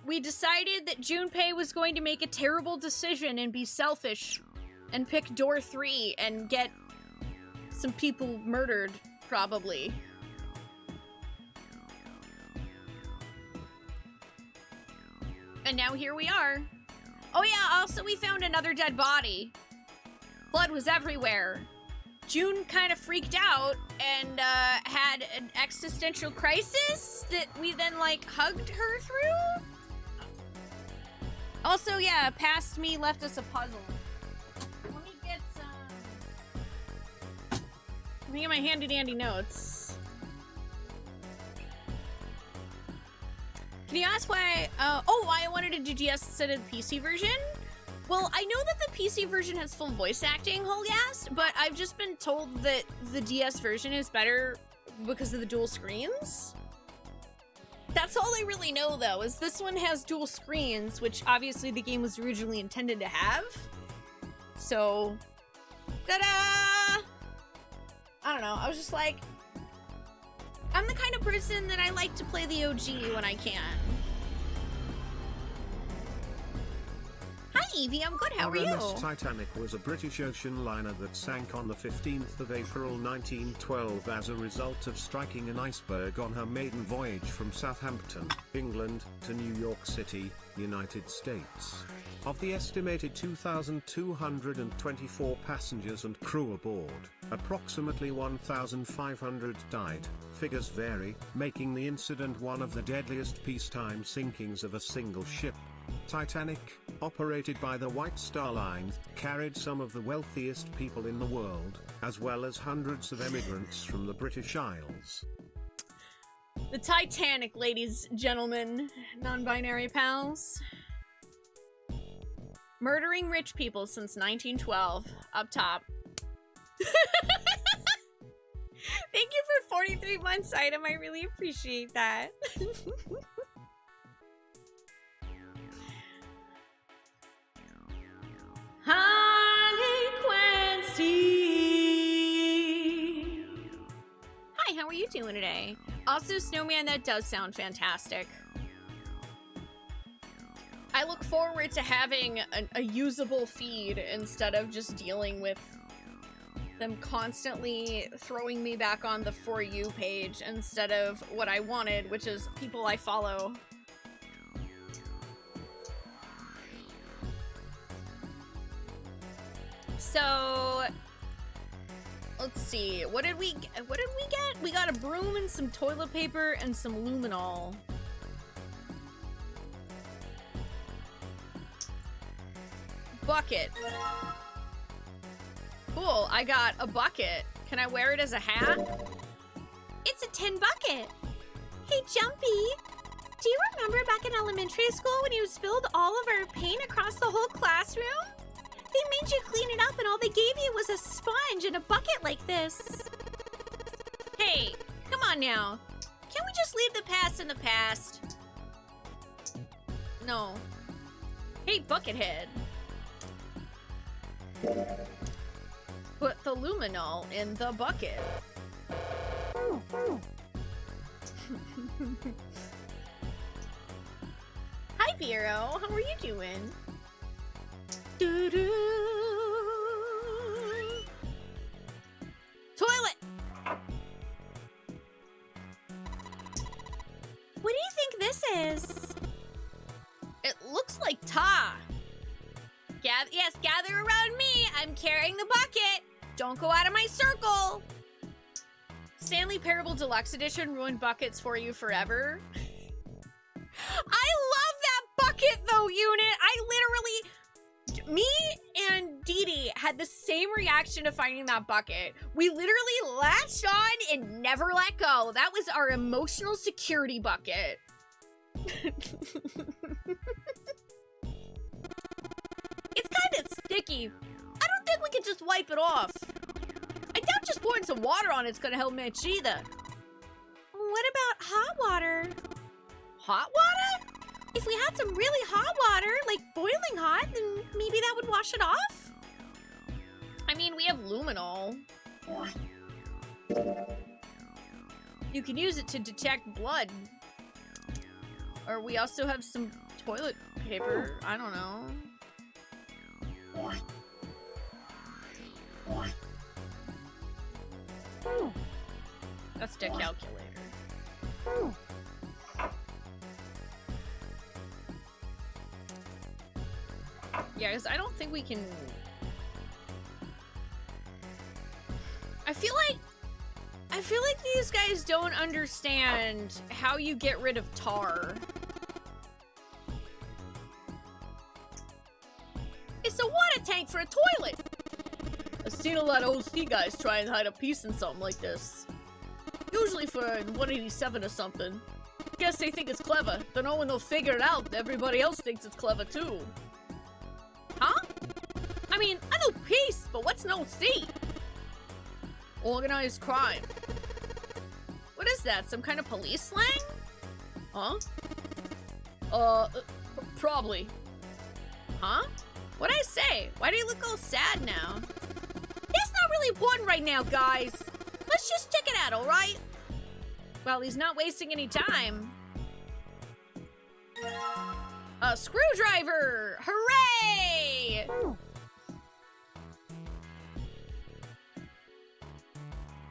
we decided that Junpei was going to make a terrible decision and be selfish and pick door 3 and get some people murdered, probably. And now here we are. Oh yeah, also we found another dead body. Blood was everywhere. June kind of freaked out and had an existential crisis that we then, like, hugged her through. Also, yeah, past me left us a puzzle. Let me get my handy-dandy notes. Can you ask why, why I wanted to do DS instead of the PC version? Well, I know that the PC version has full voice acting, Holgast, but I've just been told that the DS version is better because of the dual screens. That's all I really know, though, is this one has dual screens, which obviously the game was originally intended to have. So, ta-da! I don't know, I was just like, I'm the kind of person that I like to play the OG when I can. Hi Evie, I'm good, how are you? RMS Titanic was a British ocean liner that sank on the 15th of April 1912 as a result of striking an iceberg on her maiden voyage from Southampton, England, to New York City, United States. Of the estimated 2,224 passengers and crew aboard, approximately 1,500 died. Figures vary, making the incident one of the deadliest peacetime sinkings of a single ship. Titanic, operated by the White Star Line, carried some of the wealthiest people in the world, as well as hundreds of immigrants from the British Isles. The Titanic, ladies, gentlemen, non-binary pals. Murdering rich people since 1912, up top. Thank you for 43 months, Item. I really appreciate that. Harley Quincy. Hi, how are you doing today? Also, Snowman, that does sound fantastic. I look forward to having a usable feed instead of just dealing with them constantly throwing me back on the For You page instead of what I wanted, which is people I follow. So, let's see. What did we get? We got a broom and some toilet paper and some luminol. Bucket. Cool, I got a bucket. Can I wear it as a hat? It's a tin bucket. Hey, Jumpy. Do you remember back in elementary school when you spilled all of our paint across the whole classroom? They made you clean it up and all they gave you was a sponge and a bucket like this. Hey, come on now. Can't we just leave the past in the past? No. Hey, Buckethead. Put the luminol in the bucket. Hi, Vero. How are you doing? Doo-doo. Toilet! What do you think this is? It looks like tar. Yes, gather around me. I'm carrying the bucket. Don't go out of my circle. Stanley Parable Deluxe Edition ruined buckets for you forever. I love that bucket though, Unit. Me and Dee Dee had the same reaction to finding that bucket. We literally latched on and never let go. That was our emotional security bucket. It's kind of sticky. I don't think we can just wipe it off. I doubt just pouring some water on it's gonna help much either. What about hot water? Hot water? If we had some really hot water, like boiling hot, then maybe that would wash it off? I mean, we have luminol. You can use it to detect blood. Or we also have some toilet paper. I don't know. That's the calculator. Yeah, because I don't think we can... I feel like these guys don't understand how you get rid of tar. It's a water tank for a toilet! I've seen a lot of OC guys try and hide a piece in something like this. Usually for 187 or something. Guess they think it's clever. Don't know when they'll figure it out. Everybody else thinks it's clever too. Huh? I mean, I know peace, but what's no C? Organized crime. What is that? Some kind of police slang? Huh? Probably. Huh? What'd I say? Why do you look all sad now? It's not really important right now, guys. Let's just check it out, alright? Well, he's not wasting any time. A screwdriver! Hooray!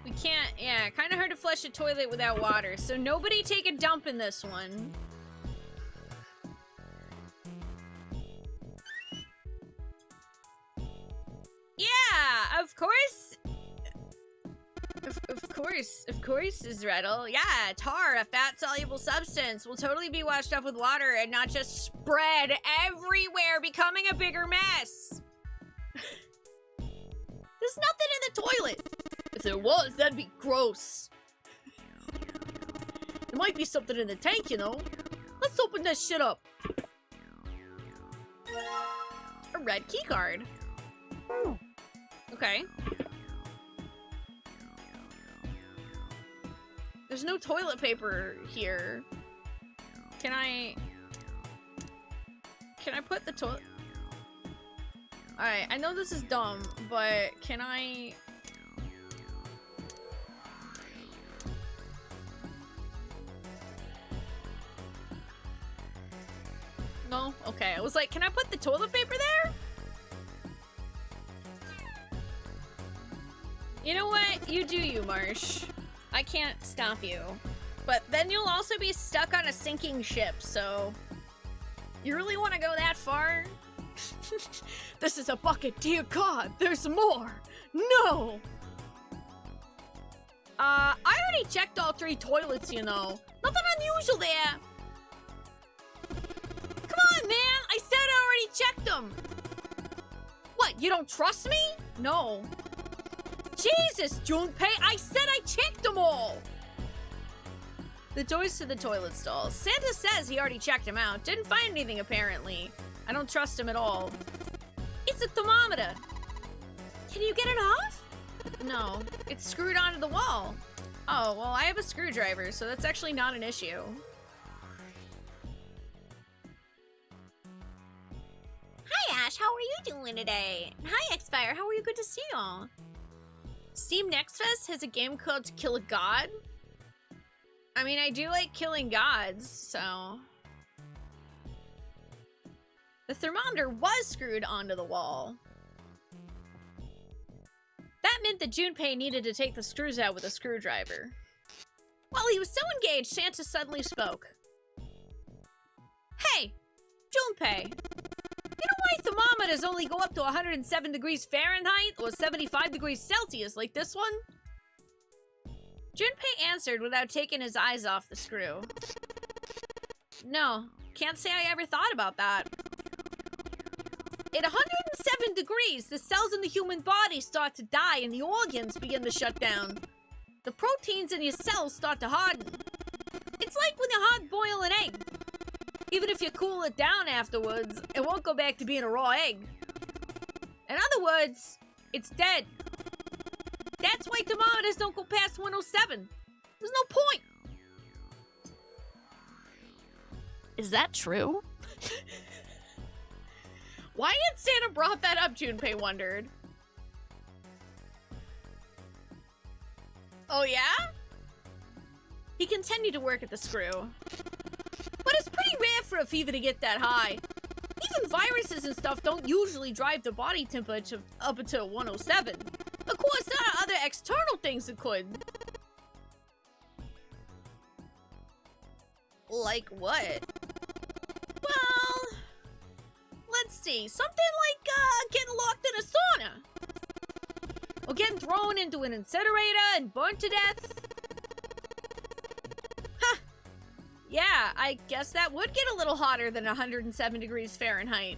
We can't, yeah, kind of hard to flush a toilet without water, so nobody take a dump in this one. Yeah, of course. Of course, Izrettel. Yeah, tar, a fat-soluble substance, will totally be washed off with water and not just spread everywhere, becoming a bigger mess. There's nothing in the toilet. If there was, that'd be gross. There might be something in the tank, you know. Let's open this shit up. A red keycard. Okay. There's no toilet paper here. Can I put the toilet... Alright, I know this is dumb, but can I... No? Okay, I was like, can I put the toilet paper there? You know what? You do you, Marsh. I can't stop you. But then you'll also be stuck on a sinking ship, so... You really want to go that far? This is a bucket, dear God, there's more! No! I already checked all 3 toilets, you know. Nothing unusual there. Come on, man! I said I already checked them! What, you don't trust me? No. Jesus, Junpei, I said I checked them all! The doors to the toilet stalls. Santa says he already checked them out. Didn't find anything, apparently. I don't trust him at all. It's a thermometer. Can you get it off? No, it's screwed onto the wall. Oh, well, I have a screwdriver, so that's actually not an issue. Hi, Ash, how are you doing today? Hi, Xfire, how are you? Good to see y'all. Steam Next Fest has a game called Kill a God. I mean, I do like killing gods, so... The thermometer was screwed onto the wall. That meant that Junpei needed to take the screws out with a screwdriver. While he was so engaged, Santa suddenly spoke. Hey, Junpei, you know why thermometers only go up to 107 degrees Fahrenheit or 75 degrees Celsius like this one? Junpei answered without taking his eyes off the screw. No, can't say I ever thought about that. At 107 degrees, the cells in the human body start to die and the organs begin to shut down. The proteins in your cells start to harden. It's like when you hard boil an egg. Even if you cool it down afterwards, it won't go back to being a raw egg. In other words, it's dead. That's why thermometers don't go past 107. There's no point. Is that true? Why had Santa brought that up, Junpei wondered. Oh yeah? He continued to work at the screw. But it's pretty for a fever to get that high. Even viruses and stuff don't usually drive the body temperature up until 107. Of course, there are other external things that could. Like what? Well, let's see. Something like getting locked in a sauna. Or getting thrown into an incinerator and burnt to death. Huh. Yeah, I guess that would get a little hotter than 107 degrees Fahrenheit.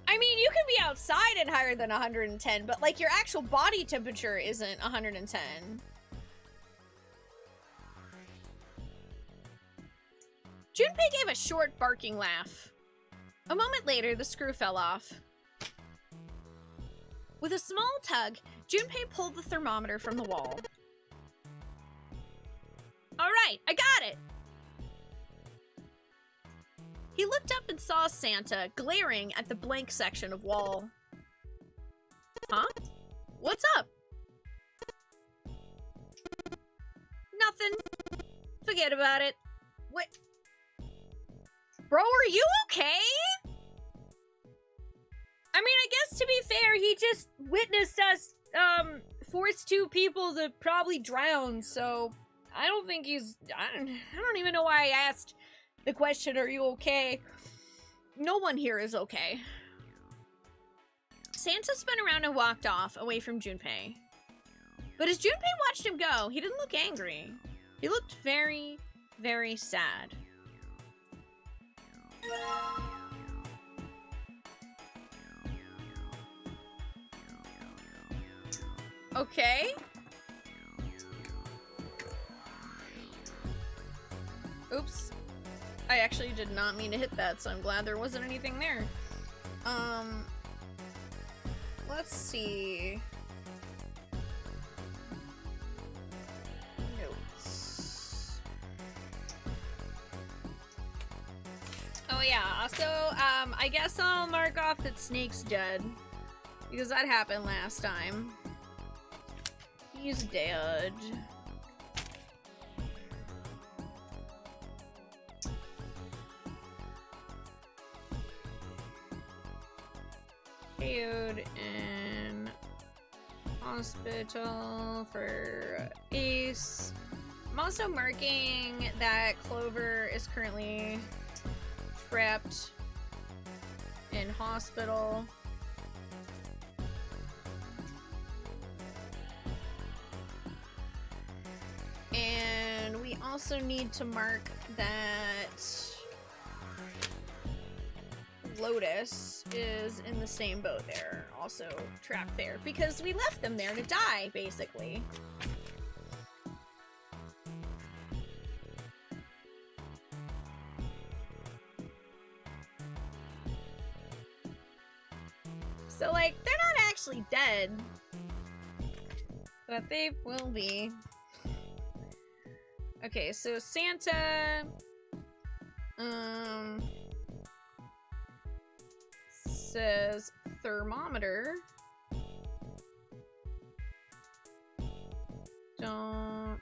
I mean, you can be outside at higher than 110, but like your actual body temperature isn't 110. Junpei gave a short, barking laugh. A moment later, the screw fell off. With a small tug, Junpei pulled the thermometer from the wall. All right, I got it! He looked up and saw Santa glaring at the blank section of wall. Huh? What's up? Nothing. Forget about it. What? Bro, are you okay? I mean, I guess to be fair, he just witnessed us, force two people to probably drown, so I don't think he's... I don't even know why I asked the question, are you okay? No one here is okay. Santa spun around and walked off, away from Junpei. But as Junpei watched him go, he didn't look angry. He looked very, very sad. Okay. Oops. I actually did not mean to hit that, so I'm glad there wasn't anything there. Let's see. Notes. Oh yeah, also, I guess I'll mark off that Snake's dead. Because that happened last time. He's dead. KO'd in hospital for Ace. I'm also marking that Clover is currently trapped in hospital. And we also need to mark that Lotus is in the same boat there, also trapped there, because we left them there to die, basically. So, like, they're not actually dead, but they will be. Okay, so Santa, says thermometer. Don't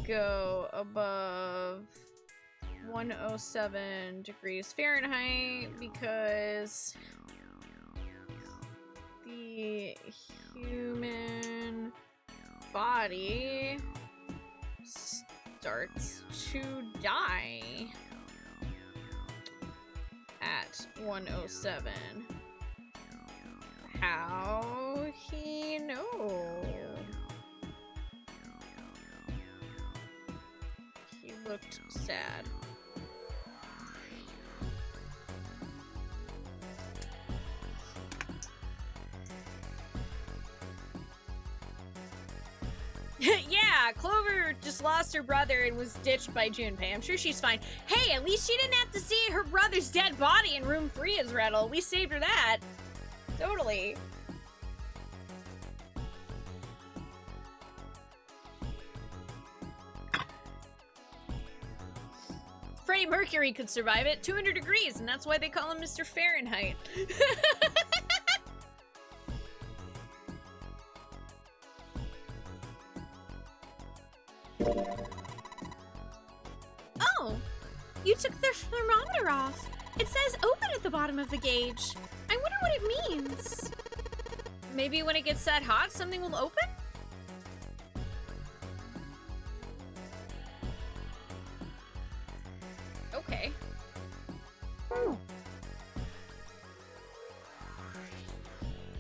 go above 107 degrees Fahrenheit because the human body starts to die at 107. How he know? He looked sad. Yeah, Clover just lost her brother and was ditched by Junpei. I'm sure she's fine. Hey, at least she didn't have to see her brother's dead body in room 3 as Rettel. We saved her that. Totally. Freddie Mercury could survive it. 200 degrees, and that's why they call him Mr. Fahrenheit. Oh, you took the thermometer off. It says open at the bottom of the gauge. I wonder what it means. Maybe when it gets that hot, something will open? Okay.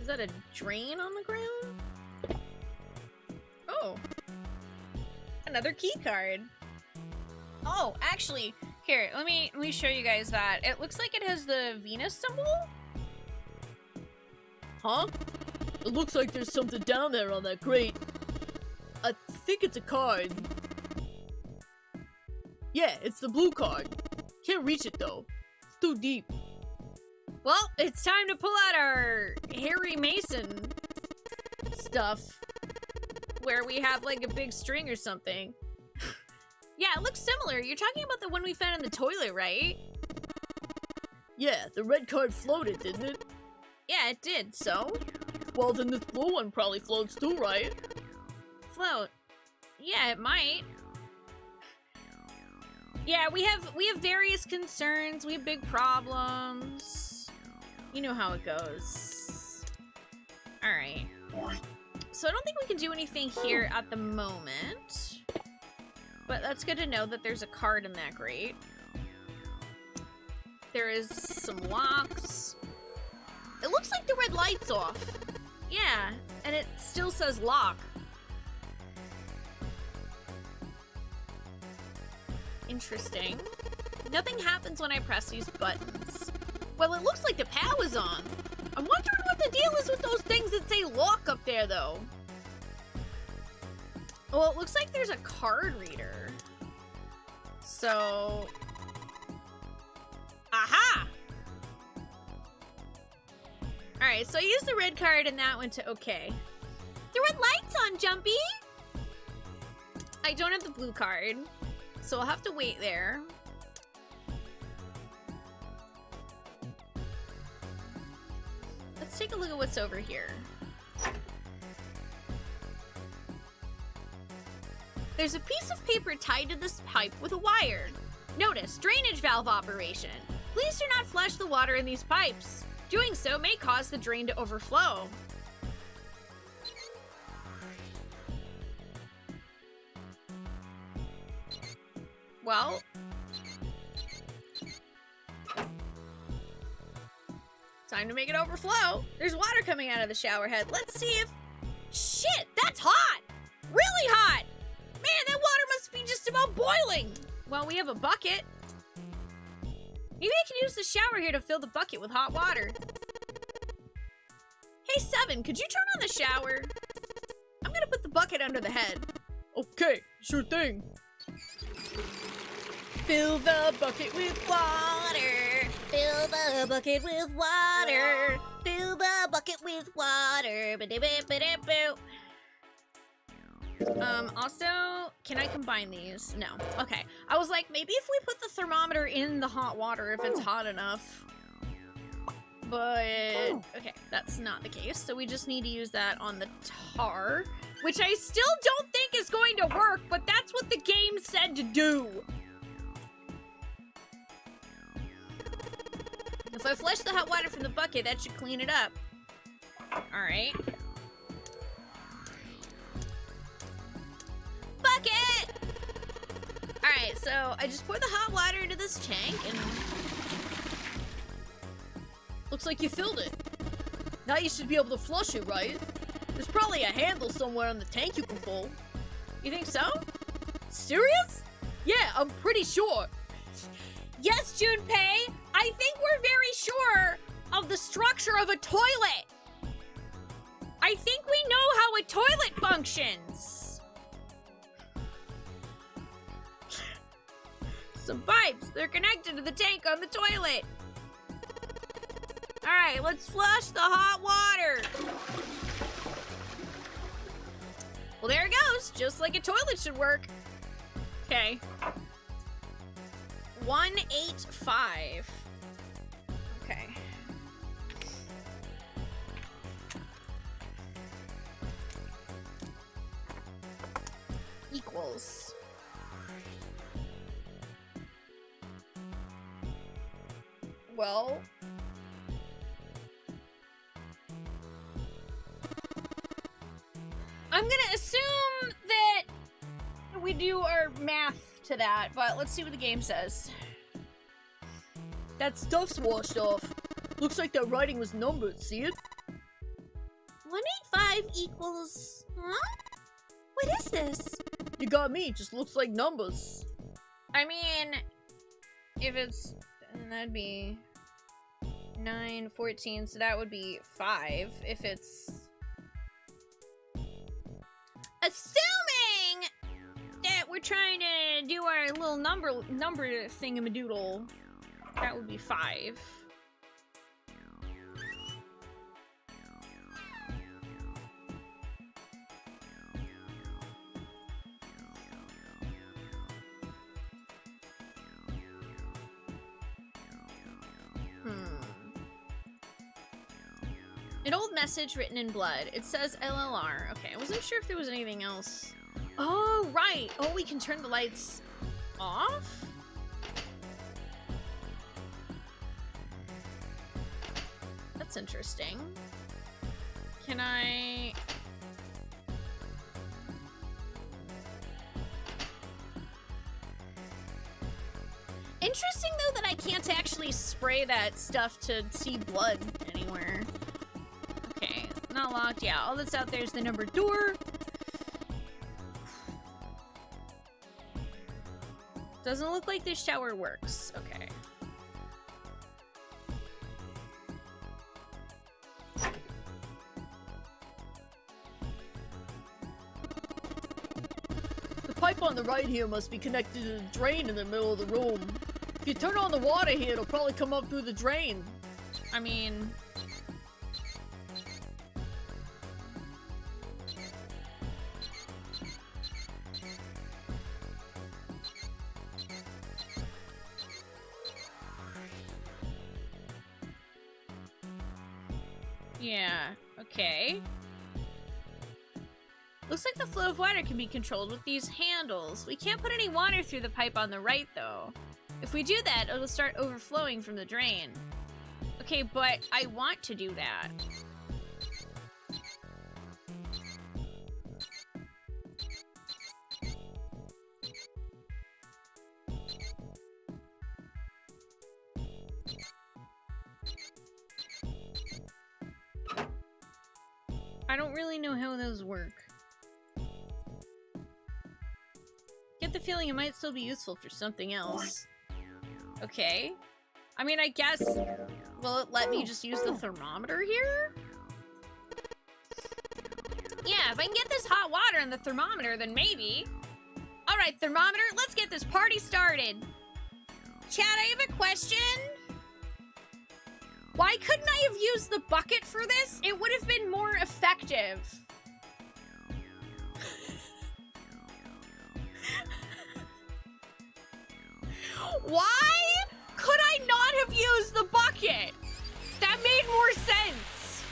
Is that a drain on the ground? Oh. Another key card. Oh, actually, here, let me show you guys that. It looks like it has the Venus symbol. Huh? It looks like there's something down there on that crate. I think it's a card. Yeah, it's the blue card. Can't reach it though. It's too deep. Well, it's time to pull out our Harry Mason stuff. Where we have like a big string or something. Yeah, it looks similar. You're talking about the one we found in the toilet, right? Yeah, the red card floated, didn't it? Yeah, it did, so? Well, then this blue one probably floats too, right? Float. Yeah, it might. Yeah, we have various concerns. We have big problems. You know how it goes. Alright. So I don't think we can do anything here at the moment. But that's good to know that there's a card in that grate. There is some locks. It looks like the red light's off. Yeah, and it still says lock. Interesting. Nothing happens when I press these buttons. Well, it looks like the power's on. I'm wondering what the deal is with those things that say lock up there, though. Well, it looks like there's a card reader. So... Aha! Alright, so I used the red card and that went to okay. The red light's on, Jumpy! I don't have the blue card, so I'll have to wait there. Let's take a look at what's over here. There's a piece of paper tied to this pipe with a wire. Notice, drainage valve operation. Please do not flush the water in these pipes. Doing so may cause the drain to overflow. Well... time to make it overflow. There's water coming out of the shower head. Let's see if... Shit, that's hot! Really hot! Man, that water must be just about boiling! Well, we have a bucket. Maybe I can use the shower here to fill the bucket with hot water. Hey, Seven, could you turn on the shower? I'm gonna put the bucket under the head. Okay, sure thing. Fill the bucket with water. Fill the bucket with water. Fill the bucket with water. Ba-da-ba-ba-da-boo. Also, can I combine these? No. Okay. I was like, maybe if we put the thermometer in the hot water, if it's hot enough. But, okay, that's not the case. So we just need to use that on the tar, which I still don't think is going to work, but that's what the game said to do. If I flush the hot water from the bucket, that should clean it up. Alright. Bucket! Alright, so I just pour the hot water into this tank and... Looks like you filled it. Now you should be able to flush it, right? There's probably a handle somewhere on the tank you can pull. You think so? Serious? Yeah, I'm pretty sure. Yes, Junpei! I think we're very sure of the structure of a toilet! I think we know how a toilet functions! Some pipes, they're connected to the tank on the toilet! Alright, let's flush the hot water! Well, there it goes, just like a toilet should work. Okay. 185. Okay. equals. Well... I'm gonna assume that we do our math to that, but let's see what the game says. That stuff's washed off. Looks like that writing was numbered, see it? 185 equals... Huh? What is this? You got me, just looks like numbers. I mean, if it's... that'd be... 9, 14, so that would be 5. If it's... Assuming that we're trying to do our little number thingamadoodle, that would be 5. An old message written in blood. It says LLR. Okay, I wasn't sure if there was anything else. Oh, right. Oh, we can turn the lights off? That's interesting. Can I... Interesting, though, that I can't actually spray that stuff to see blood anywhere. Okay, not locked. Yeah, all that's out there is the numbered door. Doesn't look like this shower works. Okay. The pipe on the right here must be connected to the drain in the middle of the room. If you turn on the water here, it'll probably come up through the drain. I mean... Yeah, okay. Looks like the flow of water can be controlled with these handles. We can't put any water through the pipe on the right, though. If we do that, it'll start overflowing from the drain. Okay, but I want to do that. I don't really know how those work. Get the feeling it might still be useful for something else. Okay. I mean, I guess... Will it let me just use the thermometer here? Yeah, if I can get this hot water in the thermometer, then maybe. Alright, thermometer, let's get this party started. Chat, I have a question. Why couldn't I have used the bucket for this? It would have been more effective. Why could I not have used the bucket? That made more sense.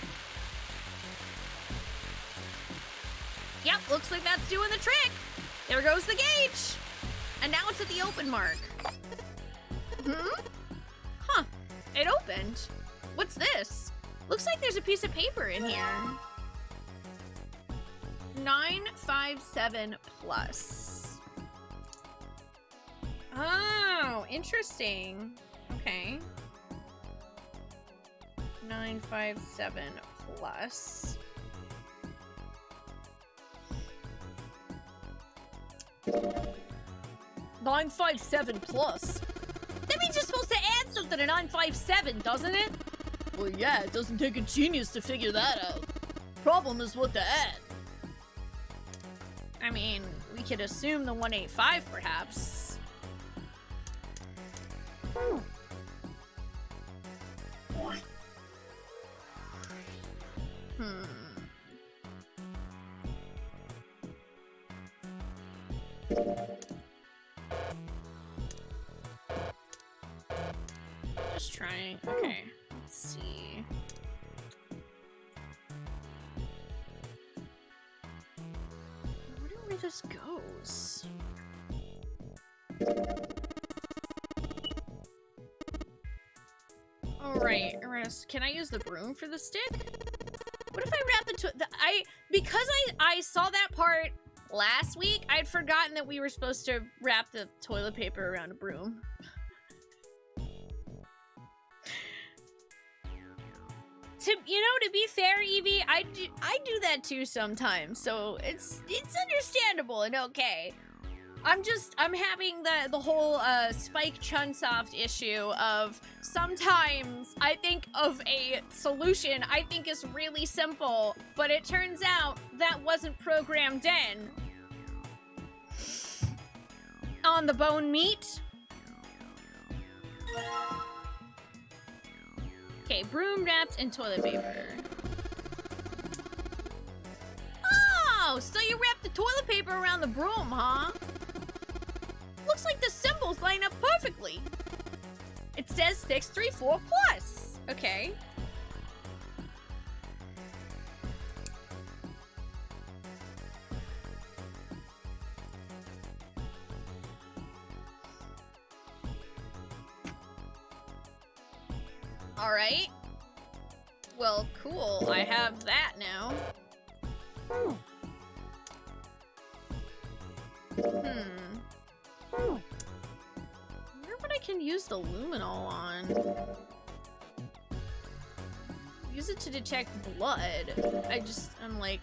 Yep, looks like that's doing the trick. There goes the gauge. And now it's at the open mark. Huh, it opened. What's this? Looks like there's a piece of paper in here. 957 plus. Oh, interesting. Okay. 957 plus. $957 plus. That means you're supposed to add something to 957, doesn't it? Well, yeah, it doesn't take a genius to figure that out. Problem is what to add. I mean, we could assume the 185, perhaps. Just trying. Okay, let's see. I wonder where the this goes. Alright, can I use the broom for the stick? What if I wrap because I saw that part last week, I'd forgotten that we were supposed to wrap the toilet paper around a broom. To be fair, Evie, I do that too sometimes, so it's understandable and okay. I'm having the whole Spike Chunsoft issue of sometimes I think of a solution I think is really simple, but it turns out that wasn't programmed in. On the bone meat. Okay, broom wrapped in toilet paper. Oh, so you wrapped the toilet paper around the broom, huh? Looks like the symbols line up perfectly. It says 634 plus. Okay. All right. Well, cool. I have that now. I wonder what I can use the luminol on. Use it to detect blood. I'm like,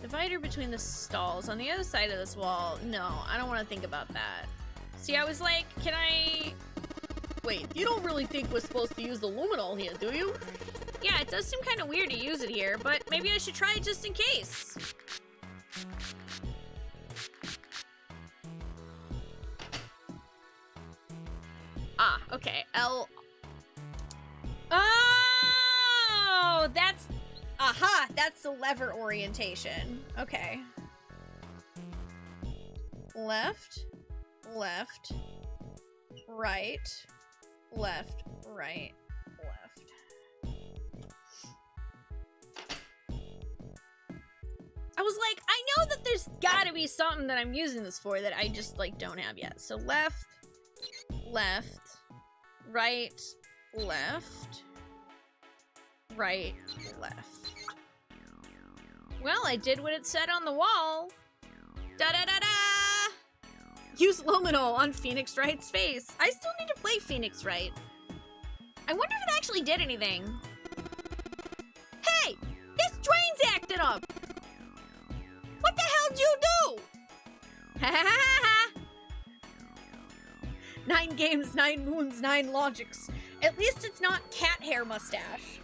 Divider between the stalls on the other side of this wall. No, I don't want to think about that. See, I was like, can I... Wait, you don't really think we're supposed to use the luminol here, do you? Yeah, it does seem kind of weird to use it here, but maybe I should try it just in case. Ah, okay. Oh, that's... Aha! That's the lever orientation. Okay. Left, left, right, left, right, left. I was like, I know that there's gotta be something that I'm using this for that I just, like, don't have yet. So left, left, right, left, right, left. Well, I did what it said on the wall. Da-da-da-da! Use luminol on Phoenix Wright's face. I still need to play Phoenix Wright. I wonder if it actually did anything. Hey! This drain's acting up! What the hell did you do? Ha ha ha ha! 9 games, 9 moons, 9 logics. At least it's not cat hair mustache.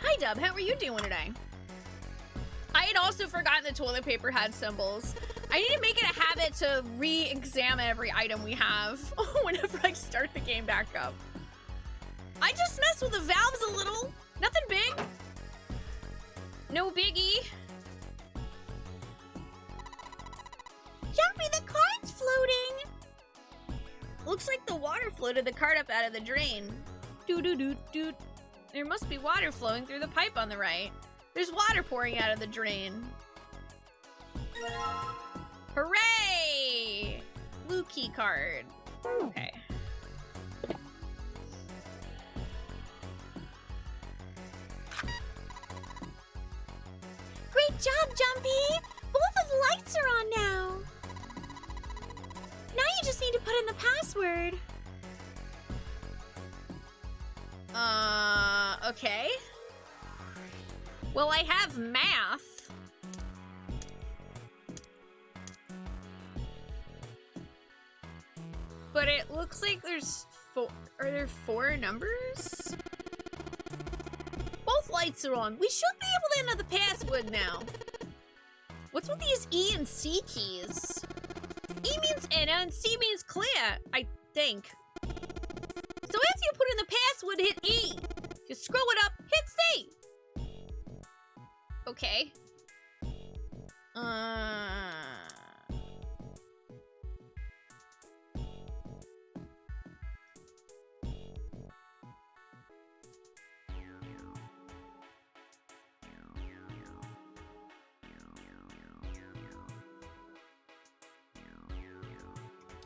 Hi, Dub. How are you doing today? I had also forgotten the toilet paper had symbols. I need to make it a habit to re-examine every item we have whenever I start the game back up. I just messed with the valves a little. Nothing big. No biggie. Jumpy, the cart's floating. Looks like the water floated the cart up out of the drain. Doo-doo-doo-doo. There must be water flowing through the pipe on the right. There's water pouring out of the drain. Hooray! Blue key card. Okay. Great job, Jumpy! Both of the lights are on now. Now you just need to put in the password. Okay. Well, I have math. But it looks like there's 4. Are there 4 numbers? Both lights are on. We should be able to enter the password now. What's with these E and C keys? E means enter and C means clear, I think. So after you put in the password, hit E. If you screw it up, hit C. Okay.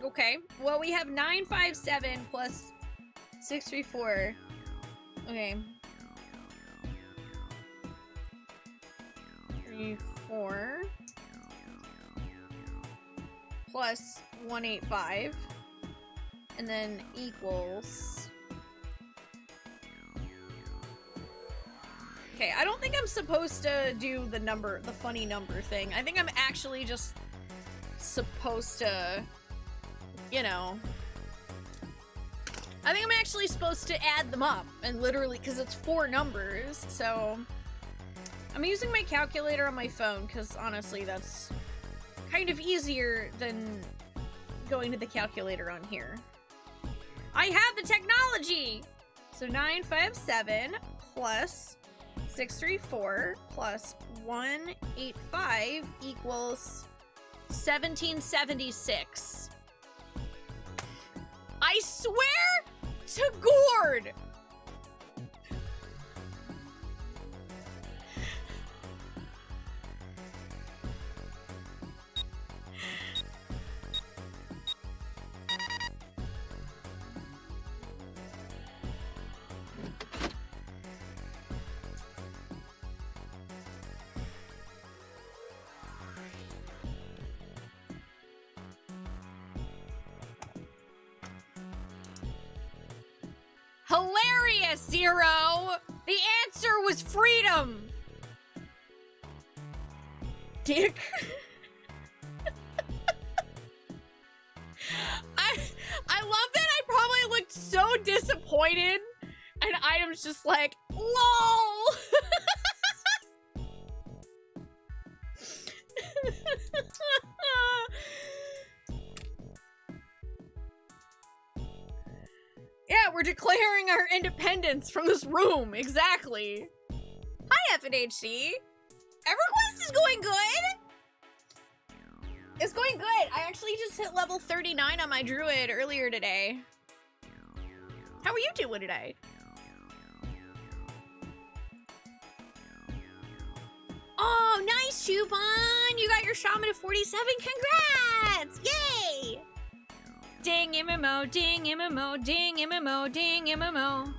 Okay, well, we have 957 plus 634. Okay. 3, 4 plus 185, and then equals. Okay, I don't think I'm supposed to do the funny number thing. I think I'm actually just supposed to, you know, I think I'm actually supposed to add them up, and literally, because it's 4 numbers, so I'm using my calculator on my phone, because honestly, that's kind of easier than going to the calculator on here. I have the technology! So 957 plus 634 plus 185 equals 1776. I swear to Gord! Hilarious, Zero! The answer was freedom! Dick. I love that I probably looked so disappointed, and Item's just like, LOL! Yeah, we're declaring our independence from this room. Exactly. Hi, FNHC. EverQuest is going good. It's going good. I actually just hit level 39 on my druid earlier today. How are you doing today? Oh, nice, Chupon. You got your shaman at 47. Congrats. Yay. Ding MMO, ding MMO, ding MMO, ding MMO.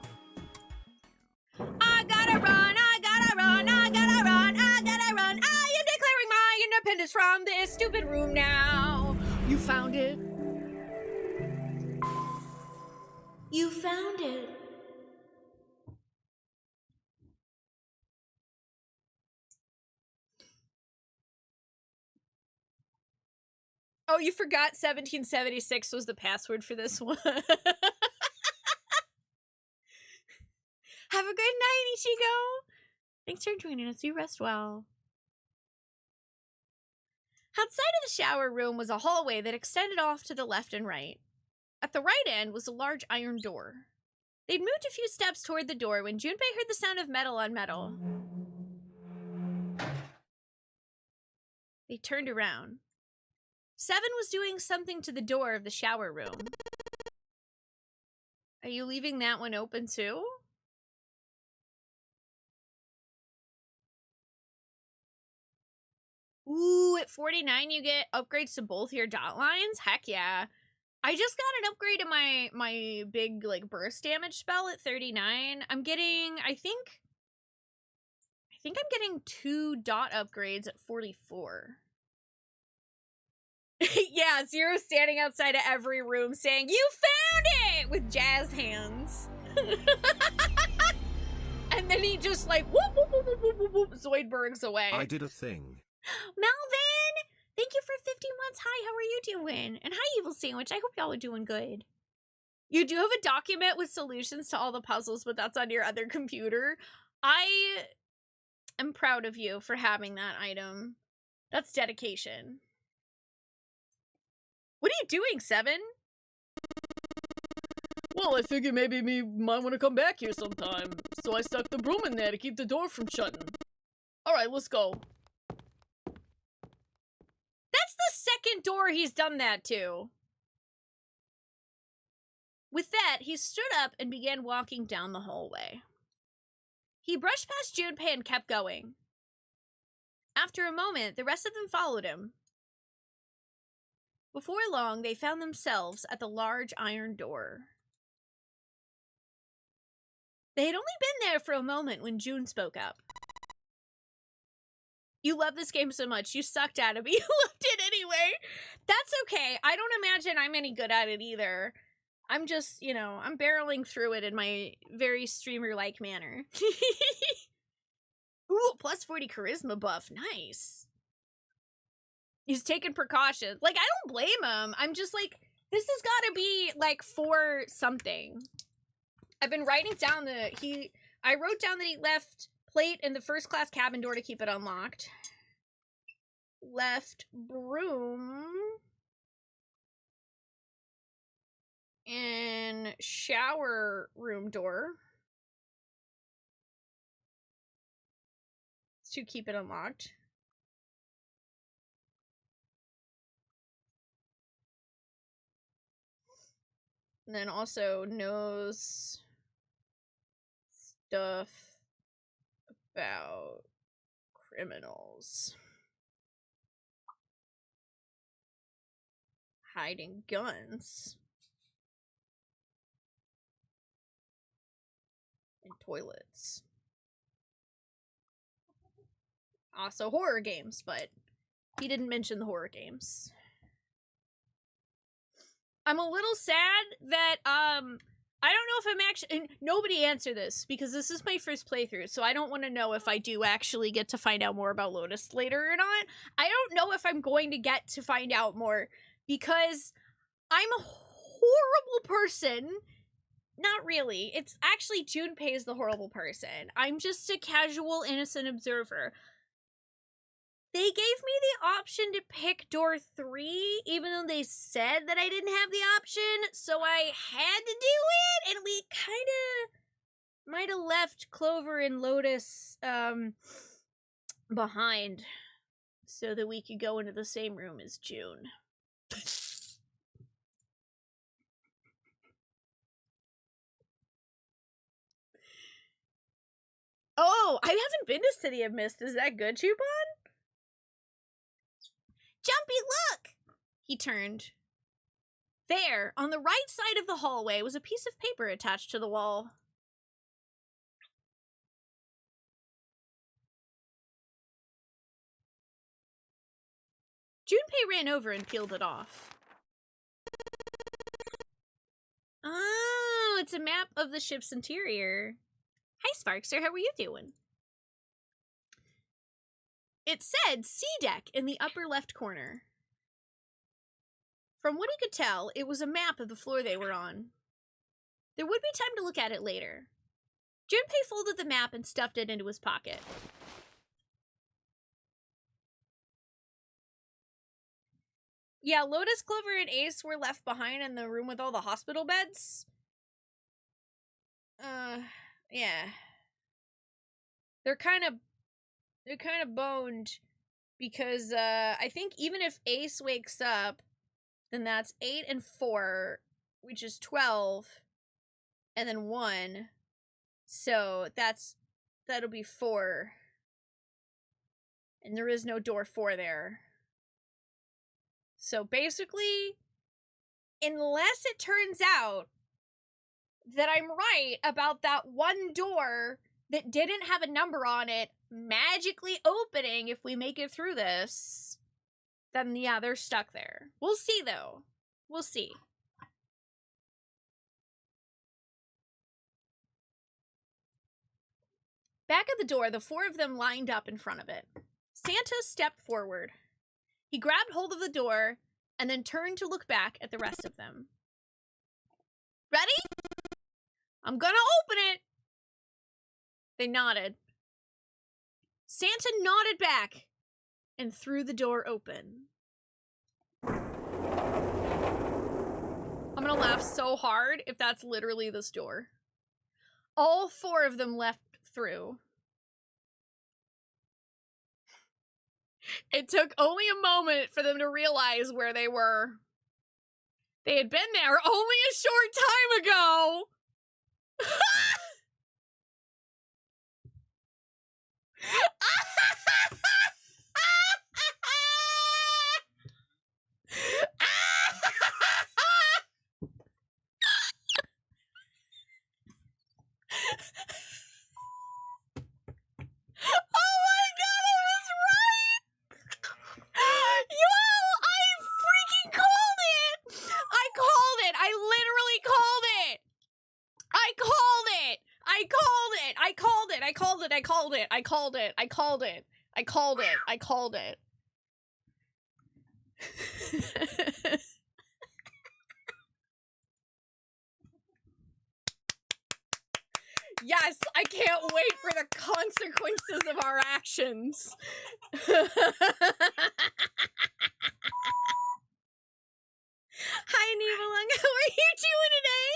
I gotta run, I gotta run, I gotta run, I gotta run. I am declaring my independence from this stupid room now. You found it. You found it. Oh, you forgot 1776 was the password for this one. Have a good night, Ichigo. Thanks for joining us. You rest well. Outside of the shower room was a hallway that extended off to the left and right. At the right end was a large iron door. They'd moved a few steps toward the door when Junpei heard the sound of metal on metal. They turned around. Seven was doing something to the door of the shower room. Are you leaving that one open too? Ooh, at 49 you get upgrades to both your dot lines? Heck yeah. I just got an upgrade to my big like burst damage spell at 39. I'm getting, I think I'm getting 2 dot upgrades at 44. Yeah, Zero standing outside of every room saying, "You found it!" with jazz hands. And then he just like whoop whoop whoop whoop whoop whoop Zoidbergs away. I did a thing. Melvin! Thank you for 50 months. Hi, how are you doing? And hi, Evil Sandwich. I hope y'all are doing good. You do have a document with solutions to all the puzzles, but that's on your other computer. I am proud of you for having that item. That's dedication. What are you doing, Seven? Well, I figured maybe me might want to come back here sometime, so I stuck the broom in there to keep the door from shutting. Alright, let's go. That's the second door he's done that to. With that, he stood up and began walking down the hallway. He brushed past Junpei and kept going. After a moment, the rest of them followed him. Before long, they found themselves at the large iron door. They had only been there for a moment when June spoke up. You love this game so much, you sucked at it, but you loved it anyway. That's okay. I don't imagine I'm any good at it either. I'm just, you know, I'm barreling through it in my very streamer-like manner. Ooh, plus 40 charisma buff. Nice. He's taking precautions. Like, I don't blame him. I'm just like, this has got to be, like, for something. I've been writing down I wrote down that he left plate in the first class cabin door to keep it unlocked. Left broom in shower room door to keep it unlocked. And then also knows stuff about criminals. Hiding guns. In toilets. Also horror games, but he didn't mention the horror games. I'm a little sad that, I don't know if I'm actually, and nobody answer this, because this is my first playthrough, so I don't want to know if I do actually get to find out more about Lotus later or not. I don't know if I'm going to get to find out more, because I'm a horrible person. Not really. It's actually Junpei is the horrible person. I'm just a casual, innocent observer. They gave me the option to pick door 3, even though they said that I didn't have the option, so I had to do it, and we kind of might have left Clover and Lotus behind so that we could go into the same room as June. Oh, I haven't been to City of Mist. Is that good, Chupon? Jumpy, look! He turned. There, on the right side of the hallway, was a piece of paper attached to the wall. Junpei ran over and peeled it off. Oh, it's a map of the ship's interior. Hi, Sparkster, how are you doing? It said sea deck in the upper left corner. From what he could tell, it was a map of the floor they were on. There would be time to look at it later. Junpei folded the map and stuffed it into his pocket. Yeah, Lotus, Clover, and Ace were left behind in the room with all the hospital beds. Yeah. They're kind of boned because I think even if Ace wakes up, then that's 8 and 4, which is 12, and then 1. So that'll be 4. And there is no door 4 there. So basically, unless it turns out that I'm right about that one door that didn't have a number on it magically opening if we make it through this, then yeah, they're stuck there. We'll see, though. We'll see. Back at the door, the 4 of them lined up in front of it. Santa stepped forward. He grabbed hold of the door and then turned to look back at the rest of them. Ready? I'm gonna open it! They nodded. Santa nodded back and threw the door open. I'm gonna laugh so hard if that's literally this door. All 4 of them left through. It took only a moment for them to realize where they were. They had been there only a short time ago! it, I called it, I called it, I called it, I called it, I called it, I called it. Yes, I can't wait for the consequences of our actions. Hi, Nivelung. How are you doing today?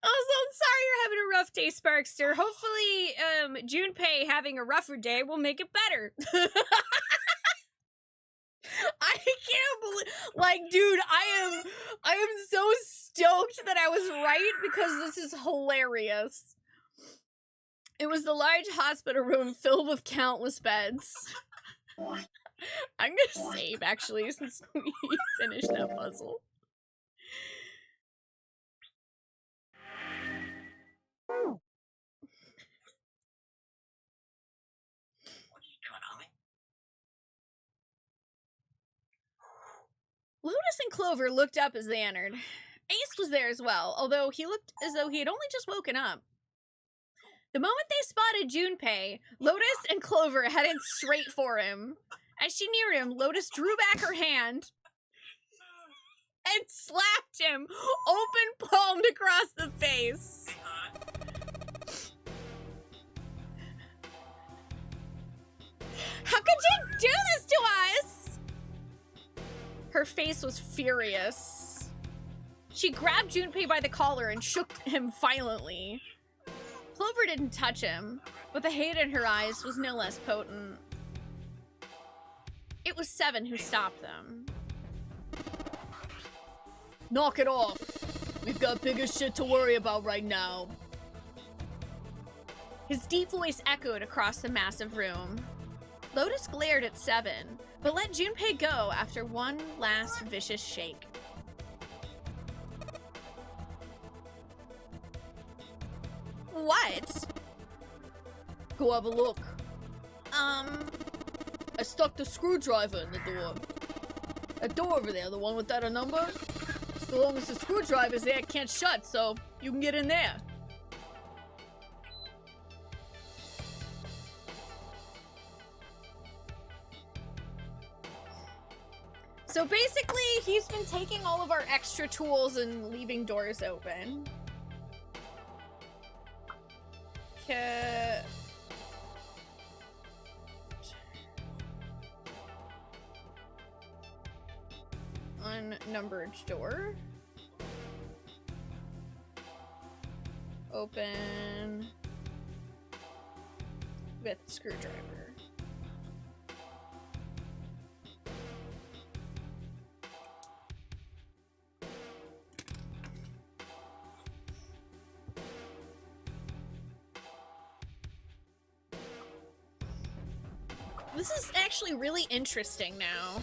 Also, I'm sorry you're having a rough day, Sparkster. Hopefully, Junpei having a rougher day will make it better. I can't believe, like, dude, I am so stoked that I was right because this is hilarious. It was the large hospital room filled with countless beds. I'm gonna save, actually, since we finished that puzzle. Lotus and Clover looked up as they entered. Ace was there as well, although he looked as though he had only just woken up. The moment they spotted Junpei, Lotus and Clover headed straight for him. As she neared him, Lotus drew back her hand and slapped him, open palmed across the face. How could you do this to us? Her face was furious. She grabbed Junpei by the collar and shook him violently. Clover didn't touch him, but the hate in her eyes was no less potent. It was Seven who stopped them. Knock it off. We've got bigger shit to worry about right now. His deep voice echoed across the massive room. Lotus glared at Seven, but let Junpei go after one last vicious shake. What? Go have a look. I stuck the screwdriver in the door. That door over there, the one with that number? So long as the screwdriver's there, it can't shut, so you can get in there. So basically, he's been taking all of our extra tools and leaving doors open. Unnumbered door. Open with screwdriver. This is actually really interesting now.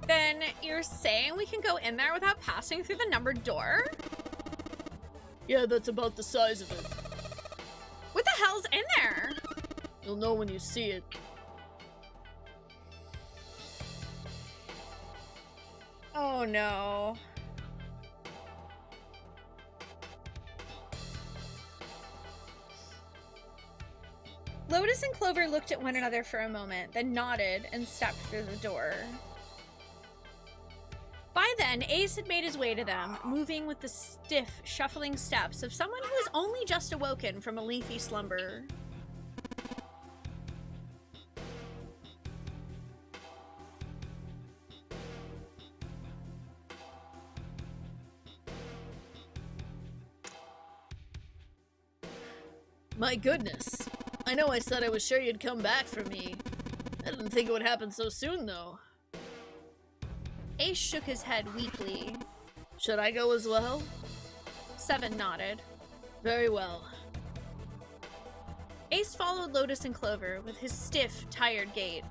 Then you're saying we can go in there without passing through the numbered door? Yeah, that's about the size of it. What the hell's in there? You'll know when you see it. Oh no. Lotus and Clover looked at one another for a moment, then nodded and stepped through the door. By then, Ace had made his way to them, moving with the stiff, shuffling steps of someone who has only just awoken from a lengthy slumber. My goodness. I know I said I was sure you'd come back for me. I didn't think it would happen so soon, though. Ace shook his head weakly. Should I go as well? Seven nodded. Very well. Ace followed Lotus and Clover with his stiff, tired gait.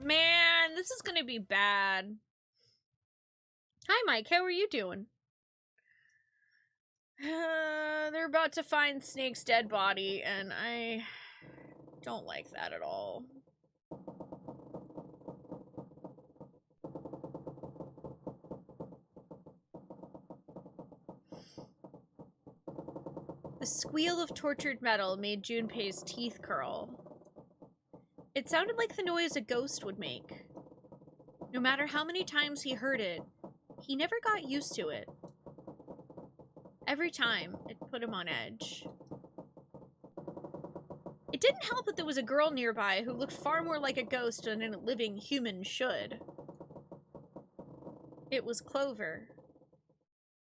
Man, this is gonna be bad. Hi, Mike. How are you doing? They're about to find Snake's dead body, and I don't like that at all. The squeal of tortured metal made Junpei's teeth curl. It sounded like the noise a ghost would make. No matter how many times he heard it, he never got used to it. Every time, it put him on edge. It didn't help that there was a girl nearby who looked far more like a ghost than a living human should. It was Clover.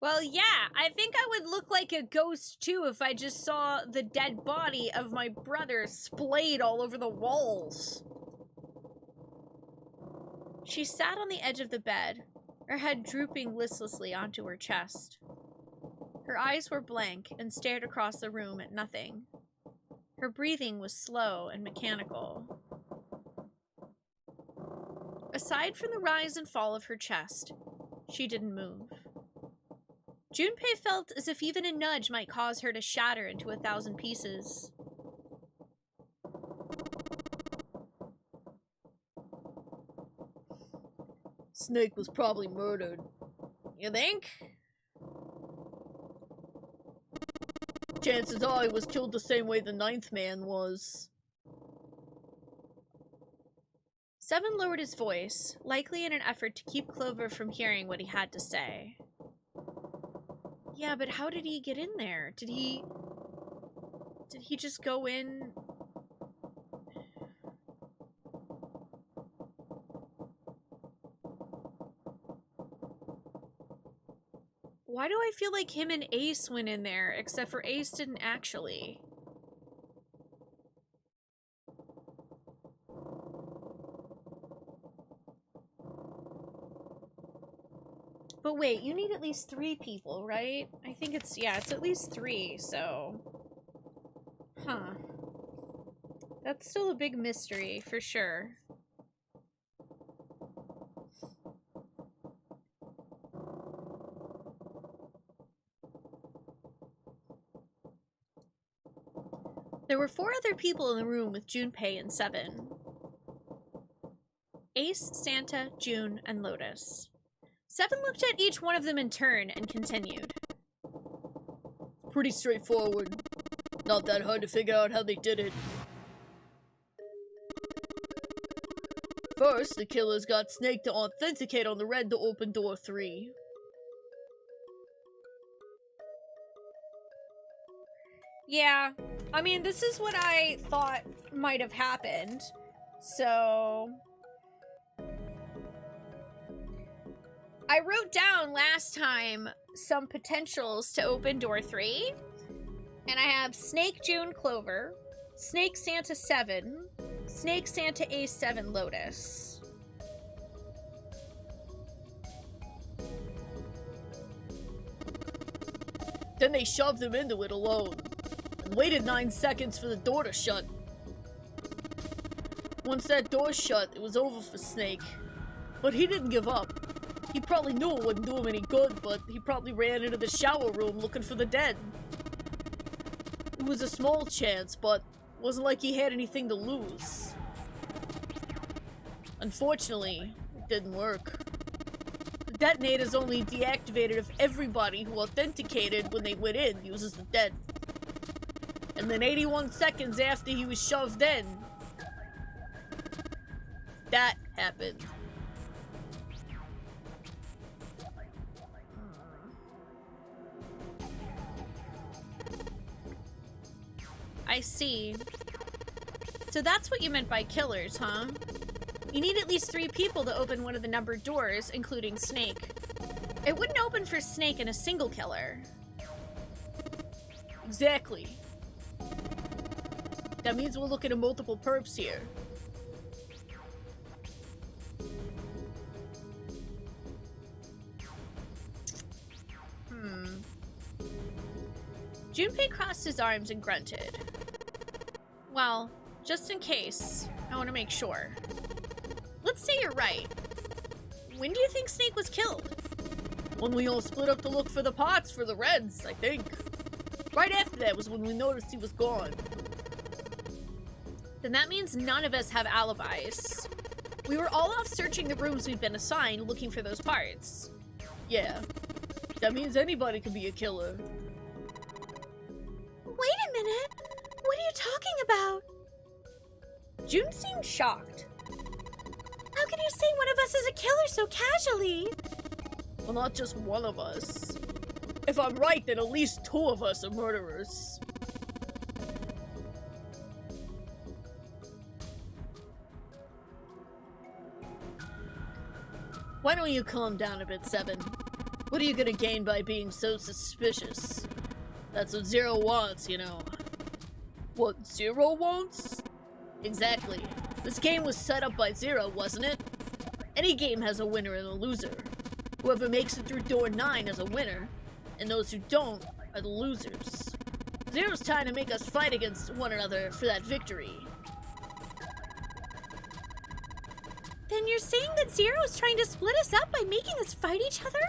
Well, yeah, I think I would look like a ghost too if I just saw the dead body of my brother splayed all over the walls. She sat on the edge of the bed, her head drooping listlessly onto her chest. Her eyes were blank and stared across the room at nothing. Her breathing was slow and mechanical. Aside from the rise and fall of her chest, she didn't move. Junpei felt as if even a nudge might cause her to shatter into 1,000 pieces. Snake was probably murdered. You think? Chances are he was killed the same way the 9th man was. Seven lowered his voice, likely in an effort to keep Clover from hearing what he had to say. Yeah, but how did he get in there? Did he just go in? Why do I feel like him and Ace went in there, except for Ace didn't actually? But wait, you need at least 3 people, right? I think it's, yeah, it's at least 3, so... Huh. That's still a big mystery, for sure. There were 4 other people in the room with Junpei and Seven. Ace, Santa, June, and Lotus. Seven looked at each one of them in turn and continued. Pretty straightforward. Not that hard to figure out how they did it. First, the killers got Snake to authenticate on the red to open door 3. Yeah, I mean, this is what I thought might have happened, so... I wrote down last time some potentials to open door 3, and I have Snake, June, Clover, Snake, Santa, 7, Snake, Santa, Ace, 7, Lotus. Then they shoved him into it alone, and waited 9 seconds for the door to shut. Once that door shut, it was over for Snake. But he didn't give up. He probably knew it wouldn't do him any good, but he probably ran into the shower room looking for the dead. It was a small chance, but it wasn't like he had anything to lose. Unfortunately, it didn't work. The detonator's only deactivated if everybody who authenticated when they went in uses the dead. And then 81 seconds after he was shoved in, that happened. I see. So that's what you meant by killers, huh? You need at least 3 people to open one of the numbered doors, including Snake. It wouldn't open for Snake and a single killer. Exactly. That means we're looking at multiple perps here. Junpei crossed his arms and grunted. Well, just in case, I want to make sure. Let's say you're right. When do you think Snake was killed? When we all split up to look for the pots for the Reds, I think. Right after that was when we noticed he was gone. Then that means none of us have alibis. We were all off searching the rooms we've been assigned, looking for those parts. Yeah. That means anybody could be a killer. Wait a minute! What are you talking about? June seemed shocked. How can you say one of us is a killer so casually? Well, not just one of us. If I'm right, then at least 2 of us are murderers. Why don't you calm down a bit, Seven? What are you gonna gain by being so suspicious? That's what Zero wants, you know. What Zero wants? Exactly. This game was set up by Zero, wasn't it? Any game has a winner and a loser. Whoever makes it through door 9 is a winner, and those who don't are the losers. Zero's trying to make us fight against one another for that victory. Then you're saying that Zero is trying to split us up by making us fight each other?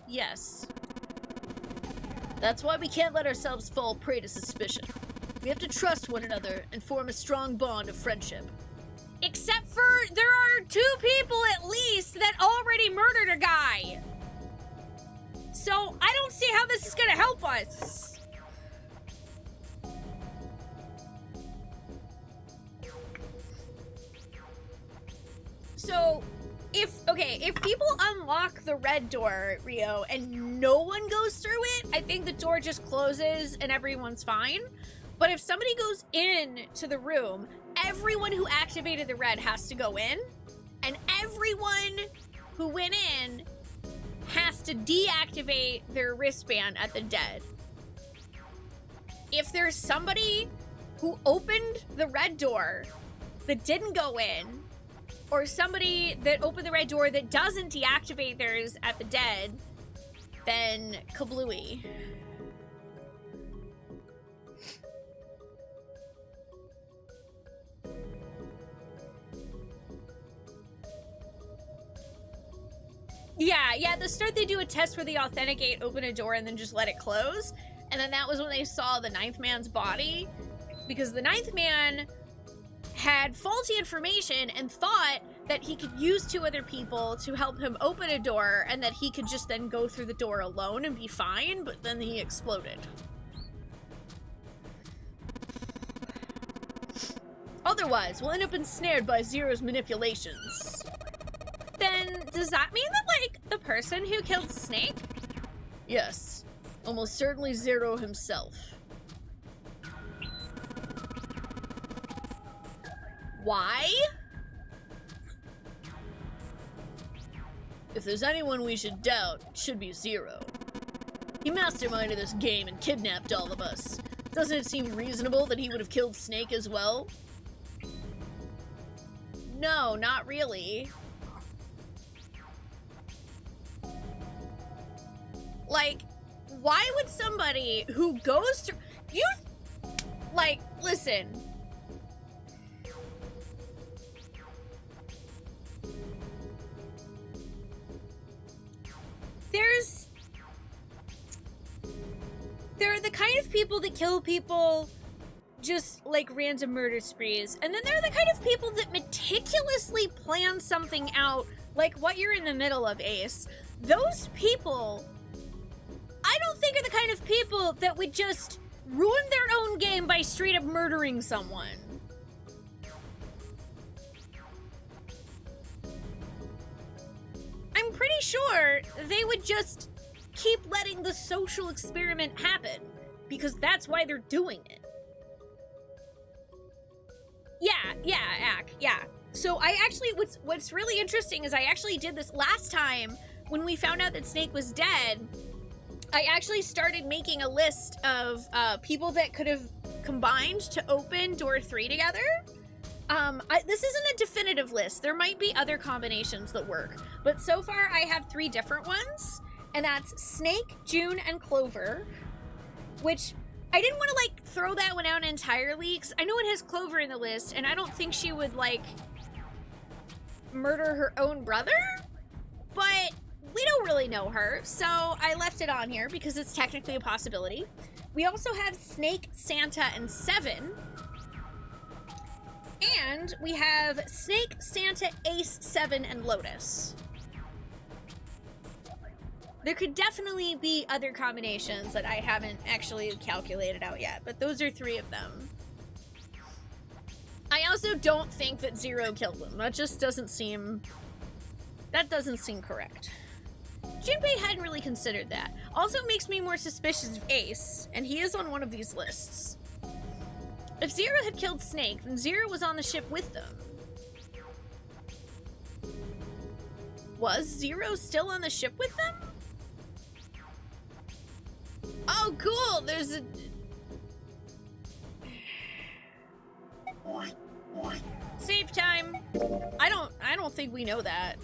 Yes. That's why we can't let ourselves fall prey to suspicion. We have to trust one another and form a strong bond of friendship. Except for there are 2 people at least that already murdered a guy. So I don't see how this is gonna help us. So if people unlock the red door, Rio, and no one goes through it, I think the door just closes and everyone's fine. But if somebody goes in to the room, everyone who activated the red has to go in, and everyone who went in has to deactivate their wristband at the dead. If there's somebody who opened the red door that didn't go in, or somebody that opened the red door that doesn't deactivate theirs at the dead, then kablooey. Yeah, at the start they do a test where they authenticate, open a door, and then just let it close. And then that was when they saw the 9th man's body, because the 9th man had faulty information and thought that he could use 2 other people to help him open a door and that he could just then go through the door alone and be fine, but then he exploded. Otherwise, we'll end up ensnared by Zero's manipulations. Then does that mean that, like, the person who killed Snake? Yes, almost certainly Zero himself. Why? If there's anyone we should doubt, it should be Zero. He masterminded this game and kidnapped all of us. Doesn't it seem reasonable that he would have killed Snake as well? No, not really. Like, why would somebody who goes through... Like, listen. There are the kind of people that kill people just like random murder sprees, and then there are the kind of people that meticulously plan something out, like what you're in the middle of, Ace. Those people, I don't think are the kind of people that would just ruin their own game by straight up murdering someone. I'm pretty sure they would just keep letting the social experiment happen, because that's why they're doing it. Yeah. So I actually, what's really interesting is I actually did this last time when we found out that Snake was dead. I actually started making a list of people that could have combined to open door 3 together. This isn't a definitive list. There might be other combinations that work, but so far I have 3 different ones, and that's Snake, June, and Clover, which I didn't want to, like, throw that one out entirely, because I know it has Clover in the list, and I don't think she would, like, murder her own brother, but we don't really know her, so I left it on here because it's technically a possibility. We also have Snake, Santa, and Seven. And we have Snake, Santa, Ace, Seven, and Lotus. There could definitely be other combinations that I haven't actually calculated out yet, but those are 3 of them. I also don't think that Zero killed them. That just doesn't seem... That doesn't seem correct. Junpei hadn't really considered that. Also makes me more suspicious of Ace, and he is on one of these lists. If Zero had killed Snake, then Zero was on the ship with them. Was Zero still on the ship with them? Oh, cool! There's a... Save time. I don't think we know that.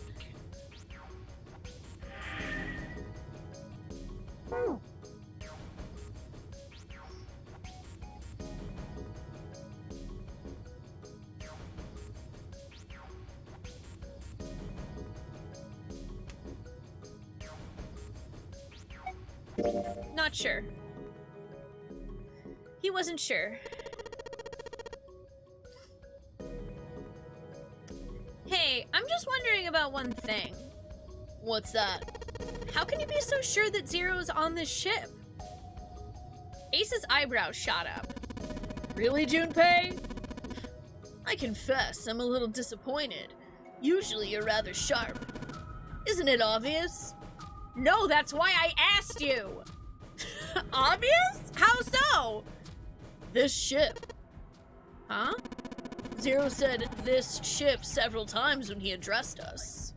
Not sure. He wasn't sure. Hey, I'm just wondering about one thing. What's that? How can you be so sure that Zero's on this ship? Ace's eyebrows shot up. Really, Junpei? I confess, I'm a little disappointed. Usually you're rather sharp. Isn't it obvious? No, that's why I asked you! Obvious? How so? This ship. Huh? Zero said this ship several times when he addressed us.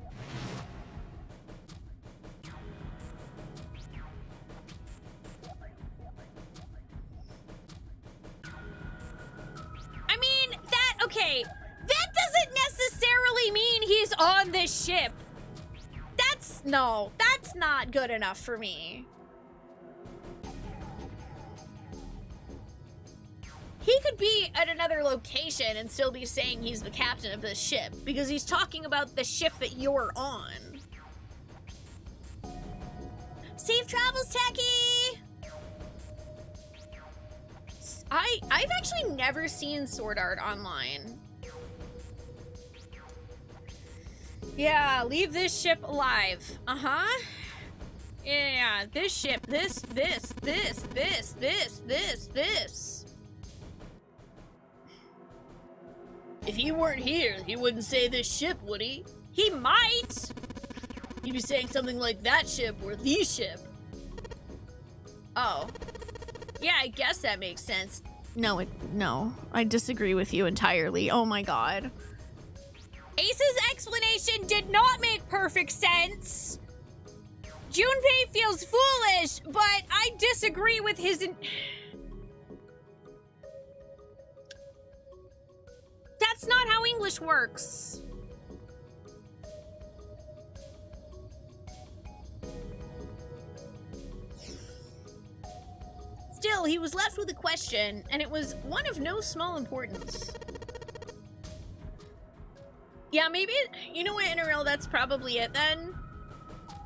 I mean, okay, that doesn't necessarily mean he's on this ship. That's not good enough for me. He could be at another location and still be saying he's the captain of this ship, because he's talking about the ship that you're on. Safe travels, Techie! I've actually never seen Sword Art online. Yeah, leave this ship alive. Uh-huh. Yeah, this ship, this. If he weren't here, he wouldn't say this ship, would he? He might! He'd be saying something like that ship or the ship. Oh. Yeah, I guess that makes sense. No, I disagree with you entirely. Oh my god. Ace's explanation did not make perfect sense. Junpei feels foolish, but I disagree with his... That's not how English works. Still, he was left with a question, and it was one of no small importance. Yeah, maybe, you know what, InterReal, that's probably it then.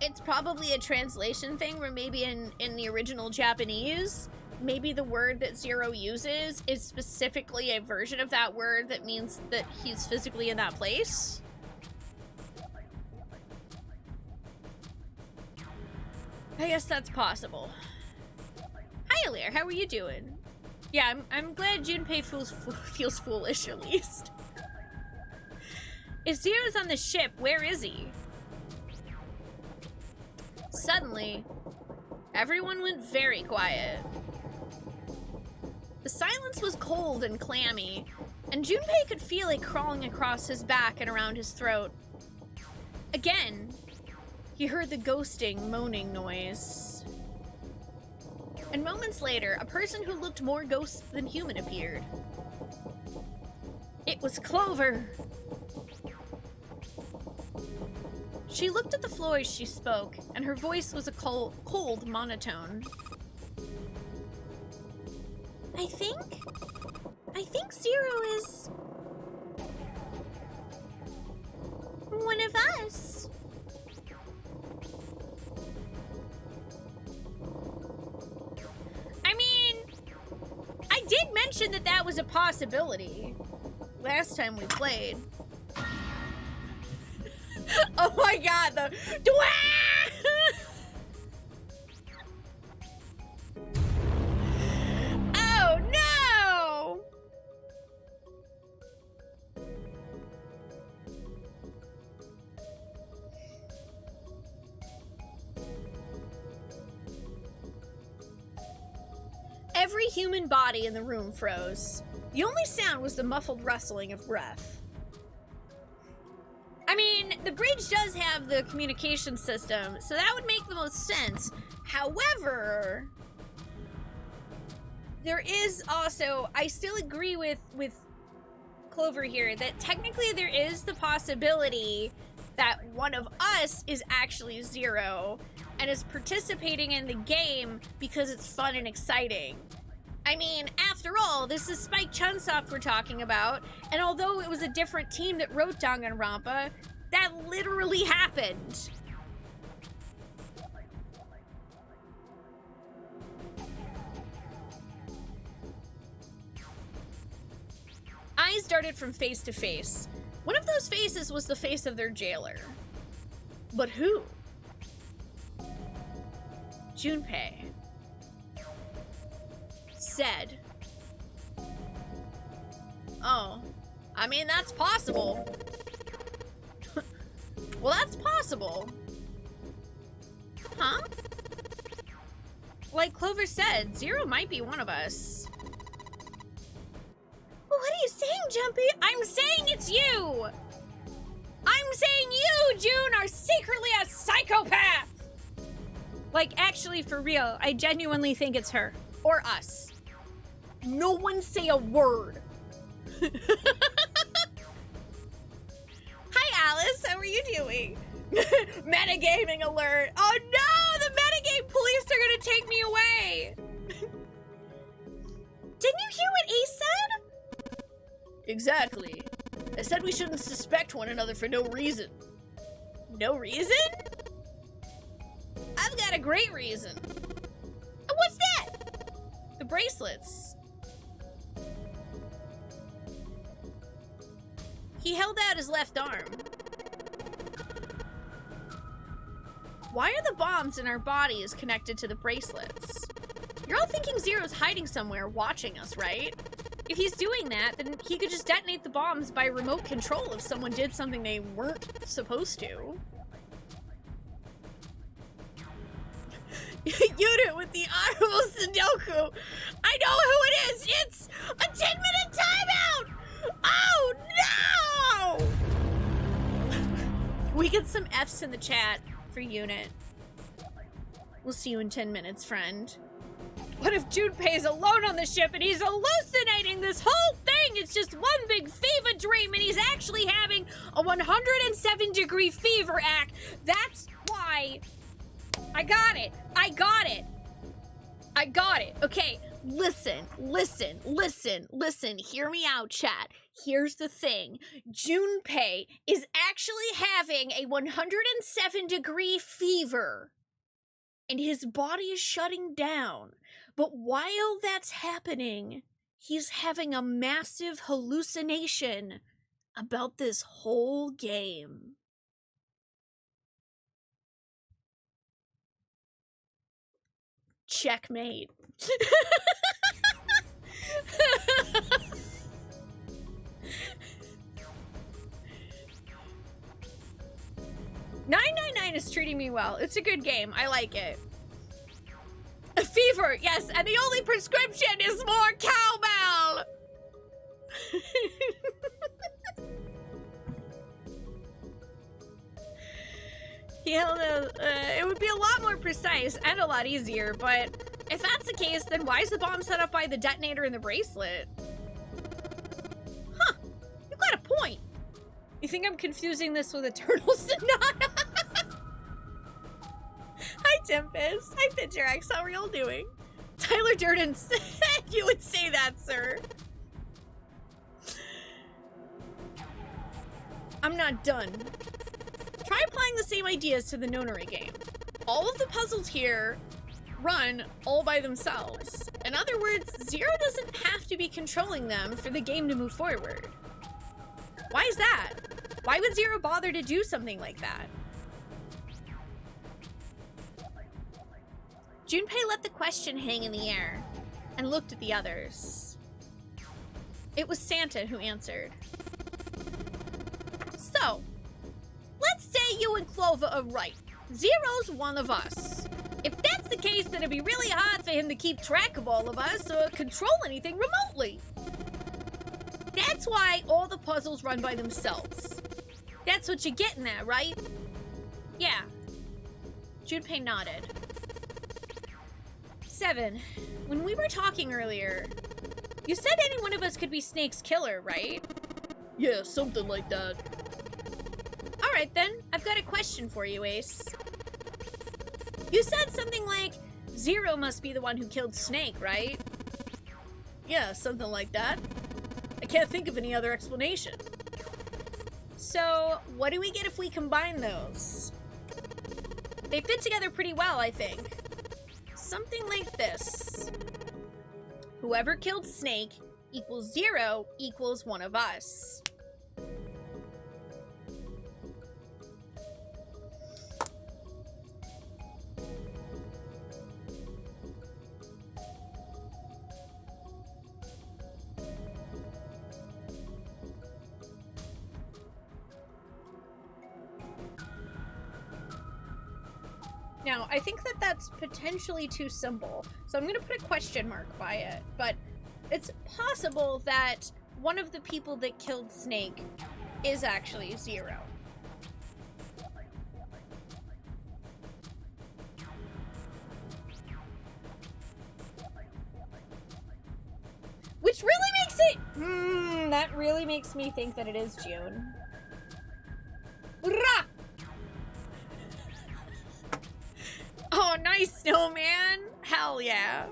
It's probably a translation thing where maybe in the original Japanese, maybe the word that Zero uses is specifically a version of that word that means that he's physically in that place. I guess that's possible. Hi, Alaire, how are you doing? Yeah, I'm glad Junpei feels foolish, at least. If Zero's on the ship, where is he? Suddenly, everyone went very quiet. The silence was cold and clammy, and Junpei could feel it crawling across his back and around his throat. Again, he heard the ghosting, moaning noise. And moments later, a person who looked more ghost than human appeared. It was Clover. She looked at the floor as she spoke, and her voice was a cold monotone. I think Zero is... one of us. mentioned that that was a possibility last time we played. Oh my god, the... Oh no! Every human body in the room froze. The only sound was the muffled rustling of breath. I mean, the bridge does have the communication system, so that would make the most sense. However, there is also, I still agree with Clover here, that technically there is the possibility that one of us is actually Zero and is participating in the game because it's fun and exciting. I mean, after all, this is Spike Chunsoft we're talking about, and although it was a different team that wrote Danganronpa, that literally happened. Eyes darted from face to face. One of those faces was the face of their jailer. But who? Junpei said, "Oh, I mean, that's possible." Well, that's possible. Huh? Like Clover said, Zero might be one of us. What are you saying, Jumpy? I'm saying it's you! I'm saying you, June, are secretly a psychopath! Like, actually, for real, I genuinely think it's her. Or us. No one say a word. Hi, Alice. How are you doing? Metagaming alert. Oh, no! The metagame police are gonna take me away! Didn't you hear what Ace said? Exactly. I said we shouldn't suspect one another for no reason. No reason? I've got a great reason. What's that? The bracelets. He held out his left arm. Why are the bombs in our bodies connected to the bracelets? You're all thinking Zero's hiding somewhere watching us, right? If he's doing that, then he could just detonate the bombs by remote control if someone did something they weren't supposed to. Unit with the honorable Sudoku. I know who it is. It's a 10-minute timeout. Oh no! We get some F's in the chat for Unit. We'll see you in 10 minutes, friend. What if Junpei's alone on the ship and he's hallucinating this whole thing? It's just one big fever dream and he's actually having a 107-degree fever act. That's why... I got it. I got it. I got it. Okay, listen. Hear me out, chat. Here's the thing. Junpei is actually having a 107-degree fever. And his body is shutting down. But while that's happening, he's having a massive hallucination about this whole game. Checkmate. "999 is treating me well. It's a good game. I like it." A fever, yes, and the only prescription is more cowbell. He held a, it would be a lot more precise and a lot easier, but if that's the case, then why is the bomb set up by the detonator in the bracelet? Huh, you got a point. You think I'm confusing this with Eternal Sonata? Hi, Tempest. Hi, Pitcher X. How are y'all doing? Tyler Durden said you would say that, sir. I'm not done. Try applying the same ideas to the Nonary game. All of the puzzles here run all by themselves. In other words, Zero doesn't have to be controlling them for the game to move forward. Why is that? Why would Zero bother to do something like that? Junpei let the question hang in the air and looked at the others. It was Santa who answered. So, let's say you and Clover are right. Zero's one of us. If that's the case, then it'd be really hard for him to keep track of all of us or control anything remotely. That's why all the puzzles run by themselves. That's what you're getting at, right? Yeah. Junpei nodded. 7, when we were talking earlier, you said any one of us could be Snake's killer, right? Yeah, something like that. Alright then, I've got a question for you, Ace. You said something like, Zero must be the one who killed Snake, right? Yeah, something like that. I can't think of any other explanation. So, what do we get if we combine those? They fit together pretty well, I think. Something like this. Whoever killed Snake equals 0 equals one of us. Now, I think that that's potentially too simple, so I'm going to put a question mark by it, but it's possible that one of the people that killed Snake is actually 0. Which really makes it... that really makes me think that it is June. Rah! Oh, nice, Snowman! Hell yeah.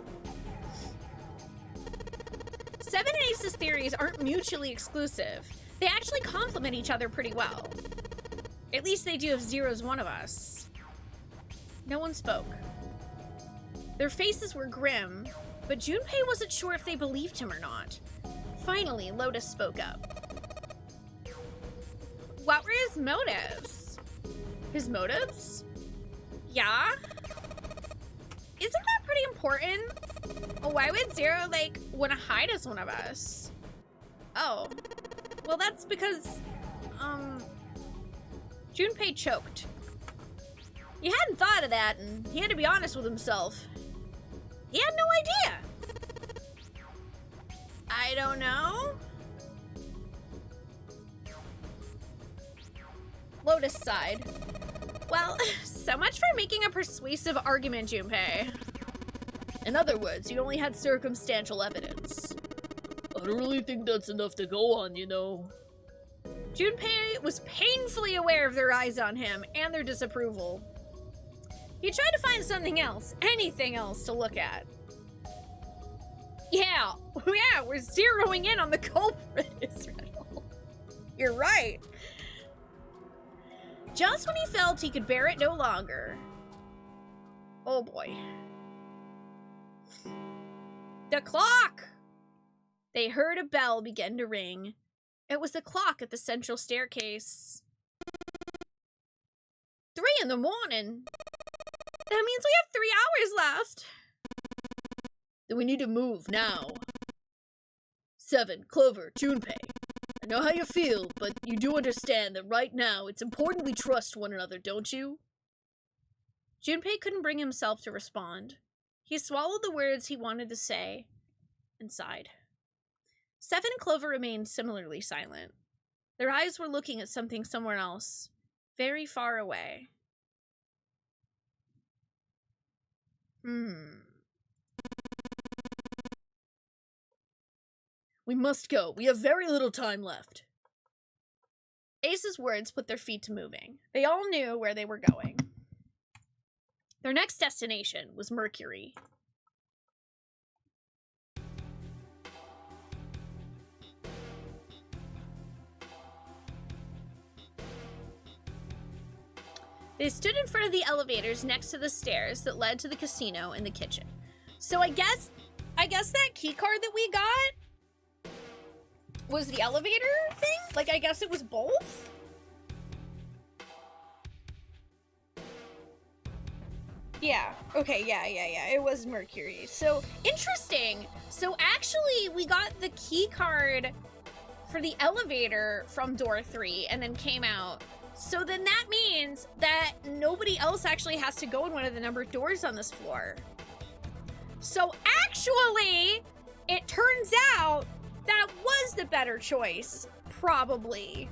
7 and Ace's theories aren't mutually exclusive. They actually complement each other pretty well. At least they do if Zero's one of us. No one spoke. Their faces were grim, but Junpei wasn't sure if they believed him or not. Finally, Lotus spoke up. What were his motives? His motives? Yeah? Isn't that pretty important? Why would Zero, like, want to hide as one of us? Oh. Well, that's because, Junpei choked. He hadn't thought of that, and he had to be honest with himself. He had no idea. I don't know. Lotus sighed. Well, so much for making a persuasive argument, Junpei. In other words, you only had circumstantial evidence. I don't really think that's enough to go on, you know. Junpei was painfully aware of their eyes on him and their disapproval. He tried to find something else, anything else to look at. Yeah, we're zeroing in on the culprit, Israel. You're right. Just when he felt he could bear it no longer. Oh boy. The clock! They heard a bell begin to ring. It was the clock at the central staircase. 3 in the morning. That means we have 3 hours left. Then we need to move now. 7, Clover, Junpei. I know how you feel, but you do understand that right now it's important we trust one another, don't you? Junpei couldn't bring himself to respond. He swallowed the words he wanted to say and sighed. 7 and Clover remained similarly silent. Their eyes were looking at something somewhere else, very far away. We must go. We have very little time left. Ace's words put their feet to moving. They all knew where they were going. Their next destination was Mercury. They stood in front of the elevators next to the stairs that led to the casino and the kitchen. So I guess that key card that we got was the elevator thing? Like, I guess it was both? Yeah, okay, yeah. It was Mercury. So, interesting. So, actually, we got the key card for the elevator from door 3 and then came out. So then that means that nobody else actually has to go in one of the numbered doors on this floor. So actually, it turns out that was the better choice, probably.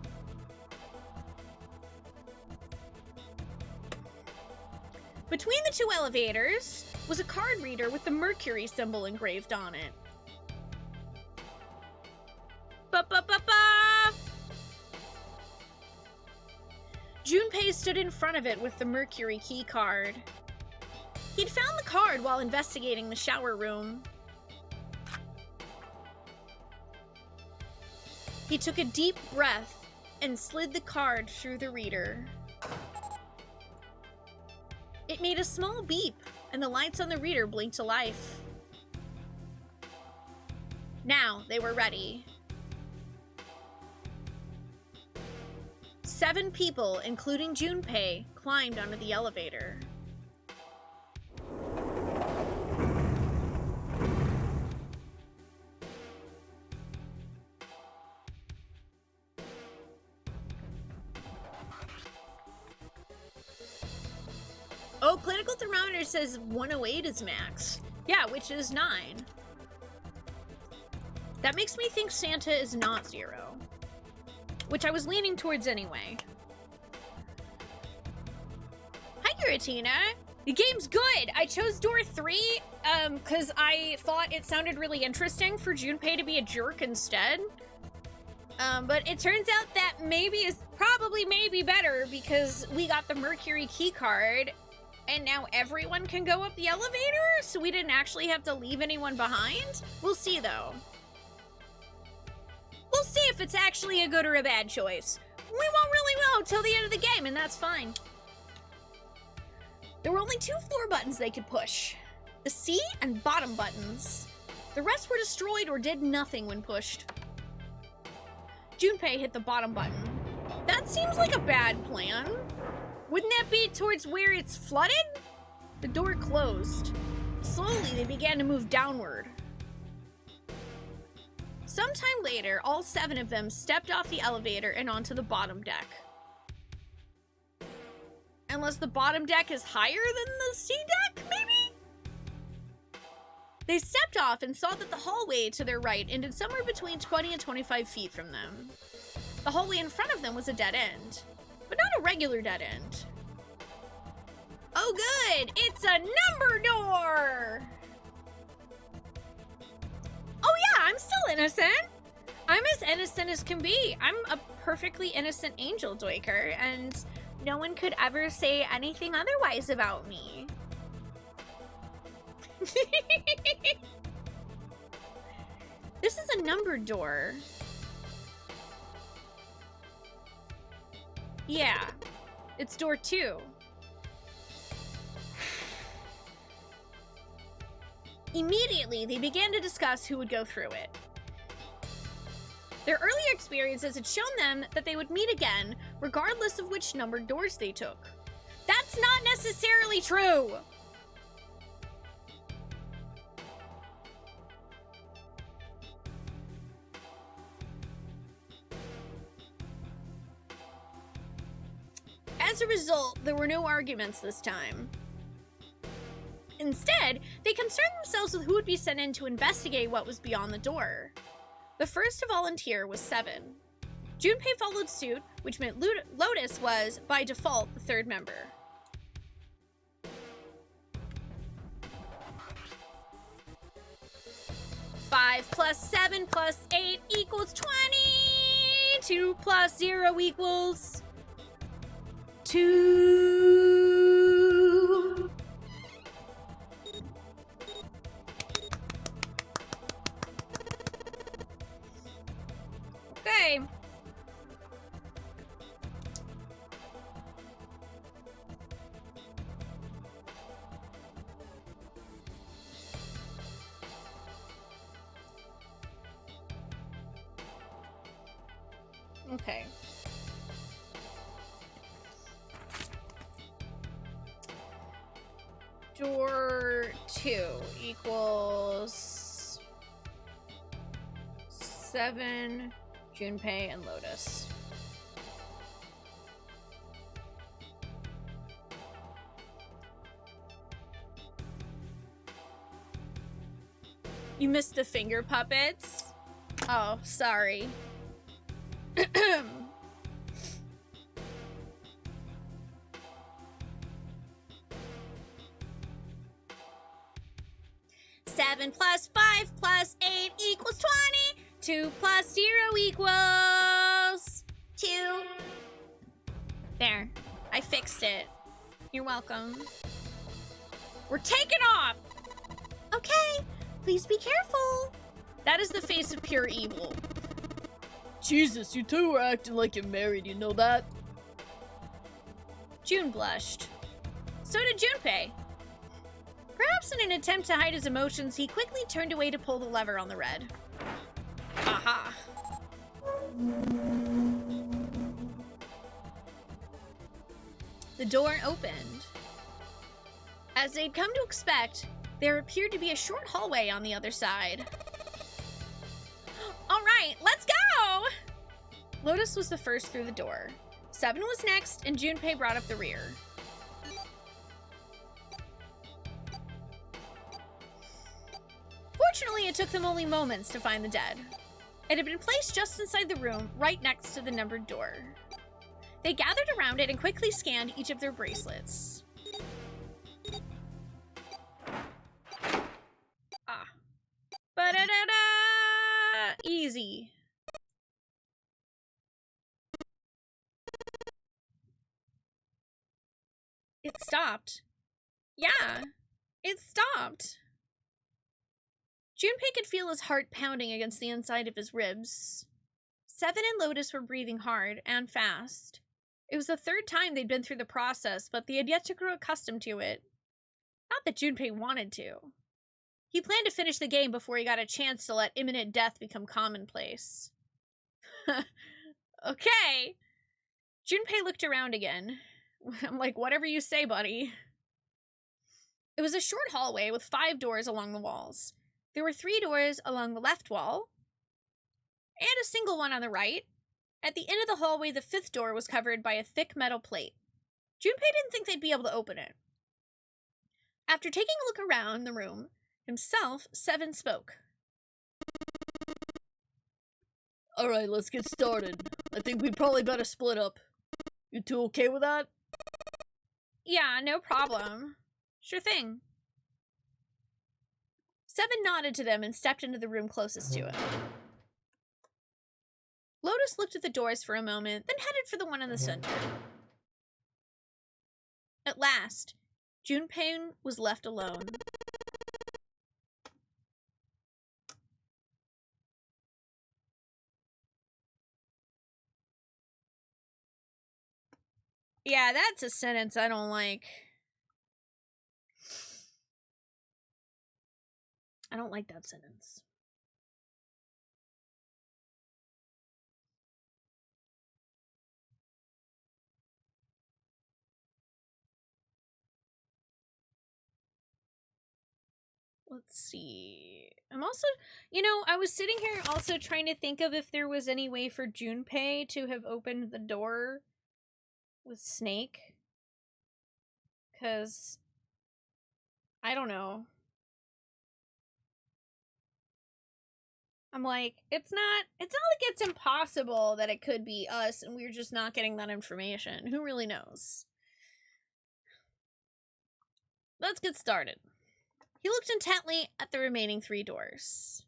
Between the two elevators was a card reader with the Mercury symbol engraved on it. Ba-ba-ba-ba! Junpei stood in front of it with the Mercury key card. He'd found the card while investigating the shower room. He took a deep breath and slid the card through the reader. It made a small beep, and the lights on the reader blinked to life. Now they were ready. 7 people, including Junpei, climbed onto the elevator. Oh, clinical thermometer says 108 is max. Yeah, which is 9. That makes me think Santa is not 0. Which I was leaning towards anyway. Hi, Giratina. The game's good. I chose door 3 because I thought it sounded really interesting for Junpei to be a jerk instead. But it turns out that maybe better because we got the Mercury key card and now everyone can go up the elevator, so we didn't actually have to leave anyone behind. We'll see, though. We'll see if it's actually a good or a bad choice. We won't really know till the end of the game, and that's fine. There were only 2 floor buttons they could push. The C and bottom buttons. The rest were destroyed or did nothing when pushed. Junpei hit the bottom button. That seems like a bad plan. Wouldn't that be towards where it's flooded? The door closed. Slowly, they began to move downward. Sometime later, all 7 of them stepped off the elevator and onto the bottom deck. Unless the bottom deck is higher than the C deck, maybe? They stepped off and saw that the hallway to their right ended somewhere between 20 and 25 feet from them. The hallway in front of them was a dead end, but not a regular dead end. Oh good, it's a number door! Oh yeah, I'm still innocent. I'm as innocent as can be. I'm a perfectly innocent angel, Doiker, and no one could ever say anything otherwise about me. This is a numbered door. Yeah, it's door 2. Immediately, they began to discuss who would go through it. Their earlier experiences had shown them that they would meet again, regardless of which numbered doors they took. That's not necessarily true! As a result, there were no arguments this time. Instead, they concerned themselves with who would be sent in to investigate what was beyond the door. The first to volunteer was 7. Junpei followed suit, which meant Lotus was, by default, the 3rd member. Five plus 7 plus 8 equals 20! 2 plus 0 equals 2. Okay. Okay. Door 2 equals 7, Junpei, and Lotus. You missed the finger puppets? Oh, sorry. 7 plus 5 plus 8 equals 20. 2 plus 0 equals 2. There. I fixed it. You're welcome. We're taking off! Okay, please be careful. That is the face of pure evil. Jesus, you two are acting like you're married, you know that? June blushed. So did Junpei. Perhaps in an attempt to hide his emotions, he quickly turned away to pull the lever on the red. Aha. The door opened. As they'd come to expect, there appeared to be a short hallway on the other side. All right, let's go! Lotus was the first through the door. 7 was next, and Junpei brought up the rear. Fortunately, it took them only moments to find the dead. It had been placed just inside the room, right next to the numbered door. They gathered around it and quickly scanned each of their bracelets. Ah. Ba-da-da-da! Easy. It stopped. Yeah, it stopped. Junpei could feel his heart pounding against the inside of his ribs. 7 and Lotus were breathing hard and fast. It was the 3rd time they'd been through the process, but they had yet to grow accustomed to it. Not that Junpei wanted to. He planned to finish the game before he got a chance to let imminent death become commonplace. Okay. Junpei looked around again. I'm like, whatever you say, buddy. It was a short hallway with 5 doors along the walls. There were 3 doors along the left wall, and a single one on the right. At the end of the hallway, the 5th door was covered by a thick metal plate. Junpei didn't think they'd be able to open it. After taking a look around the room himself, 7 spoke. Alright, let's get started. I think we probably better split up. You two okay with that? Yeah, no problem. Sure thing. 7 nodded to them and stepped into the room closest to him. Lotus looked at the doors for a moment, then headed for the one in the center. At last, Junpei was left alone. Yeah, that's a sentence I don't like. I don't like that sentence. Let's see. I'm also, I was sitting here also trying to think of if there was any way for Junpei to have opened the door with Snake. Because, I don't know. I'm like, it's not like it's impossible that it could be us and we're just not getting that information. Who really knows? Let's get started. He looked intently at the remaining 3 doors.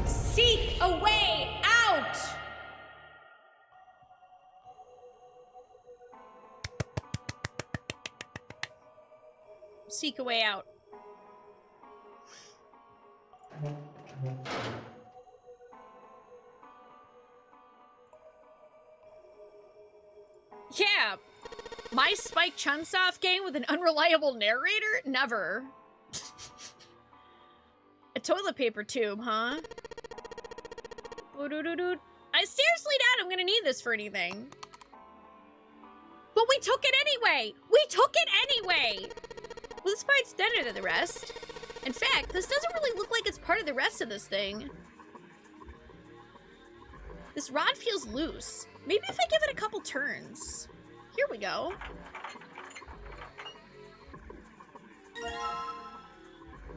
Seek a way out! Seek a way out. Yeah, my Spike Chunsoft game with an unreliable narrator? Never. toilet paper tube, huh? Ooh-doo-doo-doo. I seriously doubt I'm gonna need this for anything. But we took it anyway! We took it anyway! Well, this part's thinner than the rest. In fact, this doesn't really look like it's part of the rest of this thing. This rod feels loose. Maybe if I give it a couple turns. Here we go.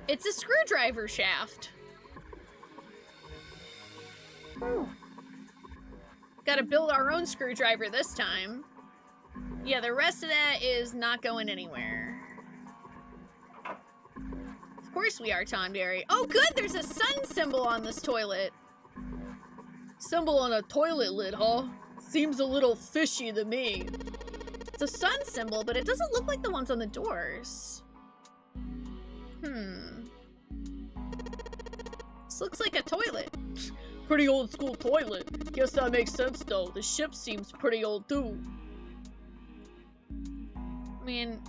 It's a screwdriver shaft. Gotta build our own screwdriver this time. Yeah, the rest of that is not going anywhere. Of course we are, Tonberry. Oh good, there's a sun symbol on this toilet. Symbol on a toilet lid, huh? Seems a little fishy to me. It's a sun symbol, but it doesn't look like the ones on the doors. This looks like a toilet. Pretty old school toilet. Guess that makes sense though. The ship seems pretty old too. I mean,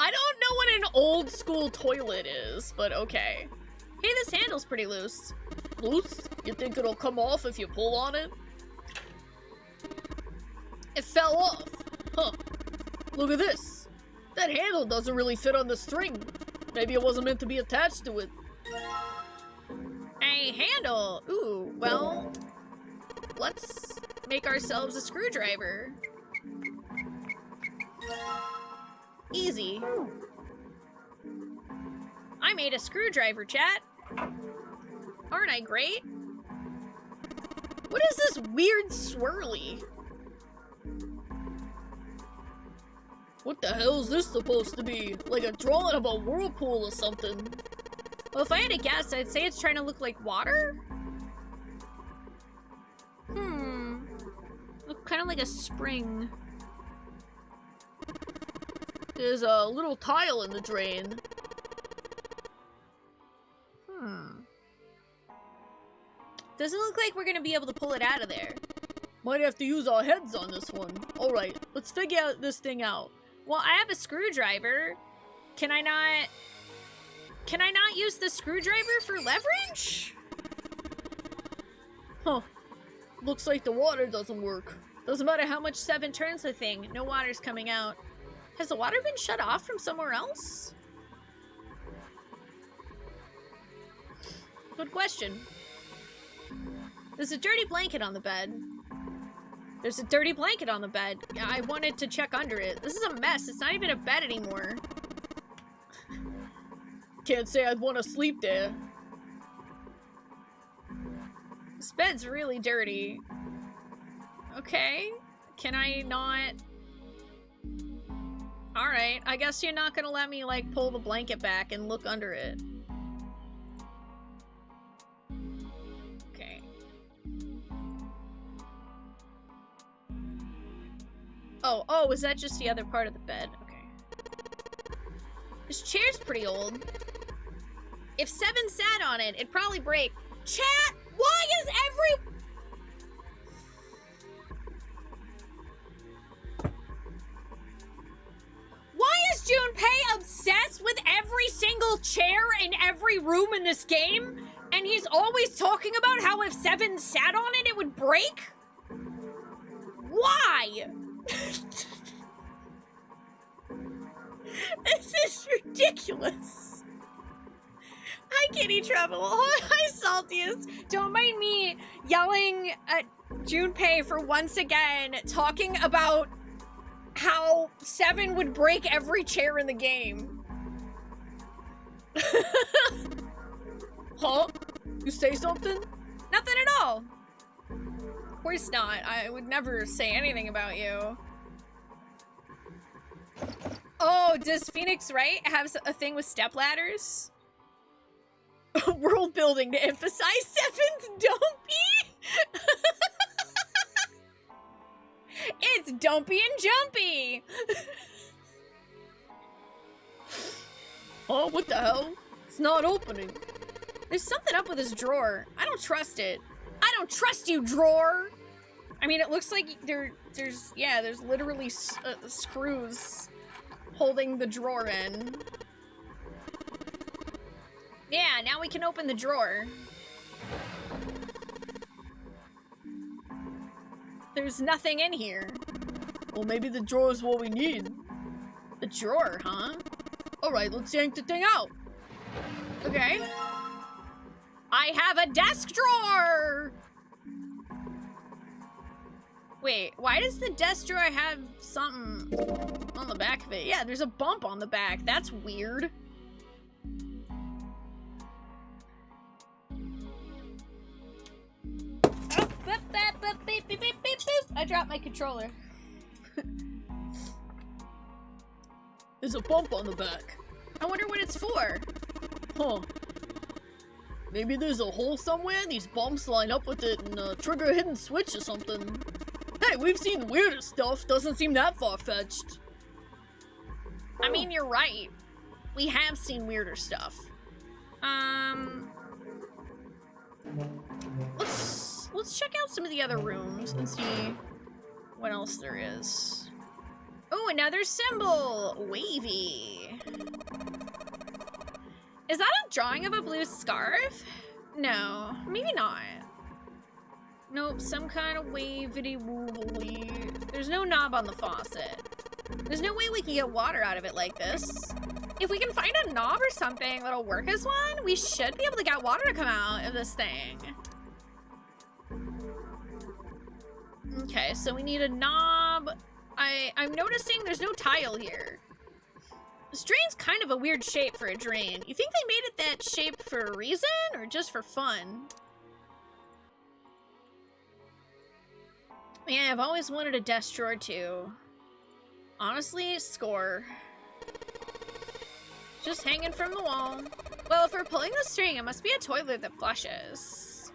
I don't know what an old school toilet is, but okay. Hey, this handle's pretty loose. Loose? You think it'll come off if you pull on it? It fell off. Huh. Look at this. That handle doesn't really fit on the string. Maybe it wasn't meant to be attached to it. A handle. Ooh, well, let's make ourselves a screwdriver. Easy. I made a screwdriver, chat. Aren't I great? What is this weird swirly? What the hell is this supposed to be? Like a drawing of a whirlpool or something? Well, if I had to guess, I'd say it's trying to look like water? Look kind of like a spring. There's a little tile in the drain. Doesn't look like we're gonna be able to pull it out of there. Might have to use our heads on this one. Alright, let's figure this thing out. Well, I have a screwdriver. Can I not use the screwdriver for leverage? Huh. Looks like the water doesn't work. Doesn't matter how much 7 turns the thing. No water's coming out. Has the water been shut off from somewhere else? Good question. There's a dirty blanket on the bed. There's a dirty blanket on the bed. I wanted to check under it. This is a mess. It's not even a bed anymore. Can't say I'd want to sleep there. This bed's really dirty. Okay. Can I not... Alright, I guess you're not gonna let me, like, pull the blanket back and look under it. Okay. Oh, is that just the other part of the bed? Okay. This chair's pretty old. If 7 sat on it, it'd probably break. Chat, why is Junpei obsessed with every single chair in every room in this game? And he's always talking about how if 7 sat on it, it would break? Why? This is ridiculous. Hi, Kitty Trouble. Hi, Saltiest. Don't mind me yelling at Junpei for once again talking about how 7 would break every chair in the game. Huh? You say something? Nothing at all. Of course not. I would never say anything about you. Oh, does Phoenix Wright have a thing with stepladders? World building to emphasize 7's dumpy? It's dumpy and jumpy! Oh, what the hell? It's not opening. There's something up with this drawer. I don't trust it. I don't trust you, drawer! I mean, it looks like there's literally screws holding the drawer in. Yeah, now we can open the drawer. There's nothing in here. Well, maybe the drawer's what we need. The drawer, huh? Alright, let's yank the thing out. Okay. I have a desk drawer! Wait, why does the desk drawer have something on the back of it? Yeah, there's a bump on the back. That's weird. I dropped my controller. There's a bump on the back. I wonder what it's for. Huh. Maybe there's a hole somewhere and these bumps line up with it and trigger a hidden switch or something. Hey, we've seen weirder stuff. Doesn't seem that far-fetched. I mean, you're right. We have seen weirder stuff. Let's check out some of the other rooms and see what else there is. Oh, another symbol! Wavy. Is that a drawing of a blue scarf? No, maybe not. Nope, some kind of wavity-woovily. There's no knob on the faucet. There's no way we can get water out of it like this. If we can find a knob or something that'll work as one, we should be able to get water to come out of this thing. Okay, so we need a knob. I'm noticing there's no tile here. This drain's kind of a weird shape for a drain. You think they made it that shape for a reason or just for fun? Yeah, I've always wanted a desk drawer too. Honestly, score. Just hanging from the wall. Well, if we're pulling the string, it must be a toilet that flushes.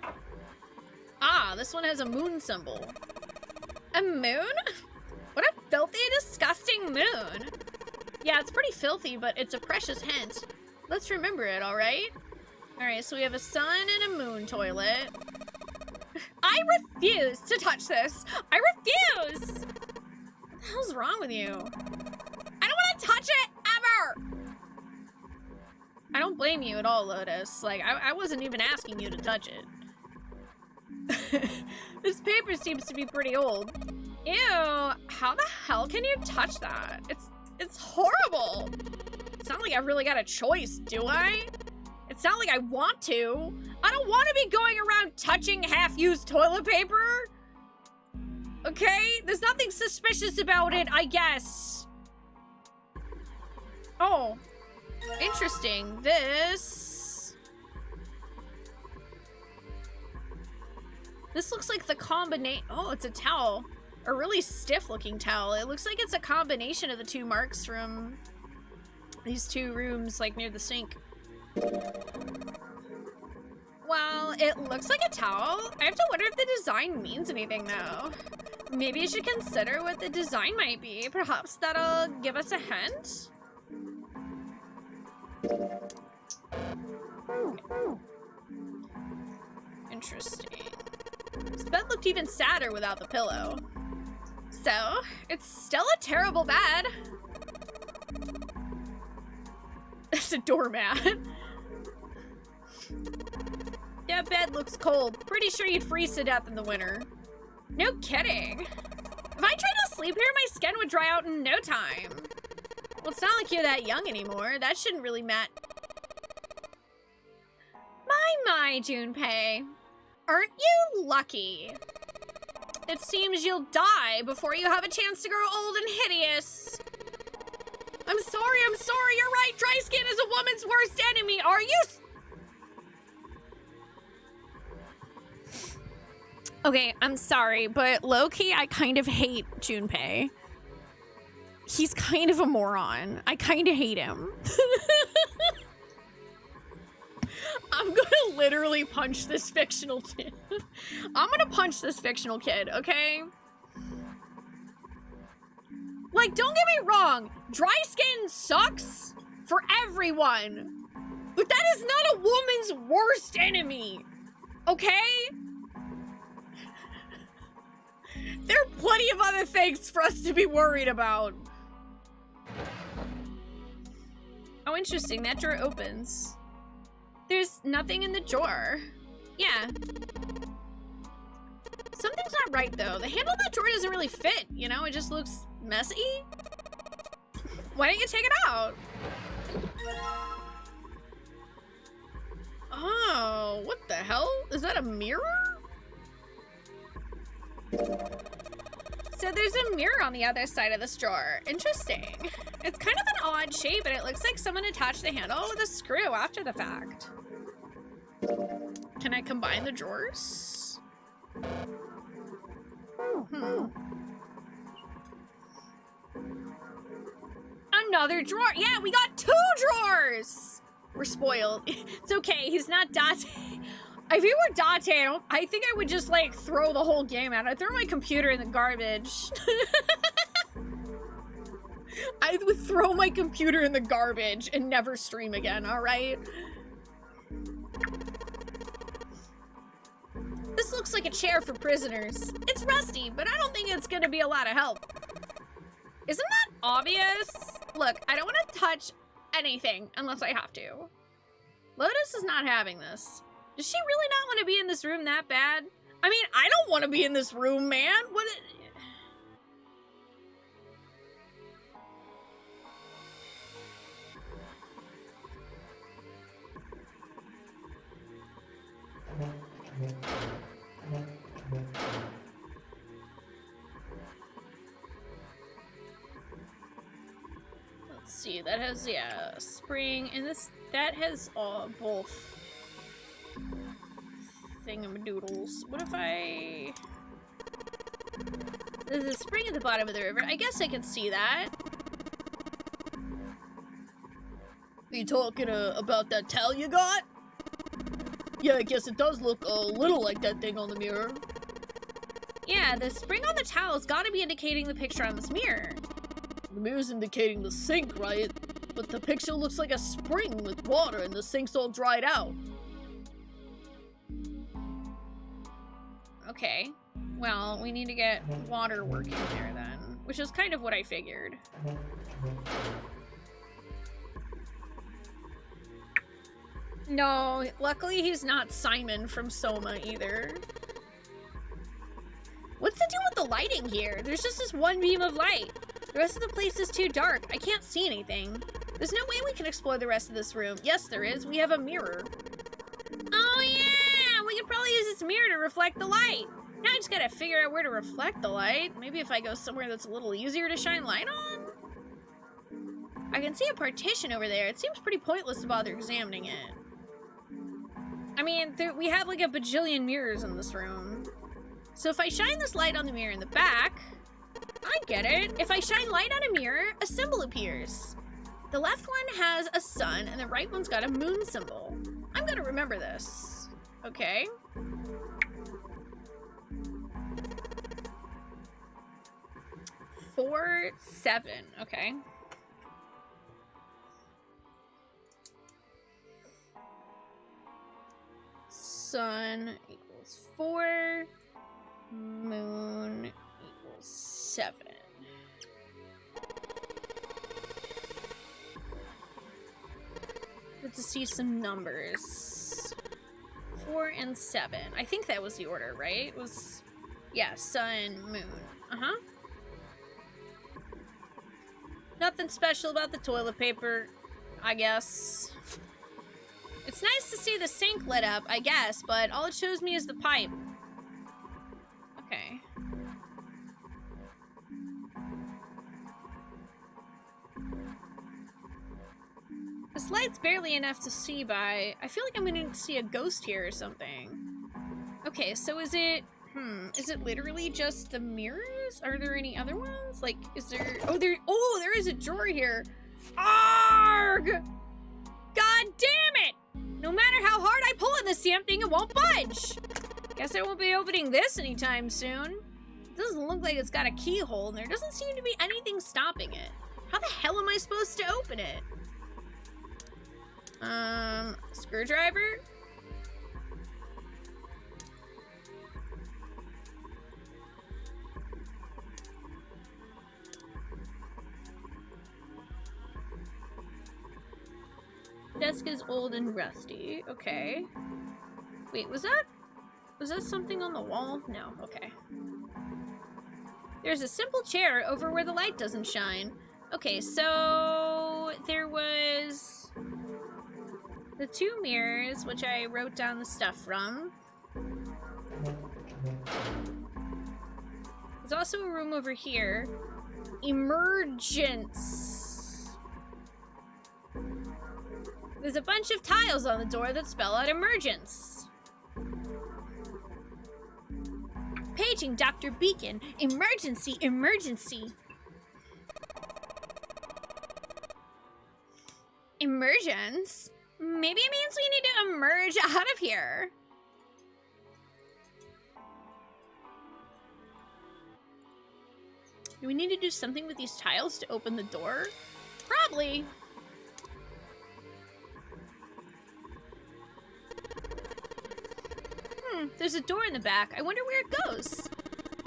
Ah, this one has a moon symbol. A moon? What a filthy, disgusting moon. Yeah, it's pretty filthy, but it's a precious hint. Let's remember it, all right? All right, so we have a sun and a moon toilet. I refuse to touch this. I refuse. What the hell's wrong with you? I don't want to touch it ever. I don't blame you at all, Lotus. Like, I wasn't even asking you to touch it. This paper seems to be pretty old. Ew, how the hell can you touch that? It's horrible. It's not like I've really got a choice, do I? It's not like I want to. I don't want to be going around touching half-used toilet paper. Okay? There's nothing suspicious about it, I guess. Oh. Interesting. This looks like the combination. Oh, it's a towel. A really stiff-looking towel. It looks like it's a combination of the two marks from these two rooms, like near the sink. Well, it looks like a towel. I have to wonder if the design means anything, though. Maybe you should consider what the design might be. Perhaps that'll give us a hint? Interesting. This bed looked even sadder without the pillow. So, it's still a terrible bed. It's a doormat. That bed looks cold. Pretty sure you'd freeze to death in the winter. No kidding. If I tried to sleep here, my skin would dry out in no time. Well, it's not like you're that young anymore. That shouldn't really matter. My, Junpei. Aren't you lucky? It seems you'll die before you have a chance to grow old and hideous. I'm sorry, you're right. Dry skin is a woman's worst enemy. Are you? Okay, I'm sorry, but low-key, I kind of hate Junpei. He's kind of a moron. I kind of hate him. I'm gonna literally punch this fictional kid. I'm gonna punch this fictional kid, okay? Like, don't get me wrong. Dry skin sucks for everyone. But that is not a woman's worst enemy. Okay? There are plenty of other things for us to be worried about. Oh, interesting. That drawer opens. There's nothing in the drawer. Yeah. Something's not right, though. The handle on that drawer doesn't really fit, you know? It just looks messy. Why don't you take it out? Oh, what the hell? Is that a mirror? So there's a mirror on the other side of this drawer. Interesting. It's kind of an odd shape, and it looks like someone attached the handle with a screw after the fact. Can I combine the drawers? Another drawer. Yeah, we got 2 drawers. We're spoiled. It's okay. He's not Date. If he were Date, I think I would just like throw the whole game out. I'd throw my computer in the garbage. I would throw my computer in the garbage and never stream again, all right? This looks like a chair for prisoners. It's rusty, but I don't think it's gonna be a lot of help. Isn't that obvious? Look, I don't want to touch anything unless I have to. Lotus is not having this. Does she really not want to be in this room that bad? I mean, I don't want to be in this room, man. What? Let's see, that has, yeah, spring, and that has both thingamadoodles. What if I... There's a spring at the bottom of the river. I guess I can see that. Are you talking about that towel you got? Yeah, I guess it does look a little like that thing on the mirror. Yeah, the spring on the towel's gotta be indicating the picture on this mirror. The mirror's indicating the sink, right? But the picture looks like a spring with water and the sink's all dried out. Okay. Well, we need to get water working there then, which is kind of what I figured. No, luckily he's not Simon from Soma either. What's the deal with the lighting here? There's just this one beam of light. The rest of the place is too dark. I can't see anything. There's no way we can explore the rest of this room. Yes, there is. We have a mirror. Oh yeah! We could probably use this mirror to reflect the light. Now I just gotta figure out where to reflect the light. Maybe if I go somewhere that's a little easier to shine light on? I can see a partition over there. It seems pretty pointless to bother examining it. I mean, we have like a bajillion mirrors in this room. So if I shine this light on the mirror in the back, I get it. If I shine light on a mirror, a symbol appears. The left one has a sun and the right one's got a moon symbol. I'm gonna remember this. Okay. Four, 7, okay. Sun equals 4, moon equals 7. Let's see some numbers. 4 and 7. I think that was the order, right? It was, yeah, sun, moon. Uh-huh. Nothing special about the toilet paper, I guess. It's nice to see the sink lit up, I guess, but all it shows me is the pipe. Okay. This light's barely enough to see by. I feel like I'm gonna see a ghost here or something. Okay, so is it literally just the mirrors? Are there any other ones? Like, is there, there is a drawer here. Arg! God damn it! No matter how hard I pull on this damn thing, it won't budge. Guess I won't be opening this anytime soon. It doesn't look like it's got a keyhole, and there doesn't seem to be anything stopping it. How the hell am I supposed to open it? Screwdriver? desk is old and rusty. Okay. Wait, was that something on the wall? No, okay. There's a simple chair over where the light doesn't shine. Okay, so there was the 2 mirrors, which I wrote down the stuff from. There's also a room over here. Emergence. There's a bunch of tiles on the door that spell out emergence. Paging Dr. Beacon. Emergency, emergency. Emergence? Maybe it means we need to emerge out of here. Do we need to do something with these tiles to open the door? Probably. There's a door in the back. I wonder where it goes.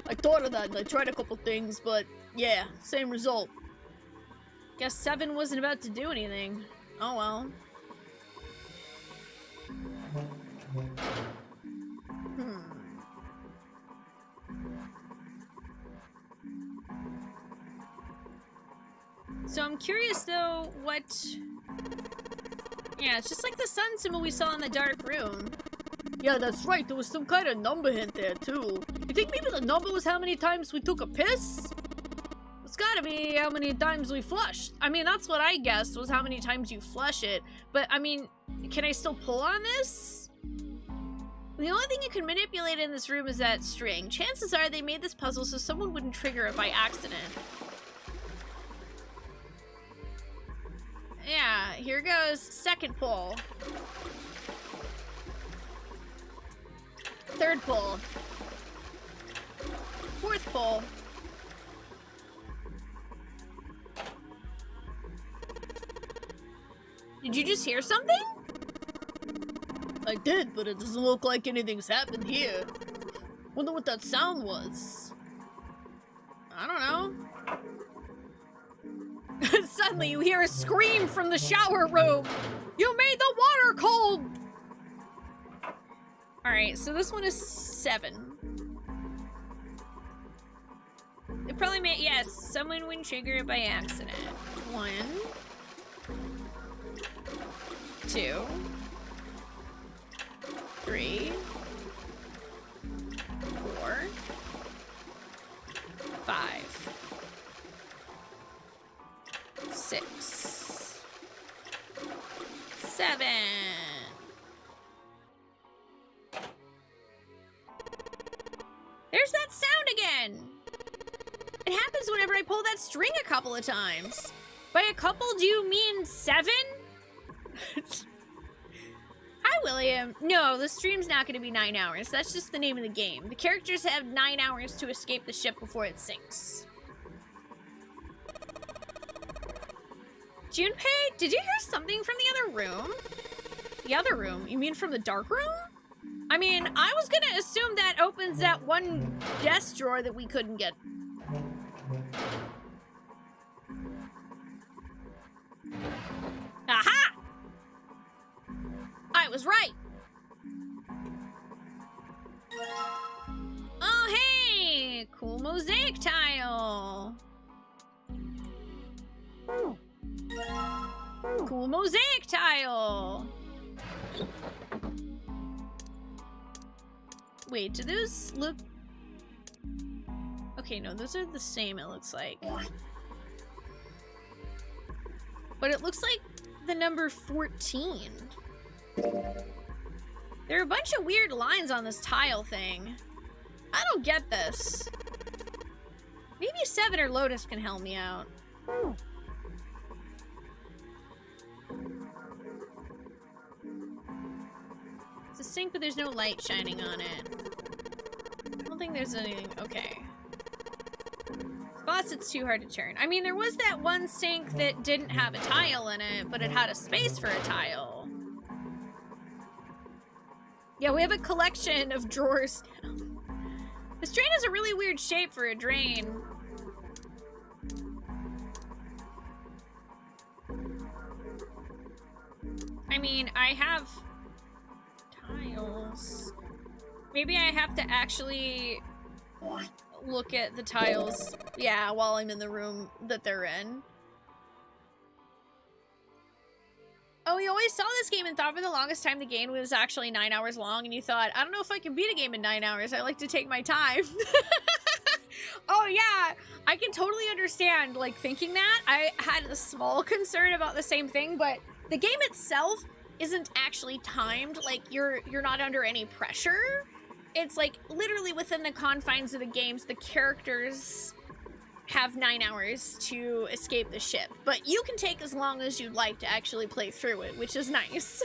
I thought of that and I tried a couple things, but yeah, same result. Guess 7 wasn't about to do anything. Oh well. So I'm curious though, what... Yeah, it's just like the sun symbol we saw in the dark room. Yeah, that's right. There was some kind of number hint there, too. You think maybe the number was how many times we took a piss? It's gotta be how many times we flushed. I mean, that's what I guessed, was how many times you flush it. But, I mean, can I still pull on this? The only thing you can manipulate in this room is that string. Chances are they made this puzzle so someone wouldn't trigger it by accident. Yeah, here goes. Second pull. Third pull. Fourth pull. Did you just hear something? I did, but it doesn't look like anything's happened here. Wonder what that sound was. I don't know. Suddenly you hear a scream from the shower room. You made the water cold! Alright, so this one is 7. They probably made, yes, someone wouldn't trigger it by accident. 1, 2, 3, 4, 5, 6, 7. There's that sound again! It happens whenever I pull that string a couple of times. By a couple, do you mean 7? Hi, William. No, the stream's not going to be 9 hours. That's just the name of the game. The characters have 9 hours to escape the ship before it sinks. Junpei, did you hear something from the other room? The other room? You mean from the dark room? I mean, I was gonna assume that opens that one desk drawer that we couldn't get. Aha! I was right. Oh, hey! Cool mosaic tile. Cool mosaic tile. Wait, do those look... Okay, no, those are the same, it looks like. But it looks like the number 14. There are a bunch of weird lines on this tile thing. I don't get this. Maybe 7 or Lotus can help me out. It's a sink, but there's no light shining on it. I don't think there's anything... Okay. Faucet's too hard to turn. I mean, there was that one sink that didn't have a tile in it, but it had a space for a tile. Yeah, we have a collection of drawers. This drain has a really weird shape for a drain. I mean, mean, I have tiles. Maybe I have to actually look at the tiles, yeah, while I'm in the room that they're in. Oh, you always saw this game and thought for the longest time the game was actually 9 hours long, and you thought, I don't know if I can beat a game in 9 hours. I like to take my time. Oh, yeah. I can totally understand, like, thinking that. I had a small concern about the same thing, but the game itself isn't actually timed. Like, you're not under any pressure. It's, like, literally within the confines of the games, the characters have 9 hours to escape the ship. But you can take as long as you'd like to actually play through it, which is nice.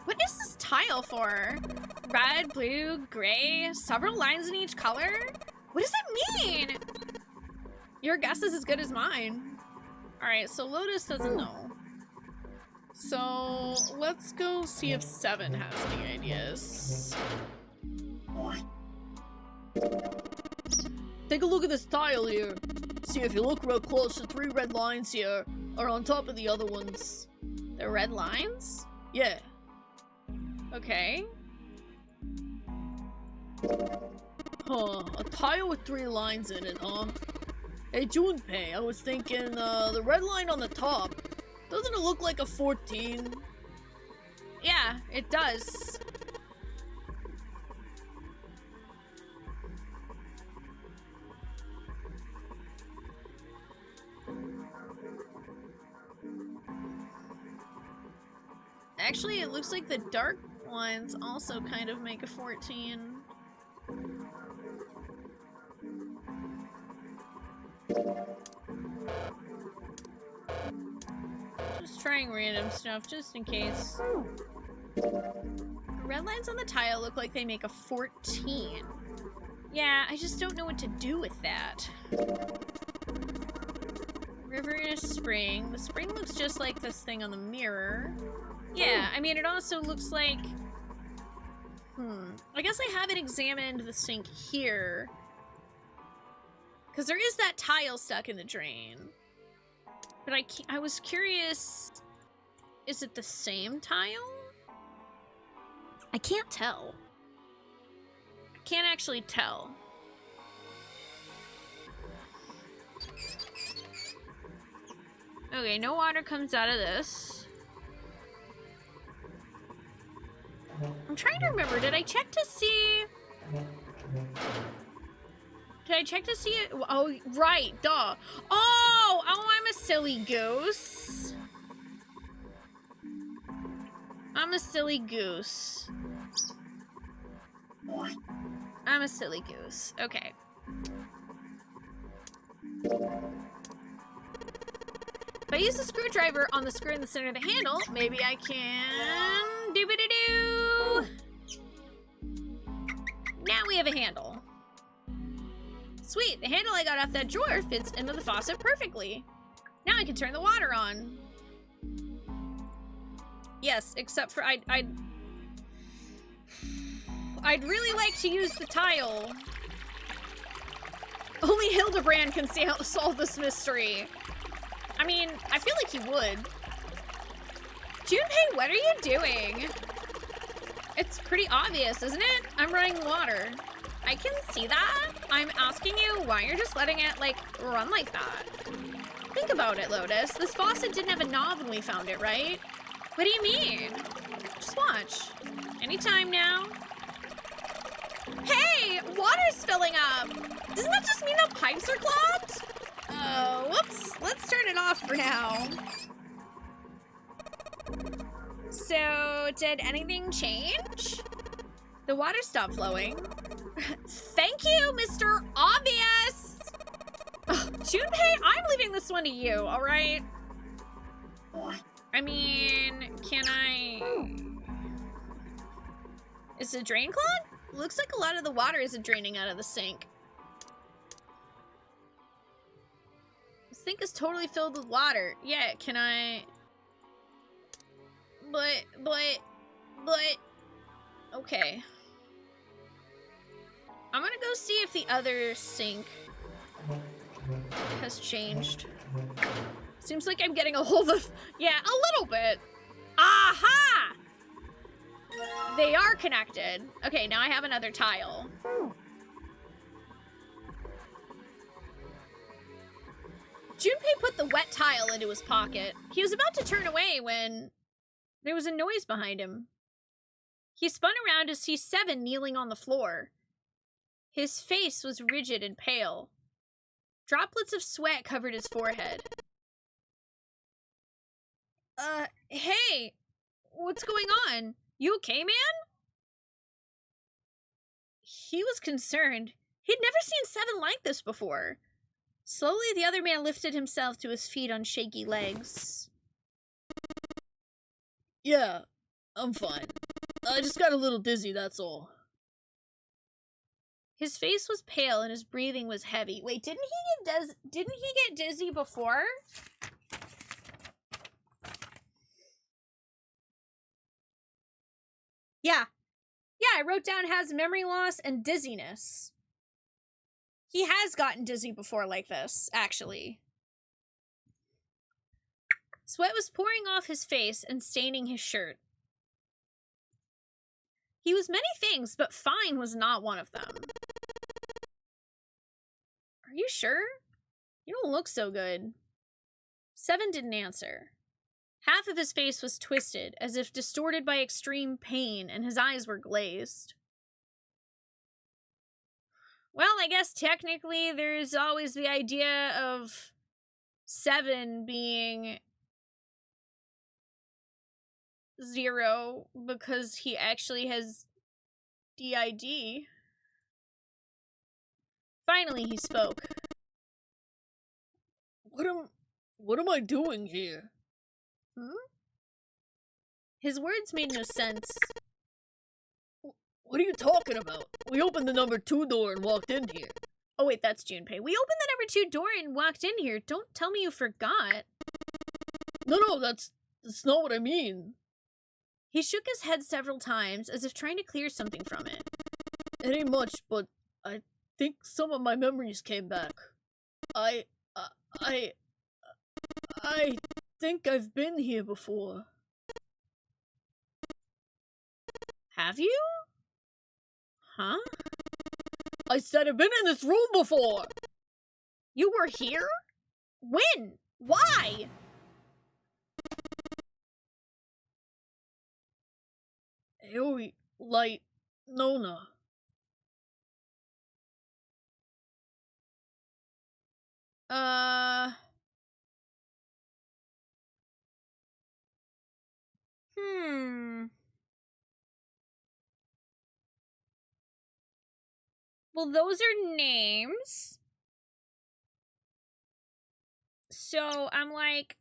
What is this tile for? Red, blue, gray, several lines in each color? What does it mean? Your guess is as good as mine. Alright, so Lotus doesn't know. So let's go see if Seven has any ideas. Take a look at this tile here. See, if you look real close, the 3 red lines here are on top of the other ones. The red lines? Yeah. Okay. Huh, a tile with 3 lines in it, huh? Hey, Junpei, I was thinking, the red line on the top, doesn't it look like a 14? Yeah, it does. Actually, it looks like the dark ones also kind of make a 14. Just trying random stuff, just in case. The red lines on the tile look like they make a 14. Yeah, I just don't know what to do with that. River in a spring. The spring looks just like this thing on the mirror. Yeah, I mean, it also looks like... I guess I haven't examined the sink here. Because there is that tile stuck in the drain. But I was curious... Is it the same tile? I can't tell. I can't actually tell. Okay, no water comes out of this. I'm trying to remember, did I check to see... Did I check to see it? Oh, right, duh. Oh, I'm a silly goose. I'm a silly goose. I'm a silly goose. Okay. If I use the screwdriver on the screw in the center of the handle, maybe I can... Doo-ba-doo-doo! Now we have a handle. Sweet, the handle I got off that drawer fits into the faucet perfectly. Now I can turn the water on. Yes, except for I'd really like to use the tile. Only Hildebrand can solve this mystery. I mean, I feel like he would. Junpei, what are you doing? It's pretty obvious, isn't it? I'm running water. I can see that. I'm asking you why you're just letting it, like, run like that. Think about it, Lotus. This faucet didn't have a knob when we found it, right? What do you mean? Just watch. Anytime now. Hey, water's filling up. Doesn't that just mean the pipes are clogged? Oh, whoops. Let's turn it off for now. So, did anything change? The water stopped flowing. Thank you, Mr. Obvious! Ugh, Junpei, I'm leaving this one to you, alright? I mean, can I... Is the drain clogged? Looks like a lot of the water isn't draining out of the sink. This sink is totally filled with water. Yeah, can I... But... Okay. I'm gonna go see if the other sink has changed. Seems like I'm getting a hold of... Yeah, a little bit. Aha! They are connected. Okay, now I have another tile. Junpei put the wet tile into his pocket. He was about to turn away when there was a noise behind him. He spun around to see Seven kneeling on the floor. His face was rigid and pale. Droplets of sweat covered his forehead. Hey! What's going on? You okay, man? He was concerned. He'd never seen Seven like this before. Slowly, the other man lifted himself to his feet on shaky legs. Yeah, I'm fine. I just got a little dizzy, that's all. His face was pale and his breathing was heavy. Wait, didn't he get dizzy before? Yeah. Yeah, I wrote down has memory loss and dizziness. He has gotten dizzy before like this, actually. Sweat was pouring off his face and staining his shirt. He was many things, but fine was not one of them. Are you sure? You don't look so good. Seven didn't answer. Half of his face was twisted, as if distorted by extreme pain, and his eyes were glazed. Well, I guess technically there's always the idea of Seven being 0 because he actually has DID. Finally, he spoke. What am I doing here? His words made no sense. What are you talking about? We opened the number 2 door and walked in here. Oh wait, that's Junpei. We opened the number 2 door and walked in here. Don't tell me you forgot. No, that's not what I mean. He shook his head several times, as if trying to clear something from it. It ain't much, but I think some of my memories came back. I think I've been here before. Have you? Huh? I said I've been in this room before! You were here? When? Why? Aoi, Light, Nona. Well, those are names. So I'm like,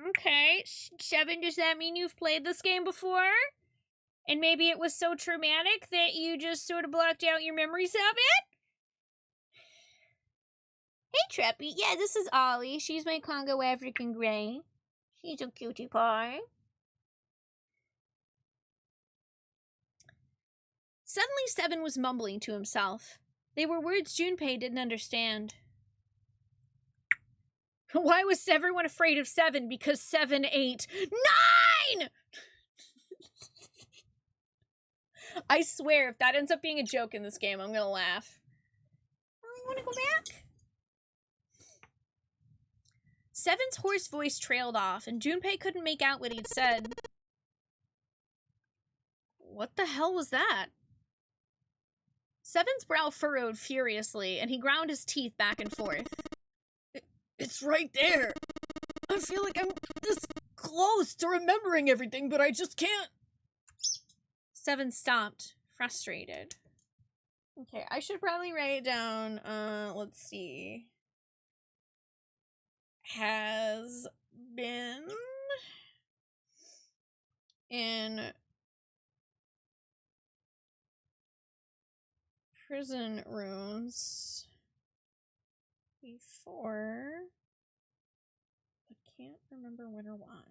okay, Seven, does that mean you've played this game before? And maybe it was so traumatic that you just sort of blocked out your memories of it? Hey, Treppy. Yeah, this is Ollie. She's my Congo African Grey. She's a cutie pie. Suddenly, Seven was mumbling to himself. They were words Junpei didn't understand. Why was everyone afraid of Seven? Because 7, 8, 9! I swear, if that ends up being a joke in this game, I'm gonna laugh. Oh, you wanna go back? Seven's hoarse voice trailed off, and Junpei couldn't make out what he'd said. What the hell was that? Seven's brow furrowed furiously, and he ground his teeth back and forth. It's right there! I feel like I'm this close to remembering everything, but I just can't! Seven stopped, frustrated. Okay, I should probably write down, let's see. Has been in prison rooms before, but can't remember when or why.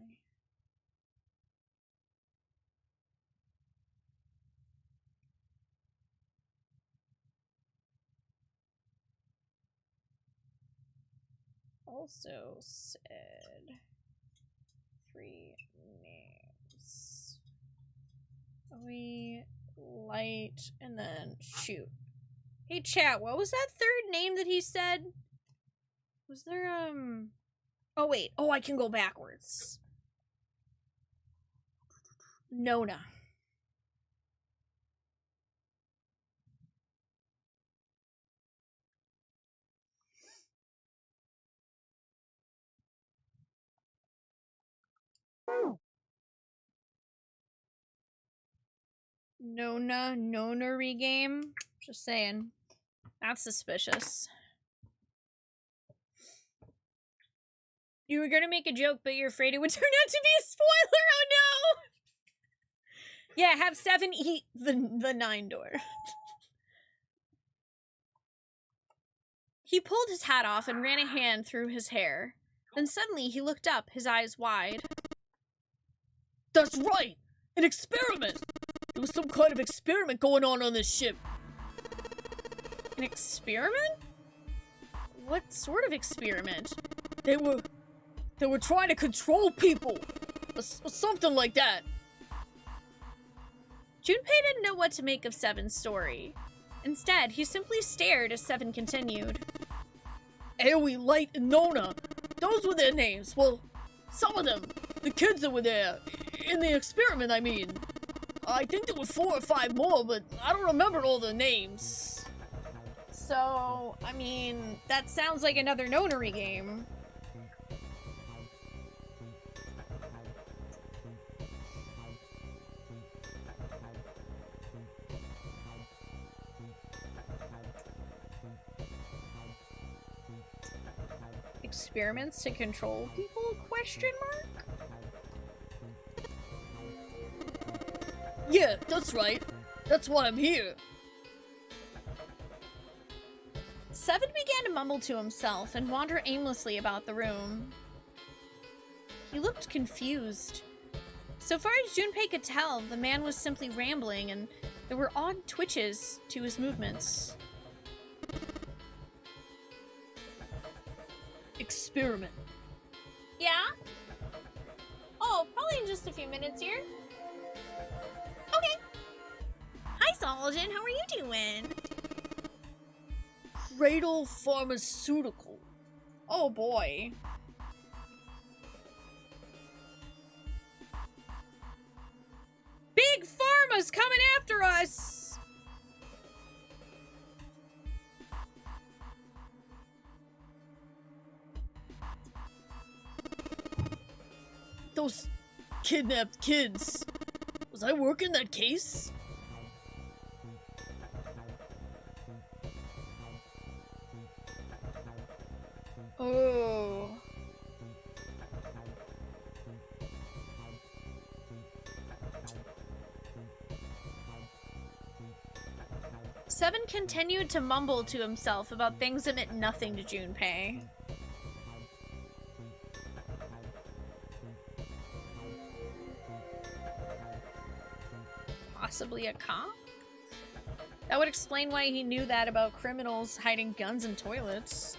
also said 3 names. We light and then shoot. Hey chat, what was that third name that he said? Was there oh wait, oh I can go backwards. Nona. Nonary game. Just saying. That's suspicious. You were gonna make a joke, but you're afraid it would turn out to be a spoiler. Oh no! Yeah, have 7 eat the 9 door. He pulled his hat off and ran a hand through his hair. Then suddenly he looked up, his eyes wide. That's right! An experiment! There was some kind of experiment going on this ship. An experiment? What sort of experiment? They were trying to control people. Or something like that. Junpei didn't know what to make of Seven's story. Instead, he simply stared as Seven continued. Aoi, Light, and Nona. Those were their names. Well, some of them. The kids that were there. In the experiment, I mean. I think there were 4 or 5 more, but I don't remember all the names. So, I mean, that sounds like another nonary game. Experiments to control people? Question mark? Yeah, that's right. That's why I'm here. Seven began to mumble to himself and wander aimlessly about the room. He looked confused. So far as Junpei could tell, the man was simply rambling, and there were odd twitches to his movements. Experiment. Yeah? Oh, probably in just a few minutes here. Okay. Hi, Solomon. How are you doing? Cradle Pharmaceutical. Oh, boy. Big Pharma's coming after us! Those kidnapped kids. Was I working that case? Oh. Seven continued to mumble to himself about things that meant nothing to Junpei. Possibly a cop? That would explain why he knew that about criminals hiding guns in toilets.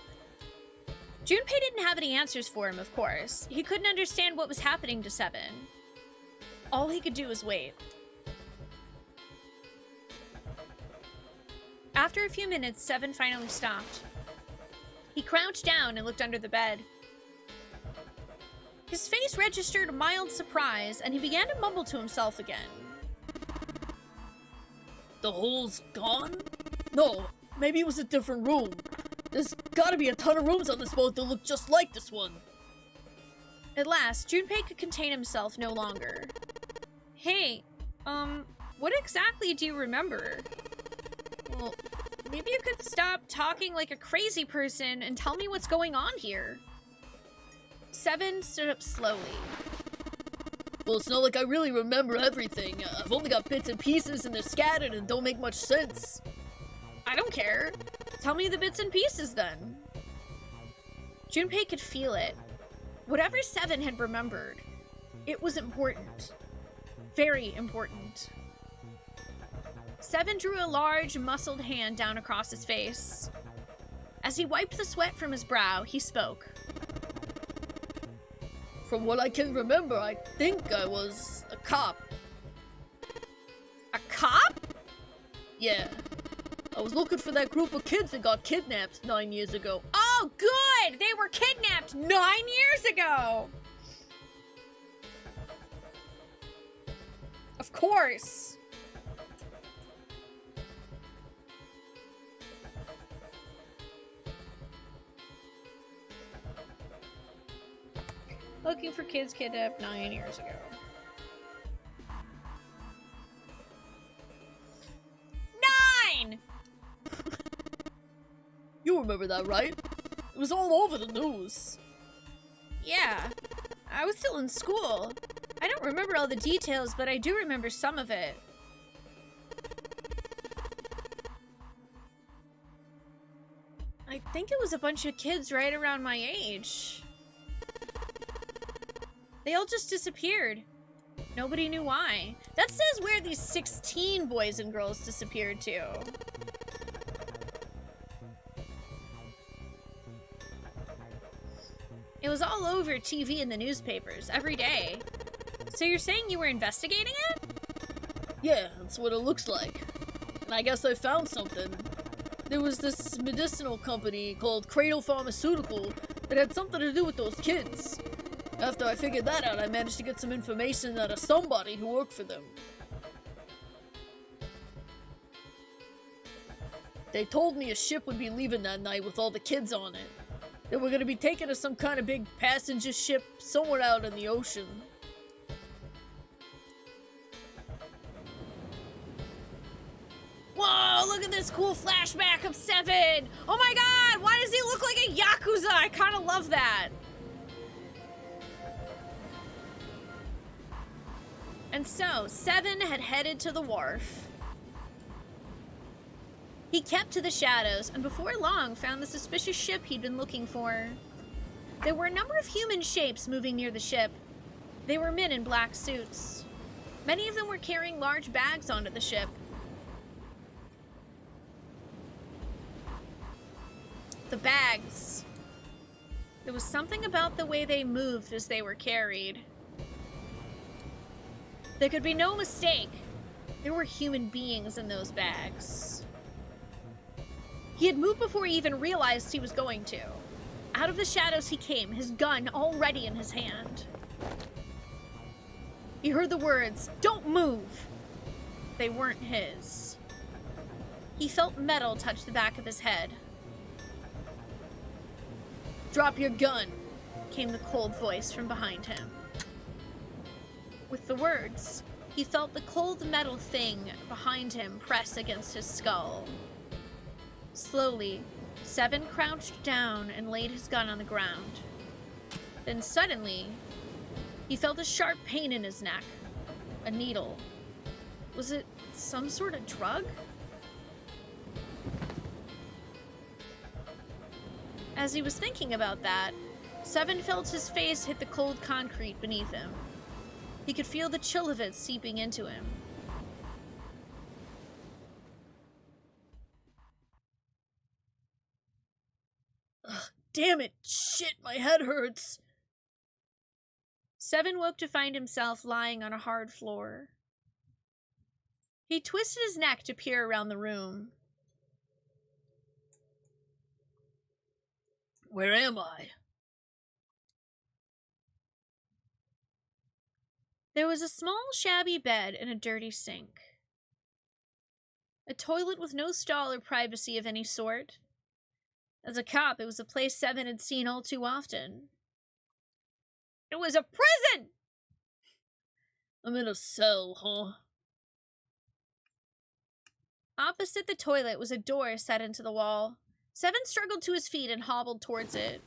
Junpei didn't have any answers for him, of course. He couldn't understand what was happening to Seven. All he could do was wait. After a few minutes, Seven finally stopped. He crouched down and looked under the bed. His face registered a mild surprise, and he began to mumble to himself again. The hole's gone? No, maybe it was a different room. There's gotta be a ton of rooms on this boat that look just like this one. At last, Junpei could contain himself no longer. Hey, what exactly do you remember? Well, maybe you could stop talking like a crazy person and tell me what's going on here. Seven stood up slowly. Well, it's not like I really remember everything. I've only got bits and pieces and they're scattered and don't make much sense. I don't care. Tell me the bits and pieces then. Junpei could feel it. Whatever Seven had remembered, it was important. Very important. Seven drew a large, muscled hand down across his face. As he wiped the sweat from his brow, he spoke. From what I can remember, I think I was a cop. A cop? Yeah. I was looking for that group of kids that got kidnapped 9 years ago. Oh, good! They were kidnapped 9 years ago! Of course. Looking for kids kidnapped 9 years ago. 9! You remember that, right? It was all over the news. Yeah. I was still in school. I don't remember all the details, but I do remember some of it. I think it was a bunch of kids right around my age. They all just disappeared. Nobody knew why. That says where these 16 boys and girls disappeared to. It was all over TV and the newspapers every day. So you're saying you were investigating it? Yeah, that's what it looks like. And I guess I found something. There was this medicinal company called Cradle Pharmaceutical that had something to do with those kids. After I figured that out, I managed to get some information out of somebody who worked for them. They told me a ship would be leaving that night with all the kids on it. They were going to be taken to some kind of big passenger ship somewhere out in the ocean. Whoa, look at this cool flashback of Seven! Oh my god, why does he look like a Yakuza? I kind of love that. And so, Seven had headed to the wharf. He kept to the shadows, and before long found the suspicious ship he'd been looking for. There were a number of human shapes moving near the ship. They were men in black suits. Many of them were carrying large bags onto the ship. The bags. There was something about the way they moved as they were carried. There could be no mistake. There were human beings in those bags. He had moved before he even realized he was going to. Out of the shadows he came, his gun already in his hand. He heard the words, "Don't move!" They weren't his. He felt metal touch the back of his head. "Drop your gun," came the cold voice from behind him. With the words, he felt the cold metal thing behind him press against his skull. Slowly, Seven crouched down and laid his gun on the ground. Then suddenly, he felt a sharp pain in his neck. A needle. Was it some sort of drug? As he was thinking about that, Seven felt his face hit the cold concrete beneath him. He could feel the chill of it seeping into him. Ugh, damn it! Shit, my head hurts! Seven woke to find himself lying on a hard floor. He twisted his neck to peer around the room. Where am I? There was a small, shabby bed and a dirty sink. A toilet with no stall or privacy of any sort. As a cop, it was a place Seven had seen all too often. It was a prison! I'm in a cell, huh? Opposite the toilet was a door set into the wall. Seven struggled to his feet and hobbled towards it.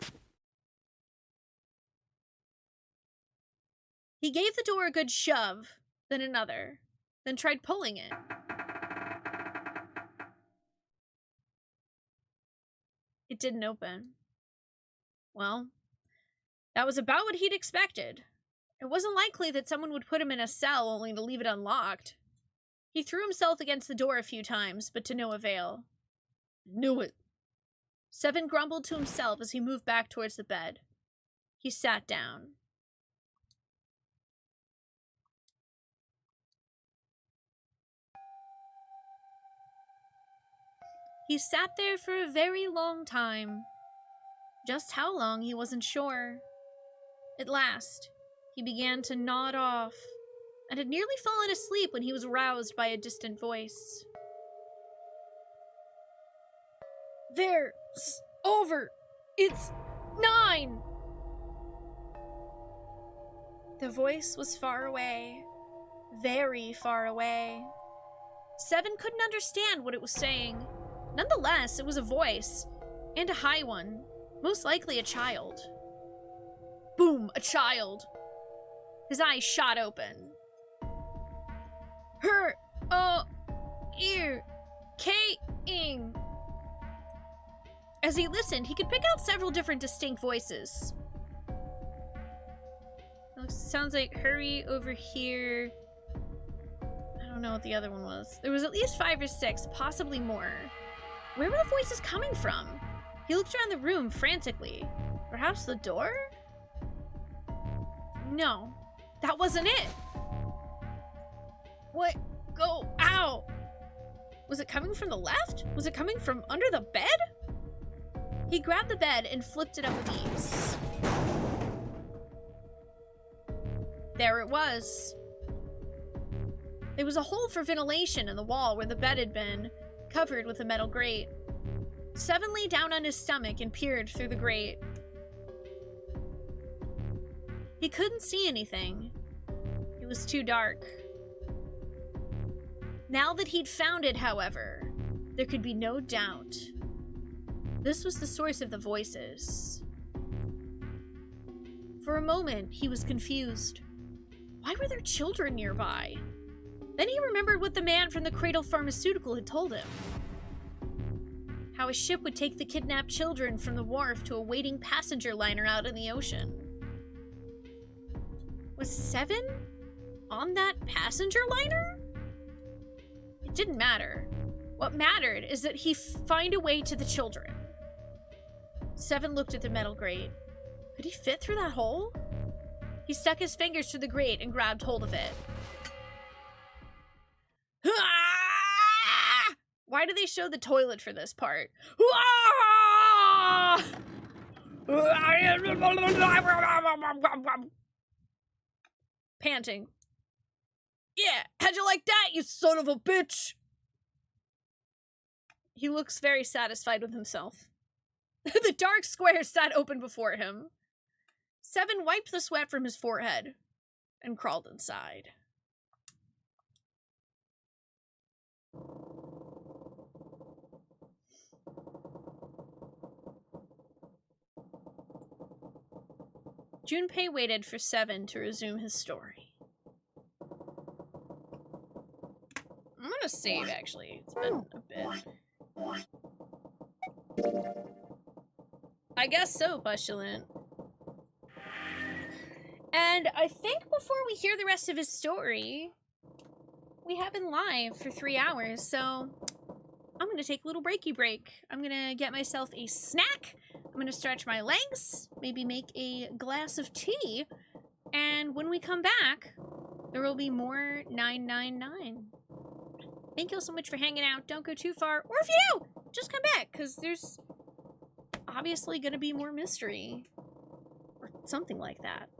He gave the door a good shove, then another, then tried pulling it. It didn't open. Well, that was about what he'd expected. It wasn't likely that someone would put him in a cell only to leave it unlocked. He threw himself against the door a few times, but to no avail. Knew it. Seven grumbled to himself as he moved back towards the bed. He sat down. He sat there for a very long time. Just how long, he wasn't sure. At last, he began to nod off, and had nearly fallen asleep when he was roused by a distant voice. There! Over! It's 9! The voice was far away. Very far away. Seven couldn't understand what it was saying. Nonetheless, it was a voice, and a high one. Most likely a child. Boom, a child. His eyes shot open. Her, ear, K-ing. As he listened, he could pick out several different distinct voices. Sounds like hurry over here. I don't know what the other one was. There was at least 5 or 6, possibly more. Where were the voices coming from? He looked around the room frantically. Perhaps the door? No, that wasn't it. What? Go out! Was it coming from the left? Was it coming from under the bed? He grabbed the bed and flipped it up with ease. There it was. There was a hole for ventilation in the wall where the bed had been, covered with a metal grate. Seven lay down on his stomach and peered through the grate. He couldn't see anything. It was too dark. Now that he'd found it, however, there could be no doubt. This was the source of the voices. For a moment, he was confused. Why were there children nearby? Then he remembered what the man from the Cradle Pharmaceutical had told him. How a ship would take the kidnapped children from the wharf to a waiting passenger liner out in the ocean. Was Seven on that passenger liner? It didn't matter. What mattered is that he find a way to the children. Seven looked at the metal grate. Could he fit through that hole? He stuck his fingers through the grate and grabbed hold of it. Why do they show the toilet for this part? Panting. Yeah, how'd you like that, you son of a bitch? He looks very satisfied with himself. The dark square sat open before him. Seven wiped the sweat from his forehead and crawled inside. Junpei waited for Seven to resume his story. I'm gonna save, actually. It's been a bit. I guess so, Pustulant. And I think before we hear the rest of his story, we have been live for 3 hours, so I'm gonna take a little breaky break. I'm gonna get myself a snack. I'm gonna stretch my legs, maybe make a glass of tea, and when we come back, there will be more 999. Thank you all so much for hanging out. Don't go too far, or if you do, just come back, because there's obviously gonna be more mystery, or something like that.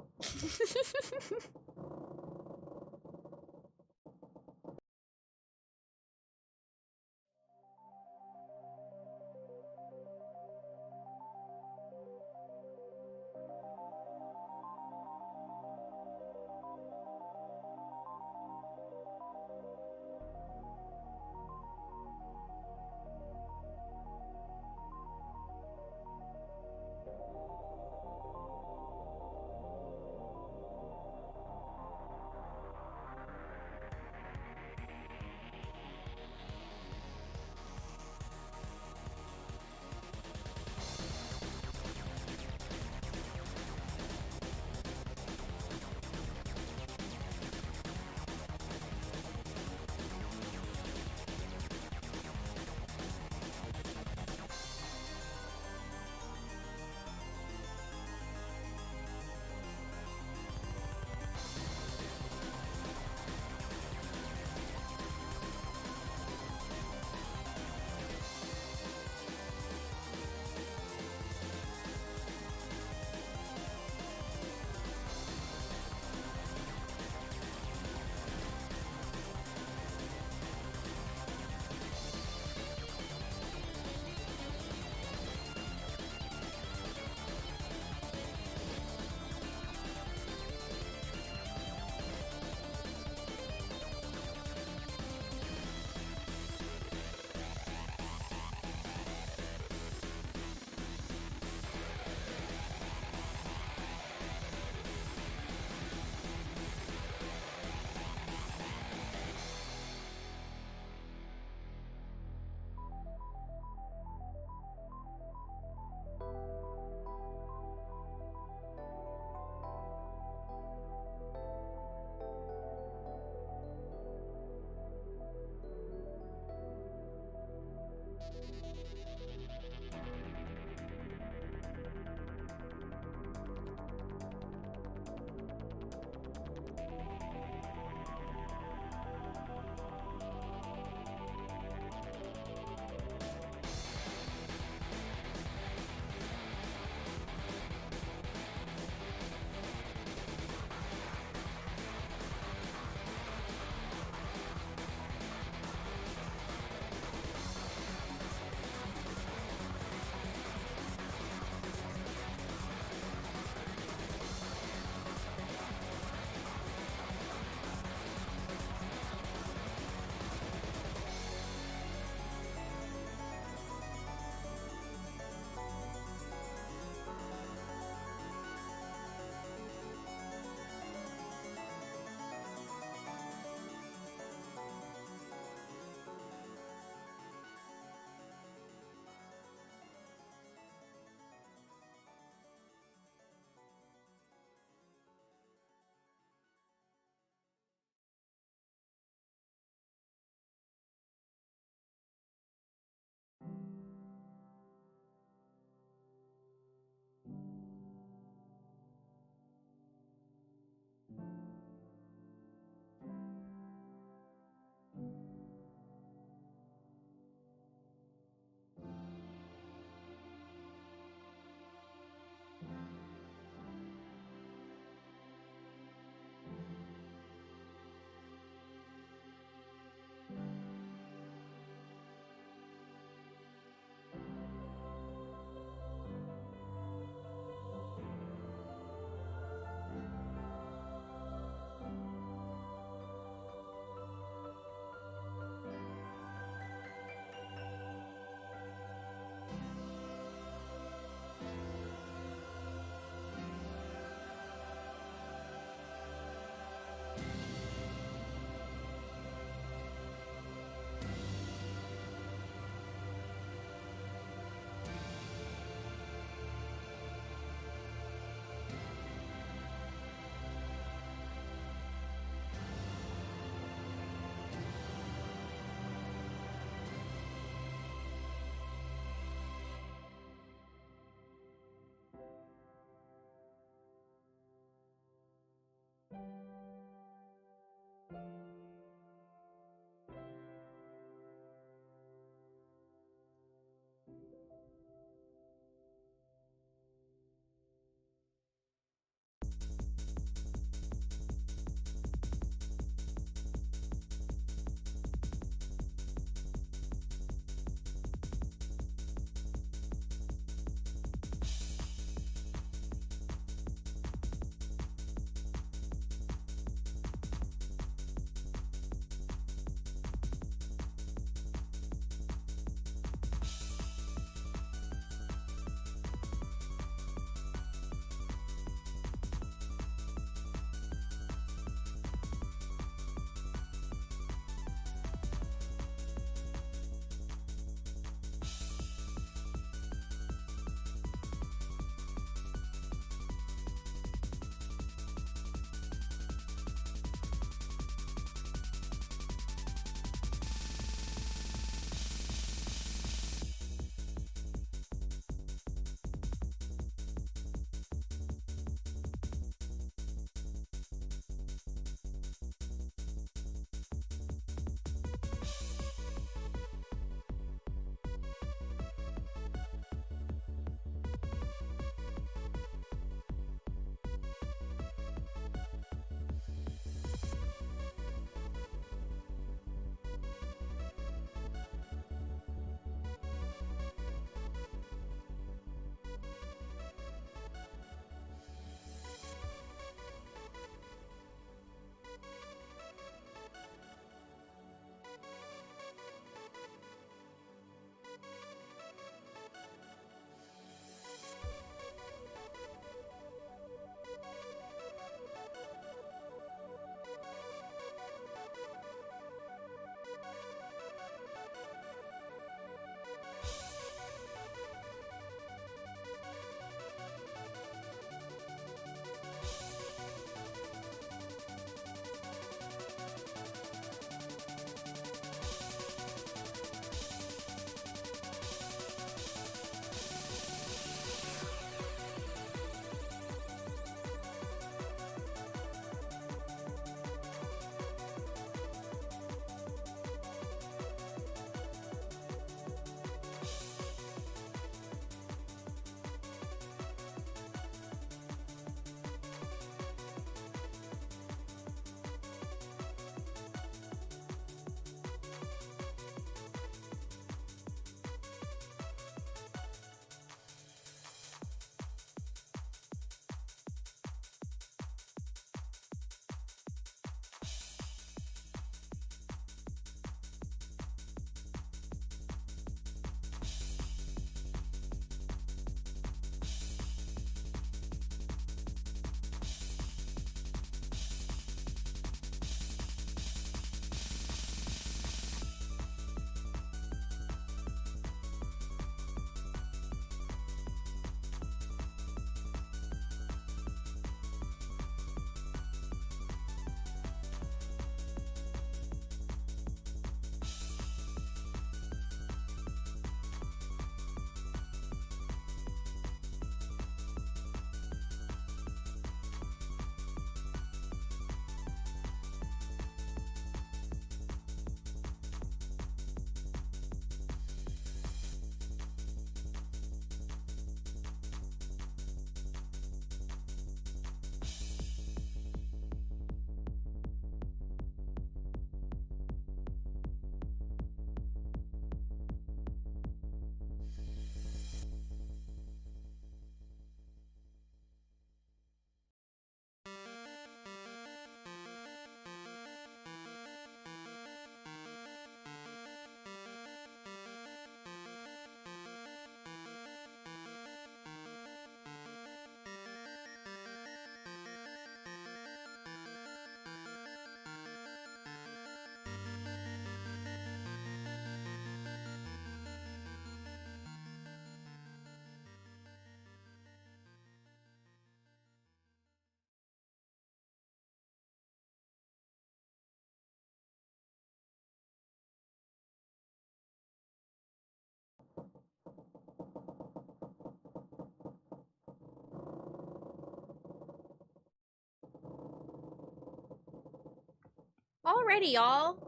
Alrighty, y'all.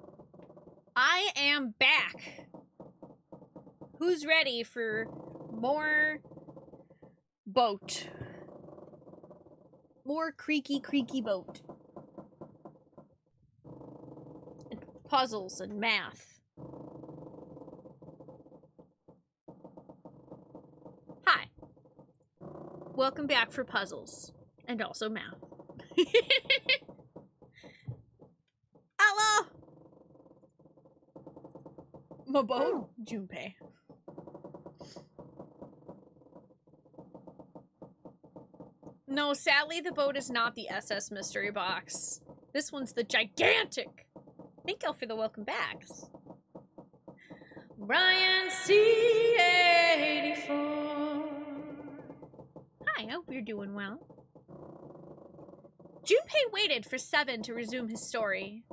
I am back. Who's ready for more boat? More creaky boat. And puzzles and math. Hi. Welcome back for puzzles. And also math. Hello! My boat? Junpei. No, sadly, the boat is not the SS Mystery Box. This one's the gigantic. Thank y'all for the welcome backs. Ryan C84. Hi, I hope you're doing well. Junpei waited for Seven to resume his story.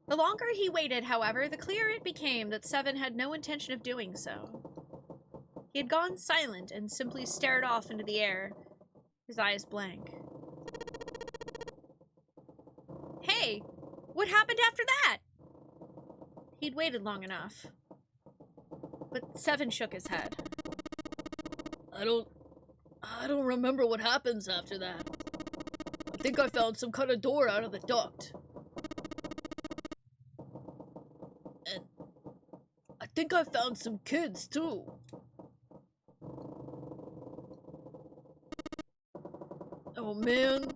The longer he waited, however, the clearer it became that Seven had no intention of doing so. He had gone silent and simply stared off into the air, his eyes blank. Hey, what happened after that? He'd waited long enough. But Seven shook his head. I don't remember what happens after that. I think I found some kind of door out of the duct. And I think I found some kids, too. Oh, man.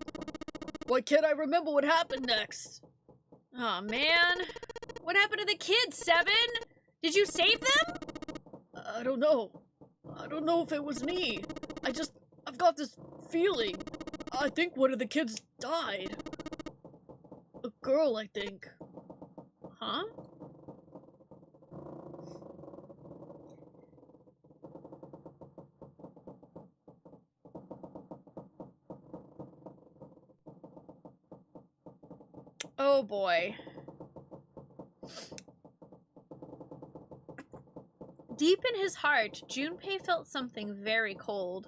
Why can't I remember what happened next? Aw, man. What happened to the kids, Seven? Did you save them? I don't know. I don't know if it was me. I've got this feeling. I think one of the kids died. A girl, I think. Huh? Oh boy. Deep in his heart, Junpei felt something very cold.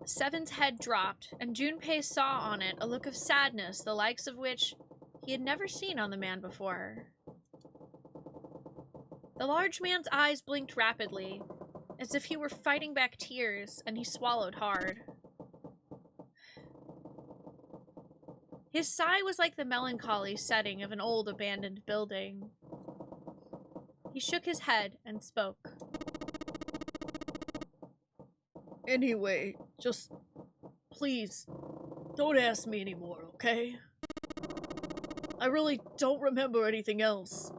Seven's head dropped, and Junpei saw on it a look of sadness the likes of which he had never seen on the man before. The large man's eyes blinked rapidly, as if he were fighting back tears, and he swallowed hard. His sigh was like the melancholy setting of an old abandoned building. He shook his head and spoke. Anyway, just please don't ask me anymore, okay? I really don't remember anything else.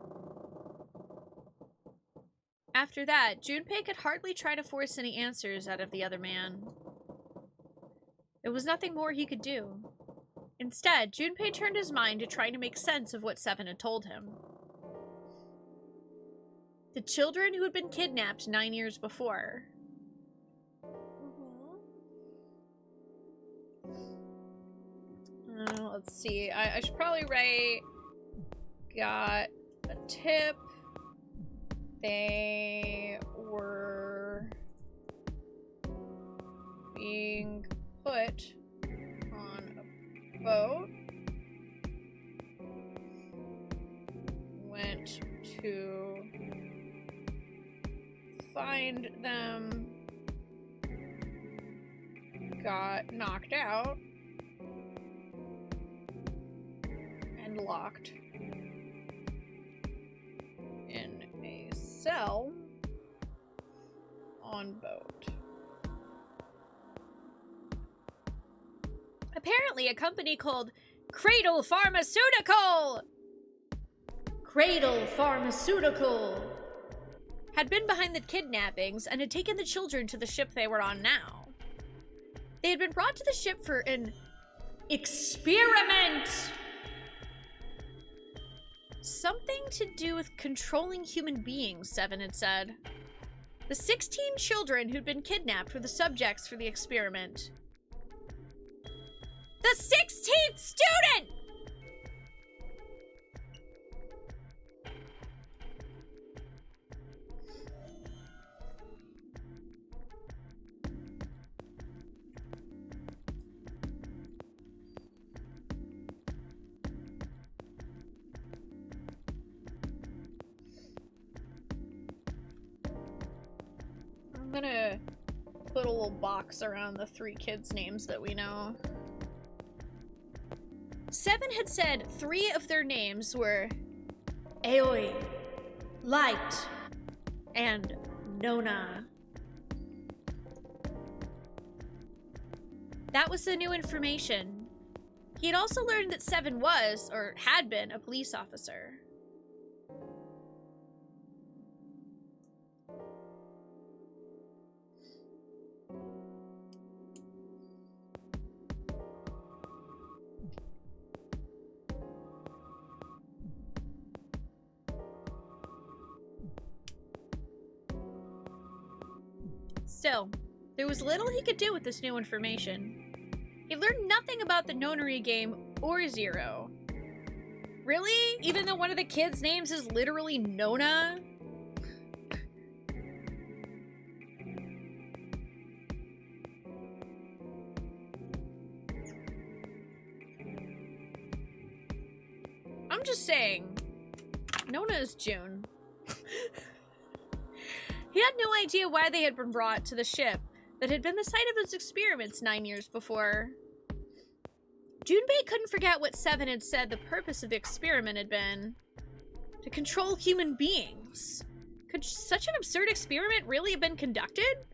After that, Junpei could hardly try to force any answers out of the other man. There was nothing more he could do. Instead, Junpei turned his mind to trying to make sense of what Seven had told him. The children who had been kidnapped 9 years before. Let's see. I should probably write... Got a tip. They were being put on a boat. Went to find them. Got knocked out. And locked in a cell on boat. Apparently, a company called Cradle Pharmaceutical had been behind the kidnappings and had taken the children to the ship they were on now. They had been brought to the ship for an experiment. Something to do with controlling human beings, Seven had said. The 16 children who'd been kidnapped were the subjects for the experiment. The 16th student! gonna put a little box around the 3 kids' names that we know. 7 had said 3 of their names were Aoi, Light, and Nona. That was the new information. He had also learned that 7 was, or had been, a police officer. Still, there was little he could do with this new information. He learned nothing about the nonary game or Zero. Really? Even though one of the kids' names is literally Nona? I'm just saying, Nona is June. He had no idea why they had been brought to the ship that had been the site of his experiments 9 years before. Junpei couldn't forget what 7 had said the purpose of the experiment had been. To control human beings. Could such an absurd experiment really have been conducted?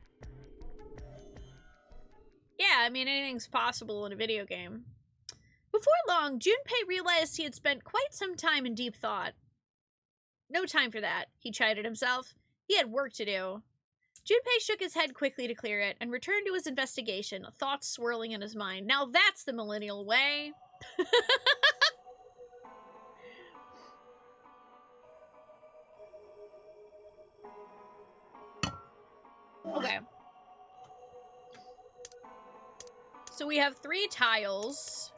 Yeah, I mean, anything's possible in a video game. Before long, Junpei realized he had spent quite some time in deep thought. No time for that, he chided himself. He had work to do. Junpei shook his head quickly to clear it and returned to his investigation, thoughts swirling in his mind. Now that's the millennial way. Okay. So we have 3 tiles.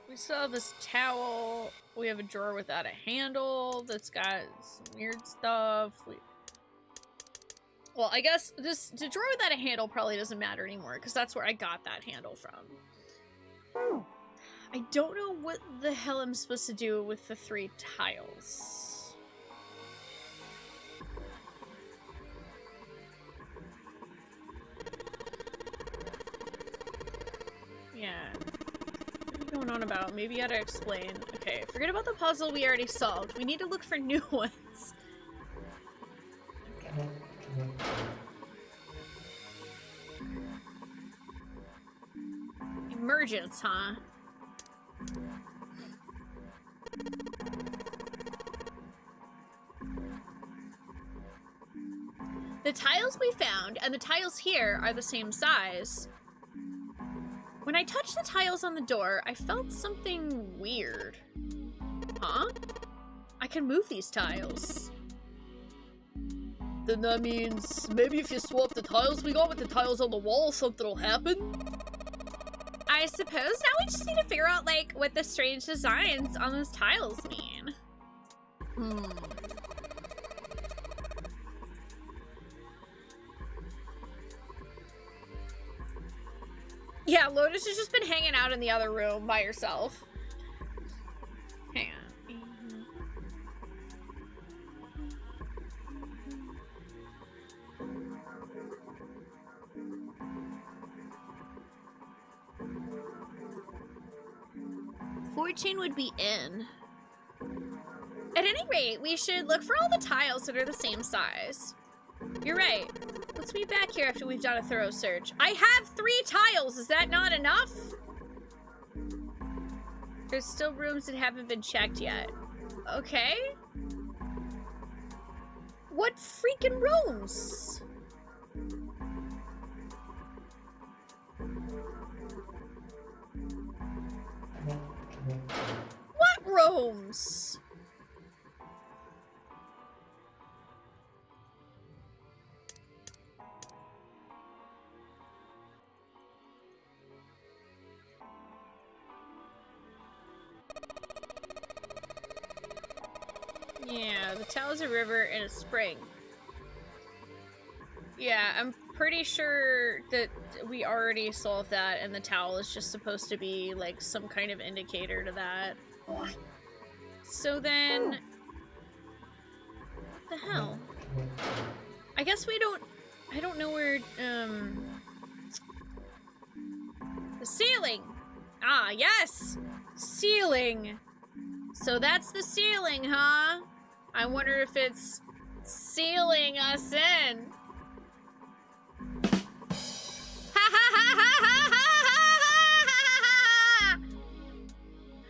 We still have this towel. We have a drawer without a handle that's got some weird stuff. Well, I guess the drawer without a handle probably doesn't matter anymore because that's where I got that handle from. I don't know what the hell I'm supposed to do with the 3 tiles. Yeah. What are you going on about? Maybe you gotta explain. Okay, forget about the puzzle we already solved. We need to look for new ones. Okay. Emergence, huh? The tiles we found and the tiles here are the same size. When I touched the tiles on the door, I felt something weird. Huh? I can move these tiles. Then that means maybe if you swap the tiles we got with the tiles on the wall, something will happen? I suppose now we just need to figure out, like, what the strange designs on those tiles mean. Yeah, Lotus has just been hanging out in the other room by herself. Hang on. 14 would be in. At any rate, we should look for all the tiles that are the same size. You're right. Let's meet back here after we've done a thorough search. I have 3 tiles! Is that not enough? There's still rooms that haven't been checked yet. Okay. What freaking rooms? What rooms? Yeah, the towel is a river and a spring. Yeah, I'm pretty sure that we already solved that, and the towel is just supposed to be, like, some kind of indicator to that. So then... What the hell? guess we don't... I don't know where, the ceiling! Ah, yes! Ceiling! So that's the ceiling, huh? I wonder if it's sealing us in. Ha ha ha ha ha ha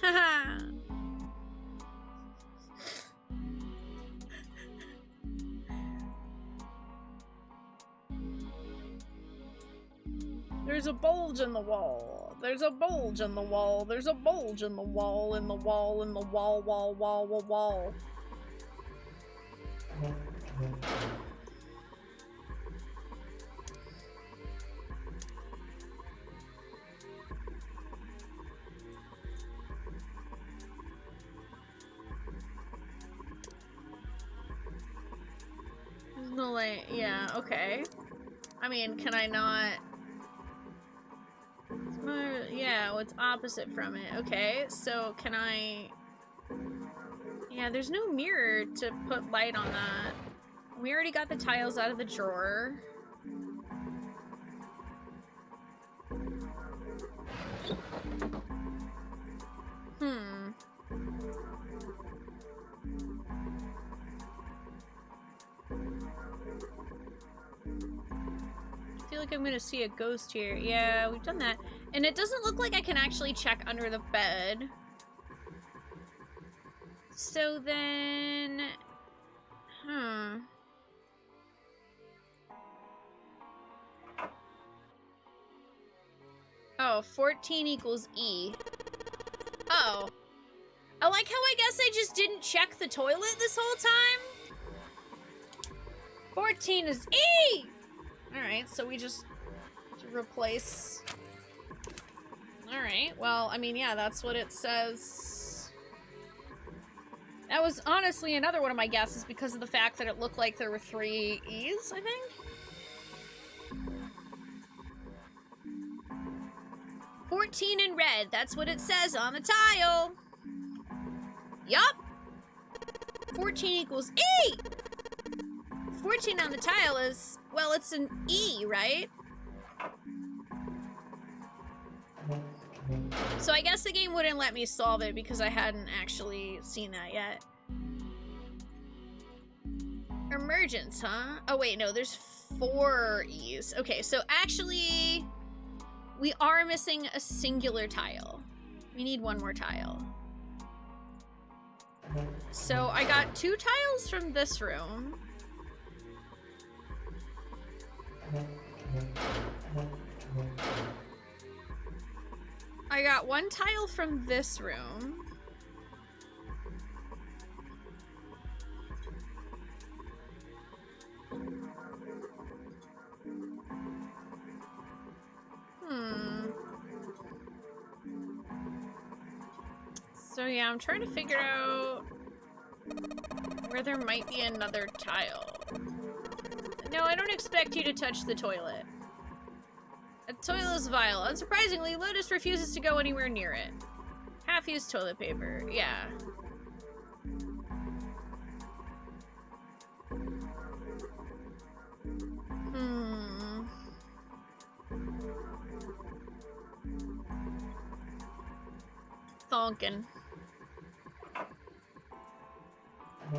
ha ha. There's a bulge in the wall. There's a bulge in the wall. There's a bulge in the wall, in the wall, in the wall, wall, wall, wall, wall. There's no light. Yeah, okay. I mean, can I not... Yeah, what's opposite from it? Okay, so can I... Yeah, there's no mirror to put light on that. We already got the tiles out of the drawer. I feel like I'm gonna see a ghost here. Yeah, we've done that. And it doesn't look like I can actually check under the bed. So then... Oh, 14 equals E. Oh. I like how I guess I just didn't check the toilet this whole time. 14 is E! Alright, so we just replace... Alright, well, I mean, yeah, that's what it says. That was honestly another one of my guesses because of the fact that it looked like there were 3 E's, I think? 14 in red, that's what it says on the tile. Yup. 14 equals E! 14 on the tile is, well, it's an E, right? So I guess the game wouldn't let me solve it because I hadn't actually seen that yet. Emergence, huh? Oh wait, no, there's 4 E's. Okay, so actually, we are missing a singular tile. We need 1 more tile. So I got 2 tiles from this room. I got 1 tile from this room. So yeah, I'm trying to figure out where there might be another tile. No, I don't expect you to touch the toilet. A toilet is vile. Unsurprisingly, Lotus refuses to go anywhere near it. Half-used toilet paper. Yeah. Thonkin. I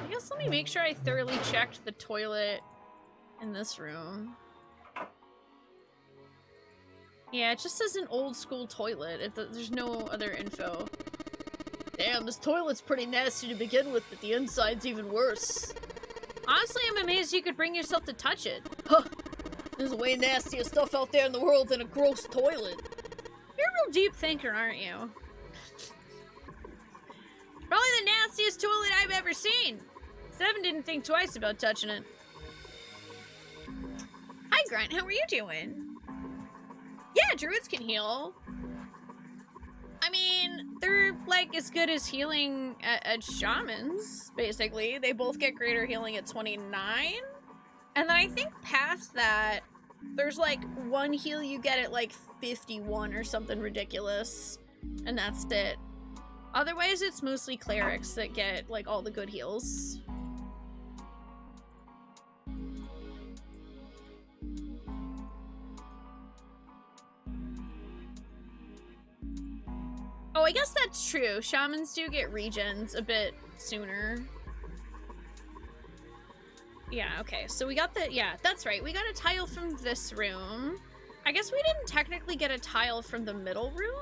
guess let me make sure I thoroughly checked the toilet in this room. Yeah, it just says an old school toilet. There's no other info. Damn, this toilet's pretty nasty to begin with, but the inside's even worse. Honestly, I'm amazed you could bring yourself to touch it. Huh. There's way nastier stuff out there in the world than a gross toilet. You're a real deep thinker, aren't you? Probably the nastiest toilet I've ever seen. Seven didn't think twice about touching it. Hi, Grunt. How are you doing? Yeah, druids can heal. I mean, they're like as good as healing at shamans, basically. They both get greater healing at 29. And then I think past that, there's like 1 heal you get at like 51 or something ridiculous. And that's it. Otherwise, it's mostly clerics that get like all the good heals. Oh, I guess that's true. Shamans do get regens a bit sooner. Yeah, okay. So we got the... Yeah, that's right. We got a tile from this room. I guess we didn't technically get a tile from the middle room.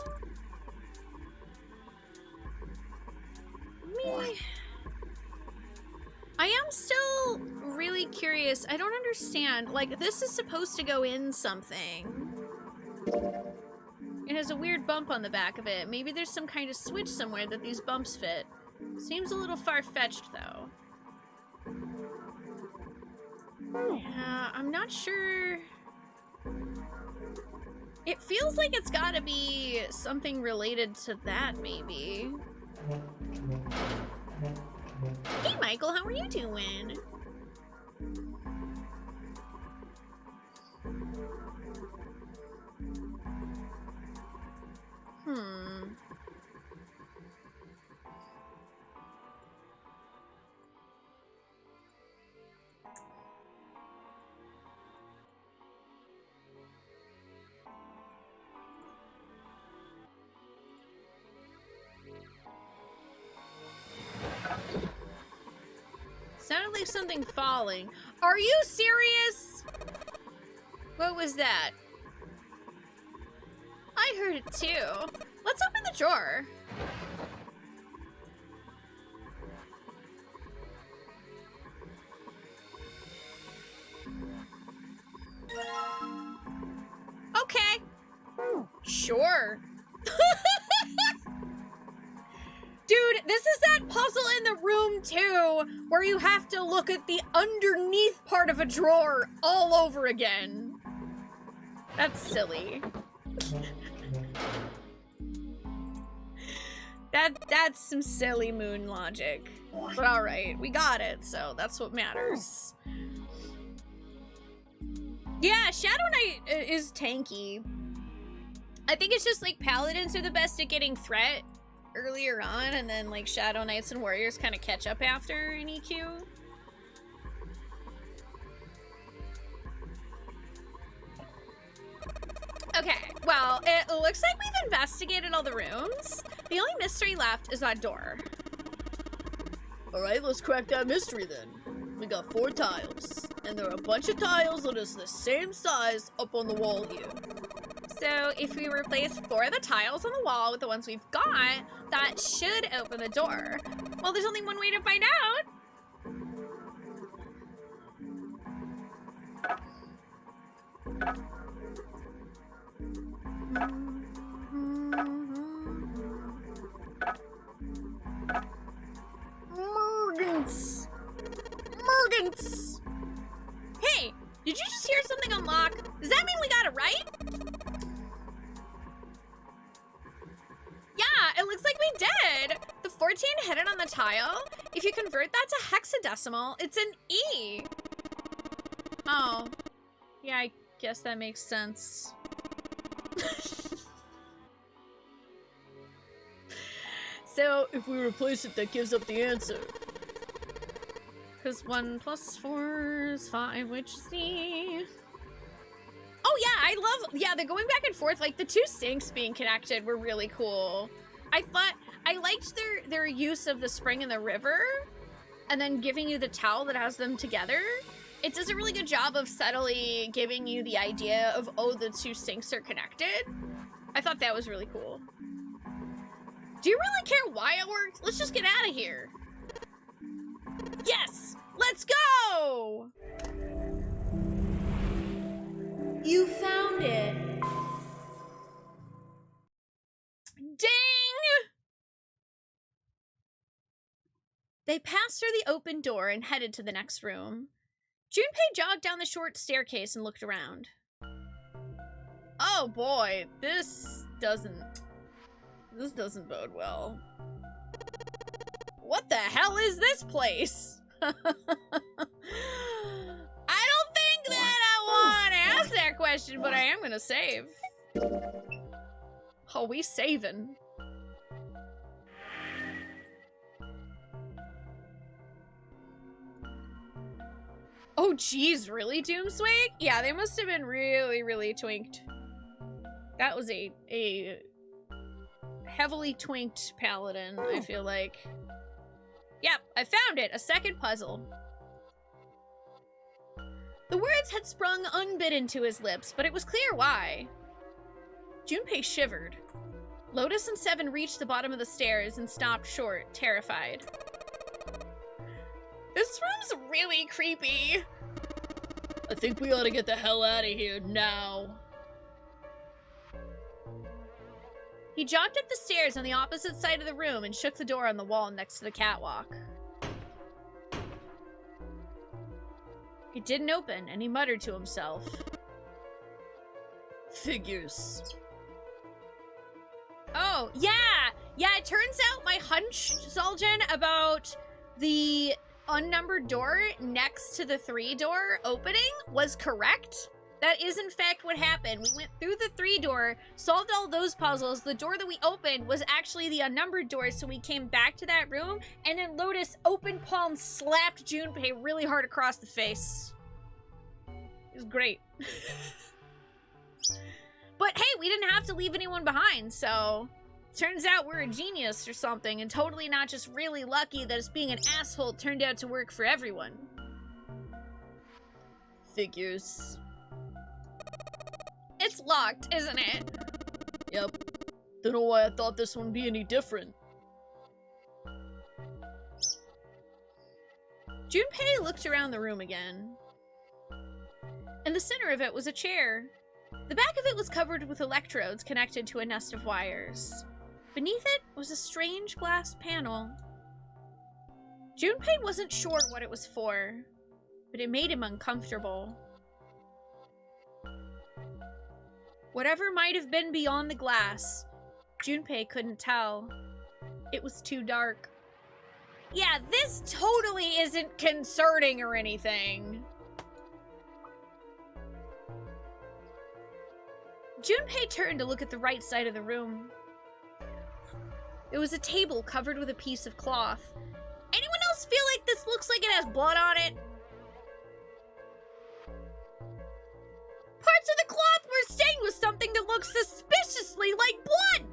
I am still really curious. I don't understand. Like, this is supposed to go in something. It has a weird bump on the back of it. Maybe there's some kind of switch somewhere that these bumps fit. Seems a little far-fetched, though. Yeah, I'm not sure. It feels like it's gotta be something related to that, maybe. Hey, Michael, how are you doing? Sounded like something falling. Are you serious? What was that? I heard it too. Let's open the drawer. Okay. Sure. Dude, this is that puzzle in the room too, where you have to look at the underneath part of a drawer all over again. That's silly. That's some silly moon logic. But alright, we got it, so that's what matters. Yeah, Shadow Knight is tanky. I think it's just like Paladins are the best at getting threat earlier on, and then like Shadow Knights and Warriors kind of catch up after in EQ. Okay, well, it looks like we've investigated all the rooms. The only mystery left is that door. Alright, let's crack that mystery then. We got 4 tiles, and there are a bunch of tiles that is the same size up on the wall here. So if we replace 4 of the tiles on the wall with the ones we've got, that should open the door. Well, there's only one way to find out. Morgans! Morgans! Hey, did you just hear something unlock? Does that mean we got it right? Yeah, it looks like we did. The 14 hidden on the tile, if you convert that to hexadecimal, it's an E. Oh. Yeah, I guess that makes sense. So, if we replace it, that gives up the answer. Because 1 + 4 is 5, which is the... Oh yeah, I love, yeah, the going back and forth, like the 2 sinks being connected were really cool. I liked their use of the spring and the river, and then giving you the towel that has them together. It does a really good job of subtly giving you the idea of, oh, the 2 sinks are connected. I thought that was really cool. Do you really care why it worked? Let's just get out of here. Yes! Let's go! You found it. Ding! They passed through the open door and headed to the next room. Junpei jogged down the short staircase and looked around. Oh boy, this doesn't bode well. What the hell is this place? I don't think that I want to ask that question, but I am gonna save. Oh, we saving. Oh geez, really, Doomswig? Yeah, they must have been really, really twinked. That was a heavily twinked paladin, I feel like. Yep, I found it! A second puzzle. The words had sprung unbidden to his lips, but it was clear why. Junpei shivered. Lotus and Seven reached the bottom of the stairs and stopped short, terrified. This room's really creepy. I think we ought to get the hell out of here now. He jogged up the stairs on the opposite side of the room and shook the door on the wall next to the catwalk. It didn't open, and he muttered to himself. Figures. Oh, yeah! Yeah, it turns out my hunch, Zul'jin, about the unnumbered door next to the 3 door opening was correct. That is, in fact, what happened. We went through the 3 door, solved all those puzzles. The door that we opened was actually the unnumbered door, so we came back to that room, and then Lotus open palm slapped Junpei really hard across the face. It was great. But hey, we didn't have to leave anyone behind, so turns out we're a genius or something, and totally not just really lucky that us being an asshole turned out to work for everyone. Figures. It's locked, isn't it? Yep. Don't know why I thought this one would be any different. Junpei looked around the room again. In the center of it was a chair. The back of it was covered with electrodes connected to a nest of wires. Beneath it was a strange glass panel. Junpei wasn't sure what it was for, but it made him uncomfortable. Whatever might have been beyond the glass, Junpei couldn't tell. It was too dark. Yeah, this totally isn't concerning or anything. Junpei turned to look at the right side of the room. It was a table covered with a piece of cloth. Anyone else feel like this looks like it has blood on it? Parts of the cloth were stained with something that looks suspiciously like blood!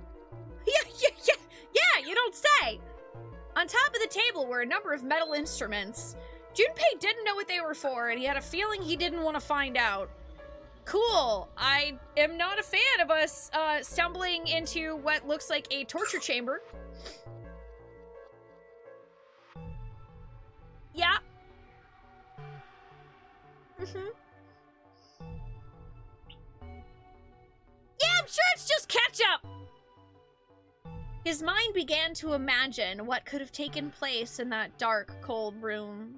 Yeah, you don't say! On top of the table were a number of metal instruments. Junpei didn't know what they were for, and he had a feeling he didn't want to find out. Cool. I am not a fan of us stumbling into what looks like a torture chamber. Yeah. Yeah, I'm sure it's just ketchup! His mind began to imagine what could have taken place in that dark, cold room.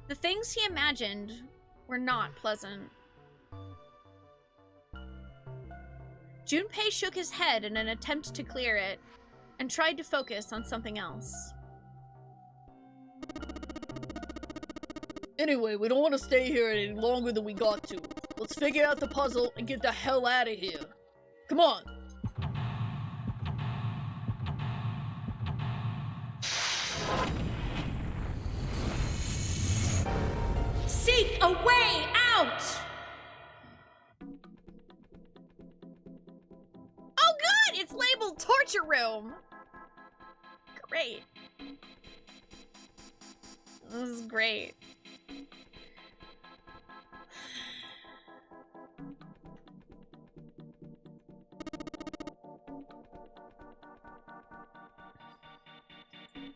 The things he imagined were not pleasant. Junpei shook his head in an attempt to clear it, and tried to focus on something else. Anyway, we don't want to stay here any longer than we got to. Let's figure out the puzzle and get the hell out of here. Come on! Seek a way out! Oh good! It's labeled torture room! Great. This is great.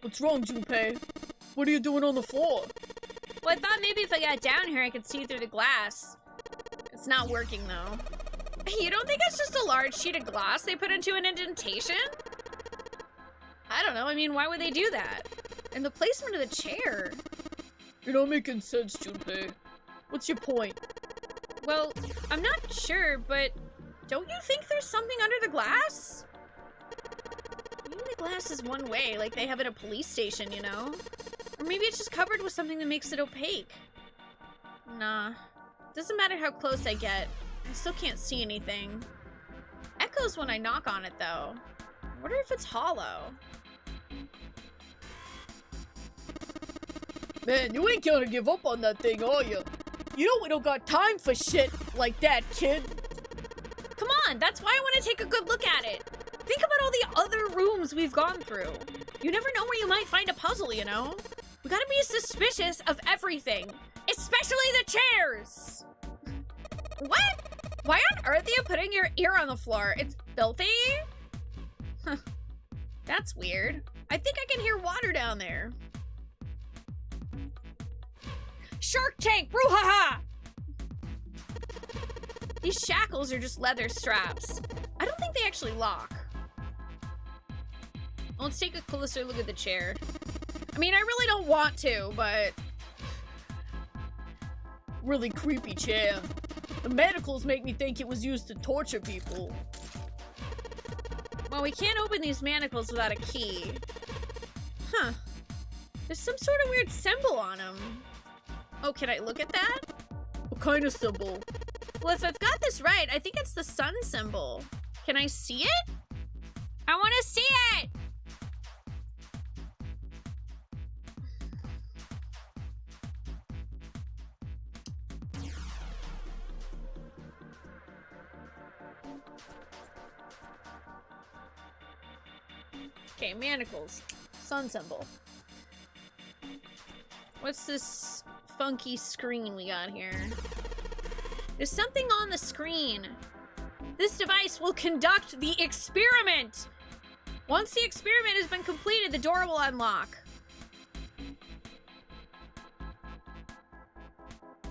What's wrong, Junpei? What are you doing on the floor? Well, I thought maybe if I got down here I could see through the glass. It's not working though. You don't think it's just a large sheet of glass they put into an indentation? I don't know, I mean, why would they do that? And the placement of the chair. You're not making sense, Junpei. What's your point? Well, I'm not sure, but don't you think there's something under the glass? Maybe the glass is one way, like they have at a police station, you know? Or maybe it's just covered with something that makes it opaque. Nah. Doesn't matter how close I get. I still can't see anything. Echoes when I knock on it, though. I wonder if it's hollow. Man, you ain't gonna give up on that thing, are you? You know we don't got time for shit like that, kid. Come on, that's why I want to take a good look at it. Think about all the other rooms we've gone through. You never know where you might find a puzzle, you know? We gotta be suspicious of everything, especially the chairs. What? Why on earth are you putting your ear on the floor? It's filthy? Huh. That's weird. I think I can hear water down there. Shark Tank! Brouhaha! These shackles are just leather straps. I don't think they actually lock. Let's take a closer look at the chair. I mean, I really don't want to, but... Really creepy chair. The manacles make me think it was used to torture people. Well, we can't open these manacles without a key. Huh. There's some sort of weird symbol on them. Oh, can I look at that? What kind of symbol? Well, if I've got this right, I think it's the sun symbol. Can I see it? I want to see it! Okay, manacles. Sun symbol. What's this funky screen we got here? There's something on the screen. This device will conduct the experiment. Once the experiment has been completed, the door will unlock.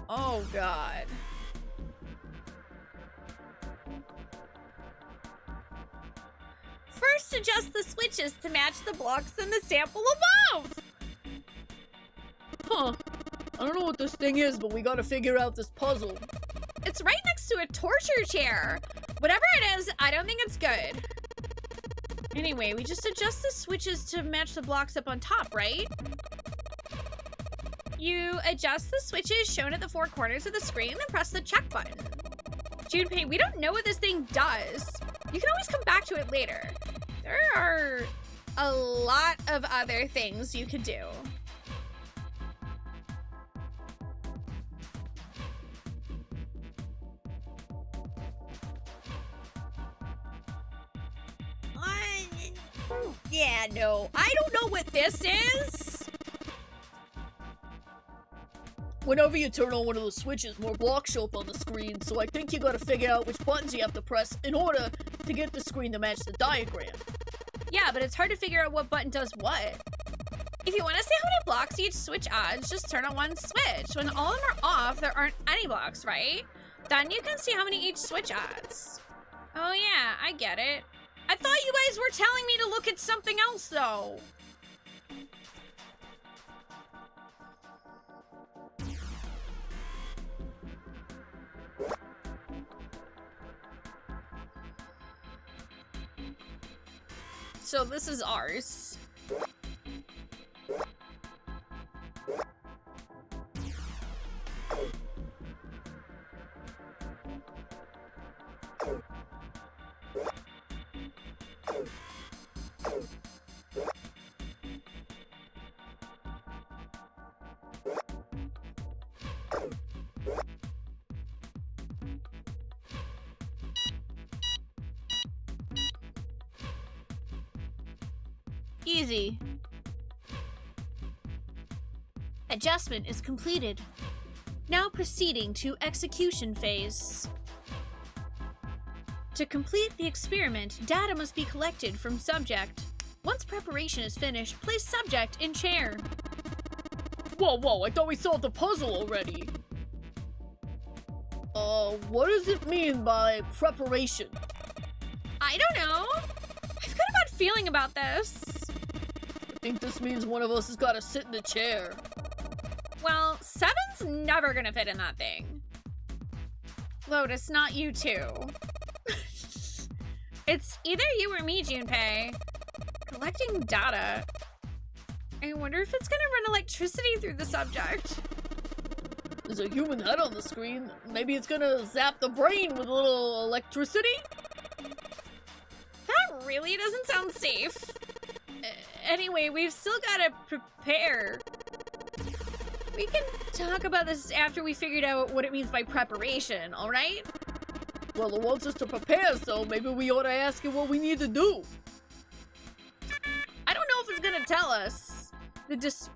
Oh, God. First, adjust the switches to match the blocks in the sample above. Huh. I don't know what this thing is, but we gotta figure out this puzzle. It's right next to a torture chair. Whatever it is, I don't think it's good. Anyway, we just adjust the switches to match the blocks up on top, right? You adjust the switches shown at the four corners of the screen and press the check button. Junpei, we don't know what this thing does. You can always come back to it later. There are a lot of other things you could do. Yeah, no. I don't know what this is. Whenever you turn on one of the switches, more blocks show up on the screen, so I think you gotta figure out which buttons you have to press in order to get the screen to match the diagram. Yeah, but it's hard to figure out what button does what. If you want to see how many blocks each switch adds, just turn on one switch. When all of them are off, there aren't any blocks, right? Then you can see how many each switch adds. Oh yeah, I get it. I thought you guys were telling me to look at something else, though. So this is ours. Easy. Adjustment is completed. Now proceeding to execution phase. To complete the experiment, data must be collected from subject. Once preparation is finished, place subject in chair. Whoa, I thought we solved the puzzle already. What does it mean by preparation? I don't know. I've got a bad feeling about this. I think this means one of us has got to sit in the chair. Well, 7's never gonna fit in that thing. Lotus, not you too. It's either you or me, Junpei. Collecting data. I wonder if it's gonna run electricity through the subject. There's a human head on the screen. Maybe it's gonna zap the brain with a little electricity? That really doesn't sound safe. Anyway, we've still gotta prepare. We can talk about this after we figured out what it means by preparation, alright? Well, it wants us to prepare, so maybe we ought to ask it what we need to do. I don't know if it's gonna tell us.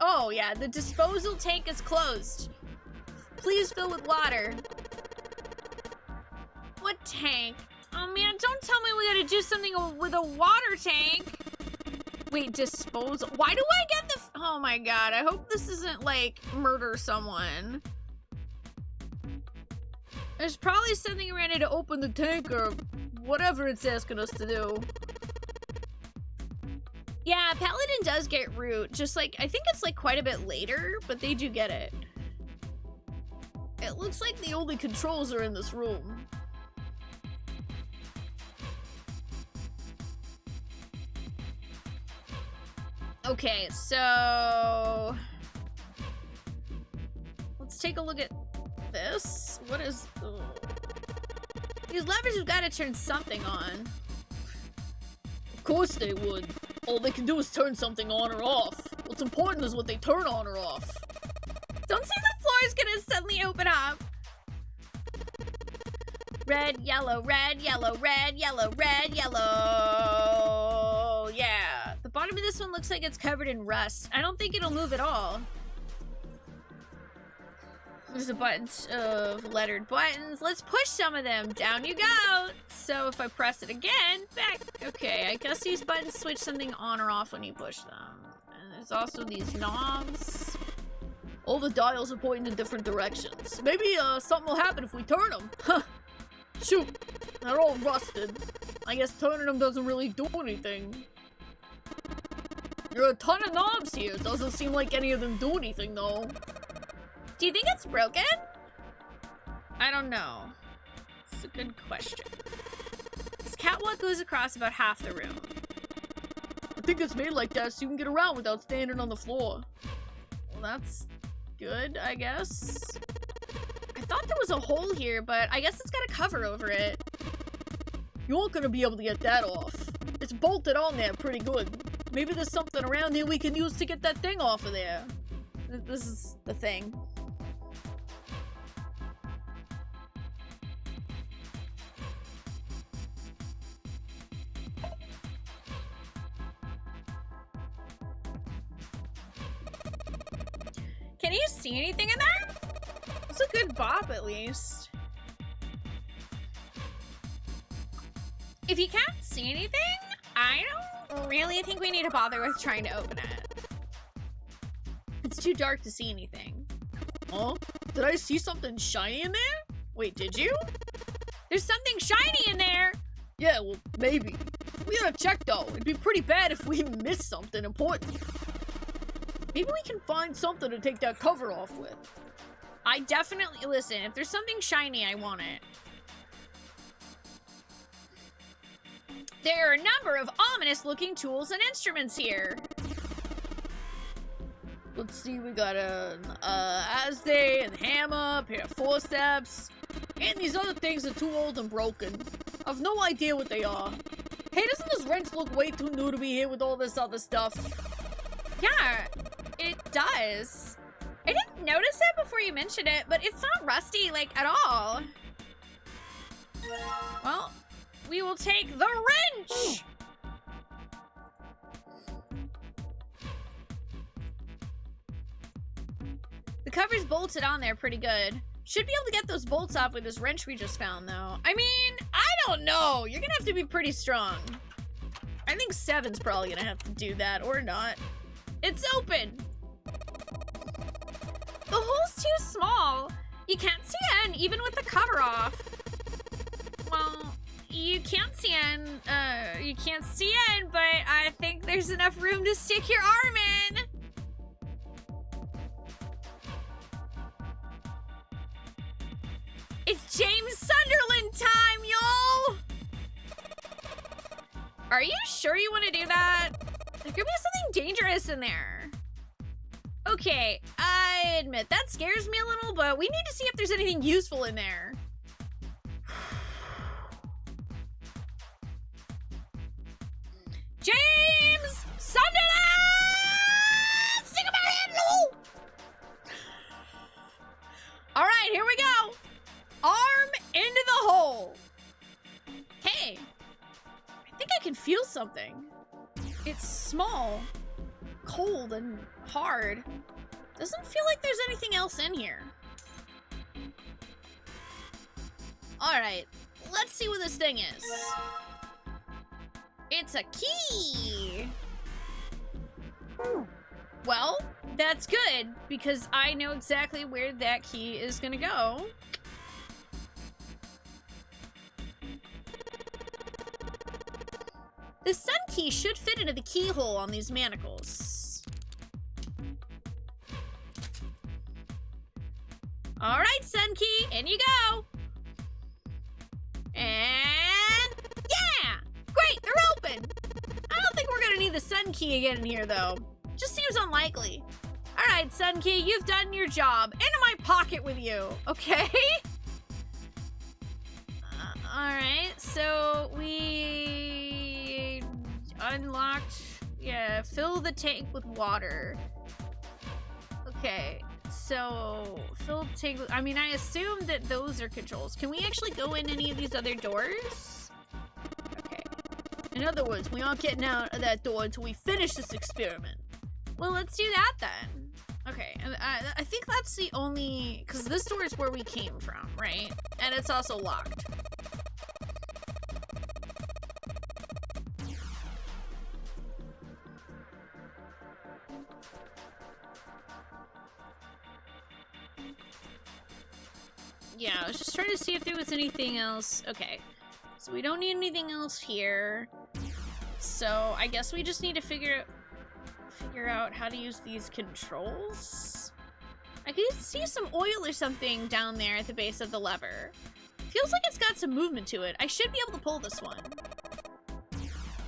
Oh yeah, the disposal tank is closed. Please fill with water. What tank? Oh man, don't tell me we gotta do something with a water tank. Wait, disposal. Why do I get the... Oh my god, I hope this isn't like murder someone. There's probably something around here to open the tank or whatever it's asking us to do. Yeah, Paladin does get root. Just like, I think it's like quite a bit later, but they do get it. It looks like the only controls are in this room. Okay, so... let's take a look at this. What is... ugh. These levers have got to turn something on. Of course they would. All they can do is turn something on or off. What's important is what they turn on or off. Don't say the floor is gonna suddenly open up. Red, yellow, red, yellow, red, yellow, red, yellow. Yeah. The bottom of this one looks like it's covered in rust. I don't think it'll move at all. There's a bunch of lettered buttons. Let's push some of them. Down you go. So if I press it again, back. Okay, I guess these buttons switch something on or off when you push them. And there's also these knobs. All the dials are pointing in different directions. Maybe something will happen if we turn them. Huh. Shoot, they're all rusted. I guess turning them doesn't really do anything. There are a ton of knobs here. Doesn't seem like any of them do anything though. Do you think it's broken? I don't know. It's a good question. This catwalk goes across about half the room. I think it's made like that so you can get around without standing on the floor. Well, that's good, I guess. I thought there was a hole here, but I guess it's got a cover over it. You aren't gonna be able to get that off. It's bolted on there pretty good. Maybe there's something around here we can use to get that thing off of there. This is the thing. Can you see anything in there? It's a good bop, at least. If you can't see anything, I don't really think we need to bother with trying to open it. It's too dark to see anything. Huh? Did I see something shiny in there? Wait, did you? There's something shiny in there! Yeah, well, maybe. We gotta check though. It'd be pretty bad if we missed something important. Maybe we can find something to take that cover off with. I definitely, listen, if there's something shiny, I want it. There are a number of ominous looking tools and instruments here. Let's see, we got an Asday and hammer, a pair of forceps, and these other things are too old and broken. I've no idea what they are. Hey, doesn't this wrench look way too new to be here with all this other stuff? Yeah, it does. I didn't notice it before you mentioned it, but it's not rusty, like, at all. Well, we will take the wrench! The cover's bolted on there pretty good. Should be able to get those bolts off with this wrench we just found, though. I mean, I don't know. You're gonna have to be pretty strong. I think 7's probably gonna have to do that, or not. It's open! The hole's too small. You can't see in, even with the cover off. Well, you can't see in, but I think there's enough room to stick your arm in. It's James Sunderland time, y'all! Are you sure you want to do that? There could be something dangerous in there. Okay, I admit that scares me a little, but we need to see if there's anything useful in there. James Sunderland! Stick him out here, no! All right, here we go. Arm into the hole. can feel something. It's small, cold, and hard. Doesn't feel like there's anything else in here. Alright, let's see what this thing is. It's a key! Well, that's good, because I know exactly where that key is gonna go. The sun key should fit into the keyhole on these manacles. Alright, sun key, in you go! And yeah! Great, they're open! I don't think we're gonna need the sun key again in here, though. Just seems unlikely. Alright, sun key, you've done your job. Into my pocket with you, okay? Alright, so we unlocked, yeah, fill the tank with water. Okay, so fill the tank with, I mean, I assume that those are controls. Can we actually go in any of these other doors? Okay. In other words, we aren't getting out of that door until we finish this experiment. Well, let's do that then. Okay, and I think that's the only, because this door is where we came from, right? And it's also locked. Yeah, I was just trying to see if there was anything else. Okay, so we don't need anything else here. So I guess we just need to figure out how to use these controls. I can see some oil or something down there at the base of the lever. Feels like it's got some movement to it. I should be able to pull this one.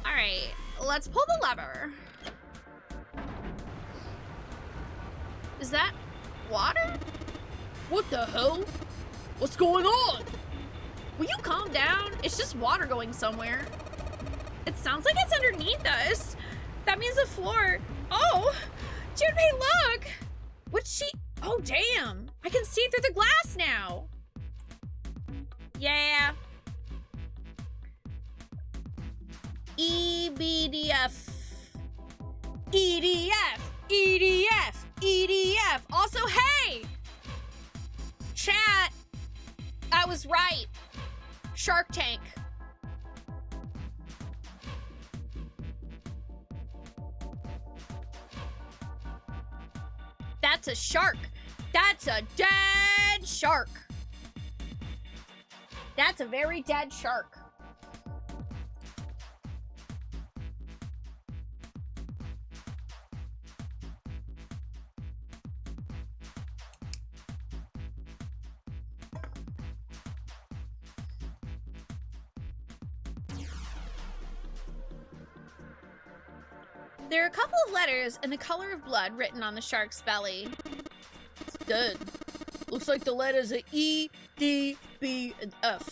All right, let's pull the lever. Is that water? What the hell? What's going on? Will you calm down? It's just water going somewhere. It sounds like it's underneath us. That means the floor. Oh, Junpei, look. What's she? Oh, damn. I can see through the glass now. Yeah. EBDF. EDF. EDF. EDF. Also, hey. Chat. I was right. Shark Tank. That's a shark. That's a dead shark. That's a very dead shark. There are a couple of letters in the color of blood written on the shark's belly. It's dead. Looks like the letters are E, D, B, and F.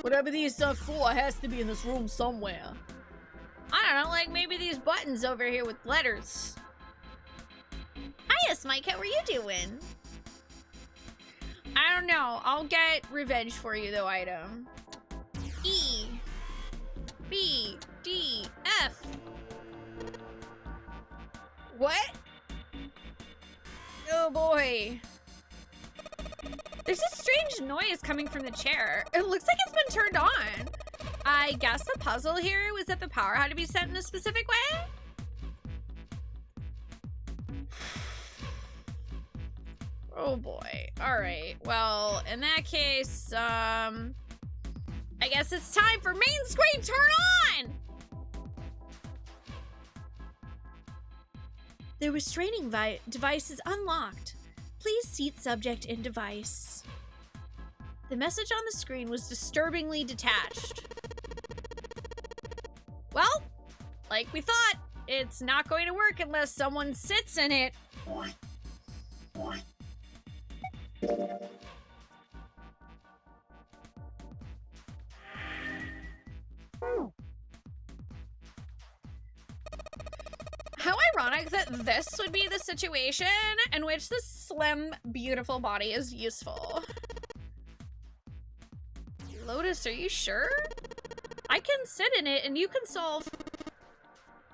Whatever these are for has to be in this room somewhere. I don't know, like maybe these buttons over here with letters. Hiya, Smike, how are you doing? I don't know. I'll get revenge for you, though, item. E, B, D, F. What? Oh boy. There's a strange noise coming from the chair. It looks like it's been turned on. I guess the puzzle here was that the power had to be set in a specific way? Oh boy. Alright. Well, in that case, I guess it's time for main screen turn on! The restraining device is unlocked. Please seat subject in device. The message on the screen was disturbingly detached. Well, like we thought, it's not going to work unless someone sits in it. How ironic that this would be the situation in which the slim, beautiful body is useful. Lotus, are you sure? I can sit in it and you can solve.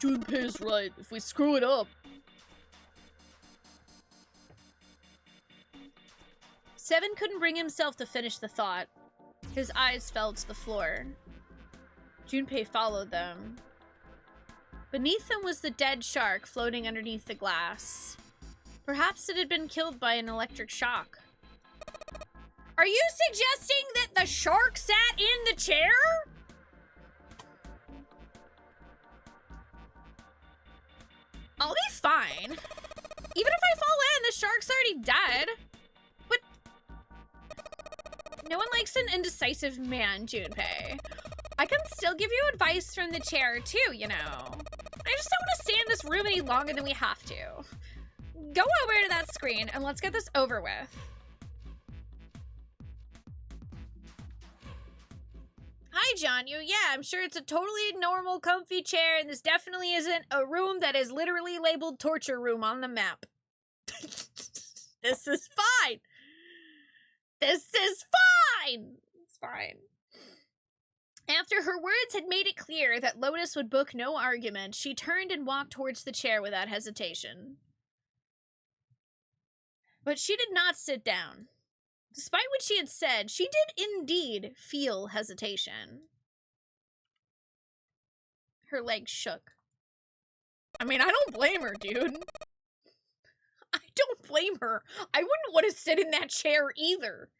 Junpei's right. If we screw it up. Seven couldn't bring himself to finish the thought. His eyes fell to the floor. Junpei followed them. Beneath them was the dead shark floating underneath the glass. Perhaps it had been killed by an electric shock. Are you suggesting that the shark sat in the chair? I'll be fine. Even if I fall in, the shark's already dead. But no one likes an indecisive man, Junpei. I can still give you advice from the chair too, you know. I just don't want to stay in this room any longer than we have to. Go over to that screen and let's get this over with. Hi, John. Yeah, I'm sure it's a totally normal, comfy chair, and this definitely isn't a room that is literally labeled torture room on the map. This is fine. This is fine. It's fine. After her words had made it clear that Lotus would book no argument, she turned and walked towards the chair without hesitation. But she did not sit down. Despite what she had said, she did indeed feel hesitation. Her legs shook. I mean, I don't blame her, dude. I don't blame her. I wouldn't want to sit in that chair either.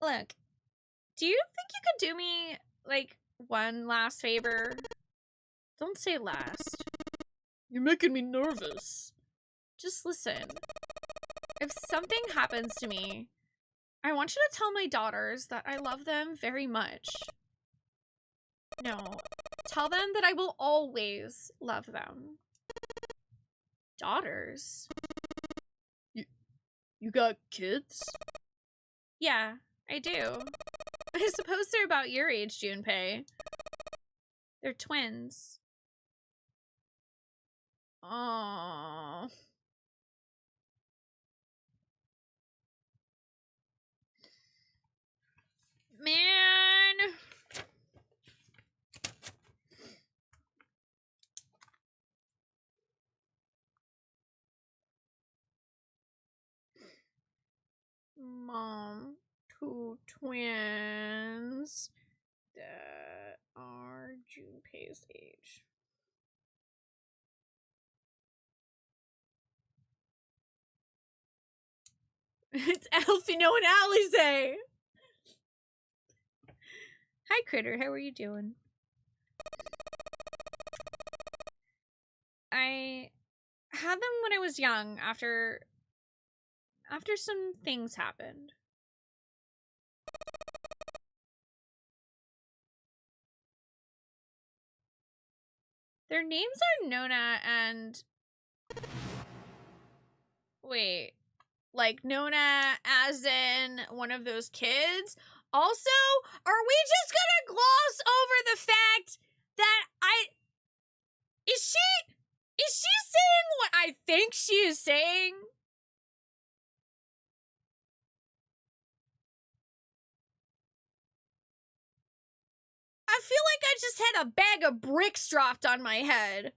Look, do you think you could do me, like, one last favor? Don't say last. You're making me nervous. Just listen. If something happens to me, I want you to tell my daughters that I love them very much. No, tell them that I will always love them. Daughters? You got kids? Yeah, I do. I suppose they're about your age, Junpei. They're twins. Aww. Man. Mom, two twins that are Junpei's age. It's Alfino and Alize. Hi, Critter. How are you doing? I had them when I was young after some things happened. Their names are Nona and... Wait. Like, Nona as in one of those kids? Also, are we just gonna gloss over the fact that Is she saying what I think she is saying? I feel like I just had a bag of bricks dropped on my head.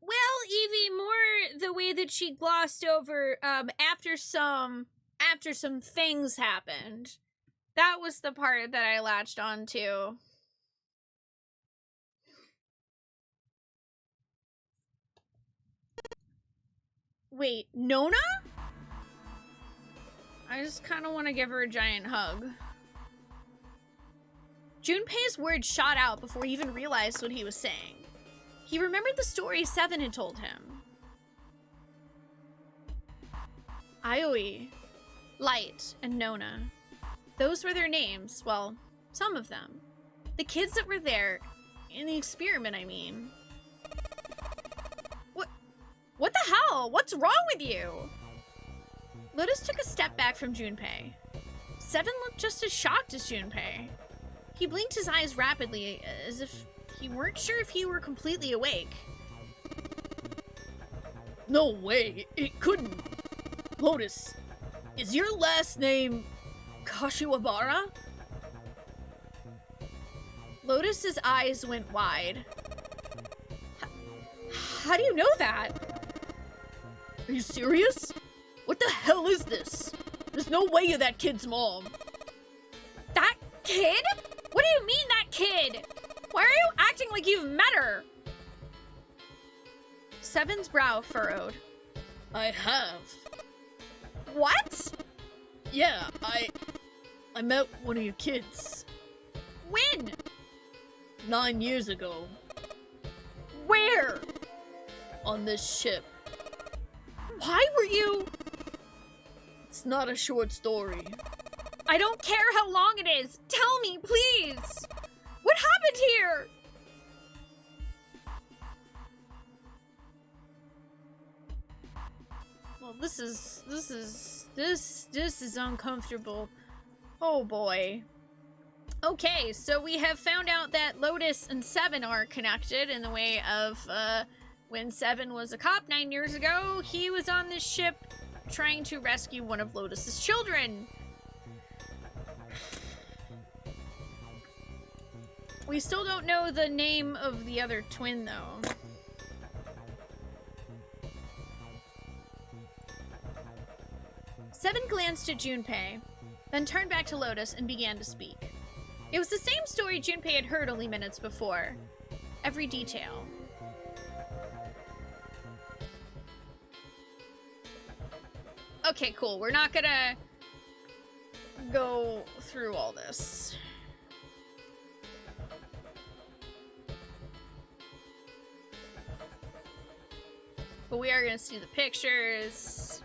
Well, Evie, more the way that she glossed over, after some things happened. That was the part that I latched onto. Wait, Nona? I just kind of want to give her a giant hug. Junpei's words shot out before he even realized what he was saying. He remembered the story Seven had told him. Aoi, Light, and Nona. Those were their names. Well, some of them. The kids that were there In the experiment, I mean. What the hell? What's wrong with you? Lotus took a step back from Junpei. Seven looked just as shocked as Junpei. He blinked his eyes rapidly, as if he weren't sure if he were completely awake. No way, it couldn't. Lotus, is your last name Kashiwabara? Lotus's eyes went wide. How do you know that? Are you serious? What the hell is this? There's no way you're that kid's mom. That kid? What do you mean, that kid? Why are you acting like you've met her? Seven's brow furrowed. I have. What? Yeah, I met one of your kids. When? 9 years ago. Where? On this ship. Why were you? It's not a short story. I don't care how long it is. Tell me, please. What happened here? Well, this is uncomfortable. Oh boy. Okay, so we have found out that Lotus and Seven are connected in the way of, when Seven was a cop 9 years ago, he was on this ship trying to rescue one of Lotus's children. We still don't know the name of the other twin, though. Seven glanced at Junpei, then turned back to Lotus and began to speak. It was the same story Junpei had heard only minutes before. Every detail. Okay, cool. We're not gonna go through all this. But we are gonna see the pictures.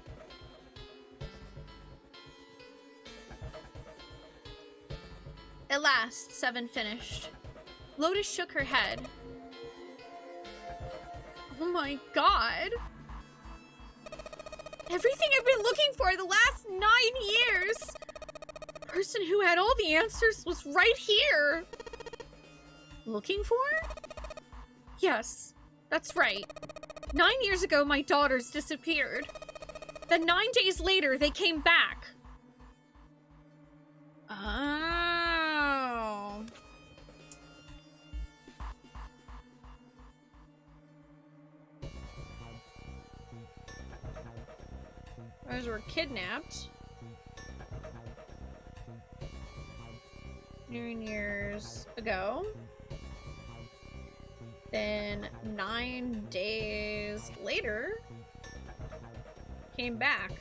At last, Seven finished. Lotus shook her head. Oh my god. Everything I've been looking for the last 9 years! The person who had all the answers was right here! Looking for? Yes, that's right. 9 years ago, my daughters disappeared. Then 9 days later, they came back. Oh. Those were kidnapped. 9 years ago. Then 9 days later, came back.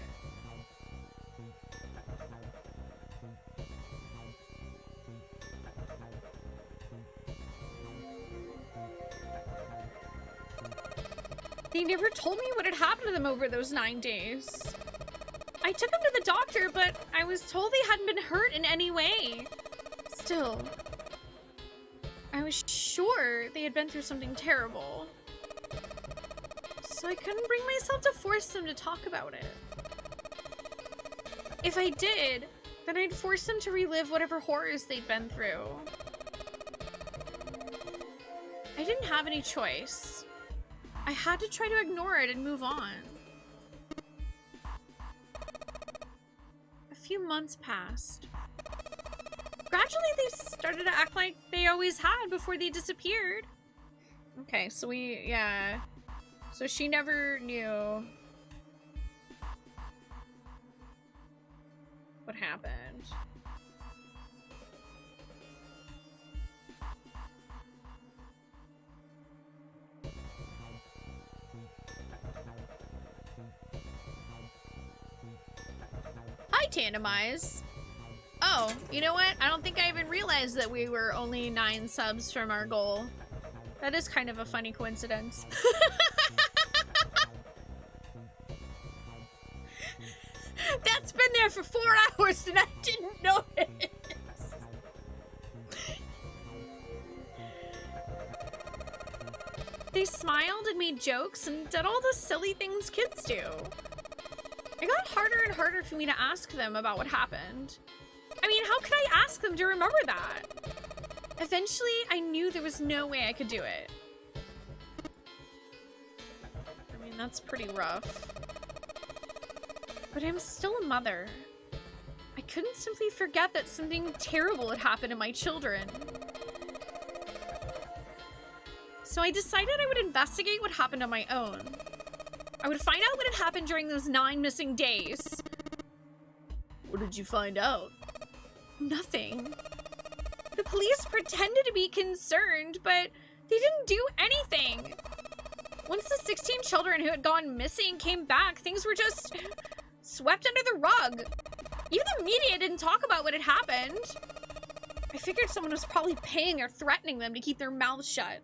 They never told me what had happened to them over those 9 days. I took them to the doctor, but I was told they hadn't been hurt in any way. Still, I was sure they had been through something terrible. So I couldn't bring myself to force them to talk about it. If I did, then I'd force them to relive whatever horrors they'd been through. I didn't have any choice. I had to try to ignore it and move on. A few months passed. Gradually, they started to act like they always had before they disappeared. Okay, so yeah. So she never knew what happened. Hi, Tandem Eyes. Oh, you know what? I don't think I even realized that we were only 9 subs from our goal. That is kind of a funny coincidence. That's been there for 4 hours and I didn't notice. made jokes and did all the silly things kids do. It got harder and harder for me to ask them about what happened. I mean, how could I ask them to remember that? Eventually, I knew there was no way I could do it. I mean, that's pretty rough. But I'm still a mother. I couldn't simply forget that something terrible had happened to my children. So I decided I would investigate what happened on my own. I would find out what had happened during those 9 missing days. What did you find out? Nothing. The police pretended to be concerned, but they didn't do anything. Once the 16 children who had gone missing came back, things were just swept under the rug. Even the media didn't talk about what had happened. I figured someone was probably paying or threatening them to keep their mouths shut.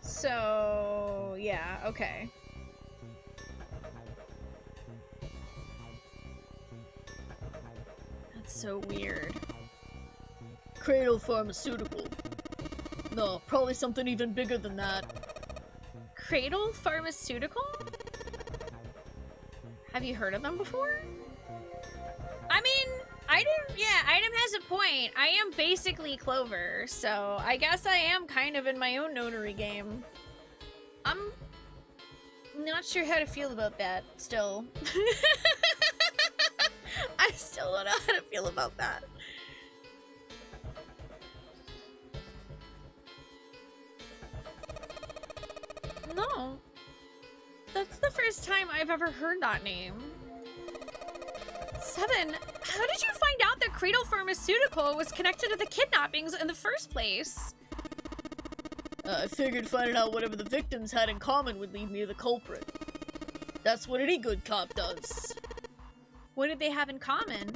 So, yeah, okay. That's so weird. Cradle Pharmaceutical. No, probably something even bigger than that. Cradle Pharmaceutical? Have you heard of them before? I mean, Item has a point. I am basically Clover, so I guess I am kind of in my own notary game. I'm not sure how to feel about that still. I still don't know how to feel about that. No. That's the first time I've ever heard that name. 7, how did you find out that Cradle Pharmaceutical was connected to the kidnappings in the first place? I figured finding out whatever the victims had in common would lead me to the culprit. That's what any good cop does. What did they have in common?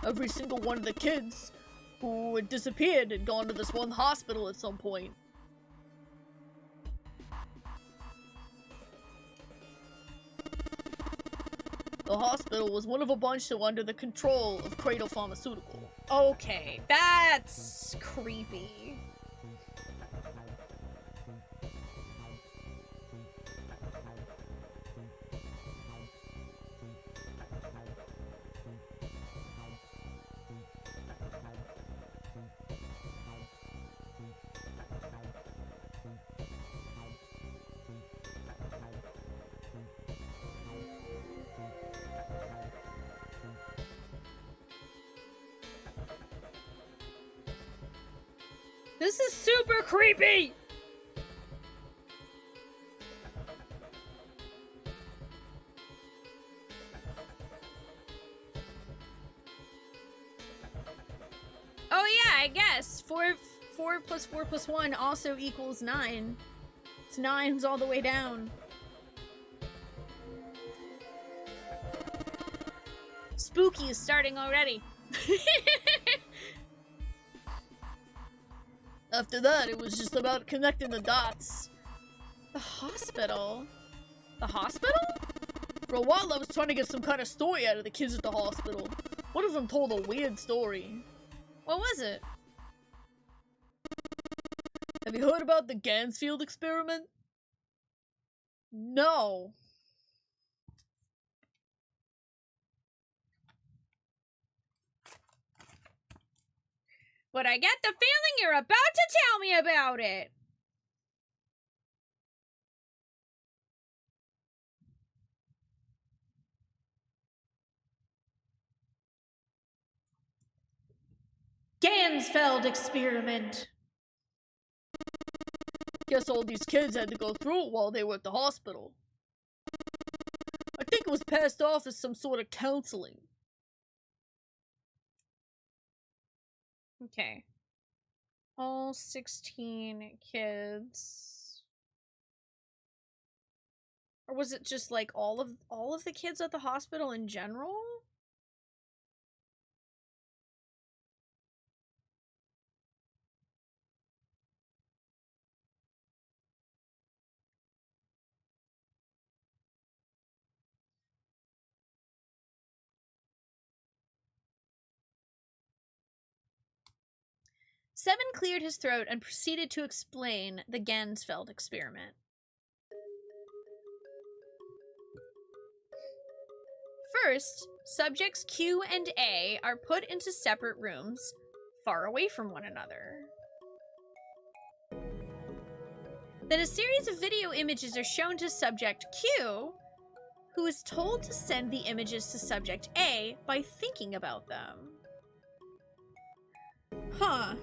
Every single one of the kids who had disappeared had gone to this one hospital at some point. The hospital was one of a bunch that were under the control of Cradle Pharmaceutical. Okay, that's creepy. This is super creepy! Oh yeah, I guess. 4 plus 4 plus 1 also equals 9. It's 9's all the way down. Spooky is starting already. After that, it was just about connecting the dots. The hospital? The hospital? For a while, I was trying to get some kind of story out of the kids at the hospital. One of them told a weird story. What was it? Have you heard about the Gansfield experiment? No. But I get the feeling you're about to tell me about it. Gansfeld experiment. Guess all these kids had to go through it while they were at the hospital. I think it was passed off as some sort of counseling. Okay. All 16 kids. Or was it just like all of the kids at the hospital in general? Seven cleared his throat and proceeded to explain the Gansfeld experiment. First, subjects Q and A are put into separate rooms, far away from one another. Then a series of video images are shown to subject Q, who is told to send the images to subject A by thinking about them. Huh.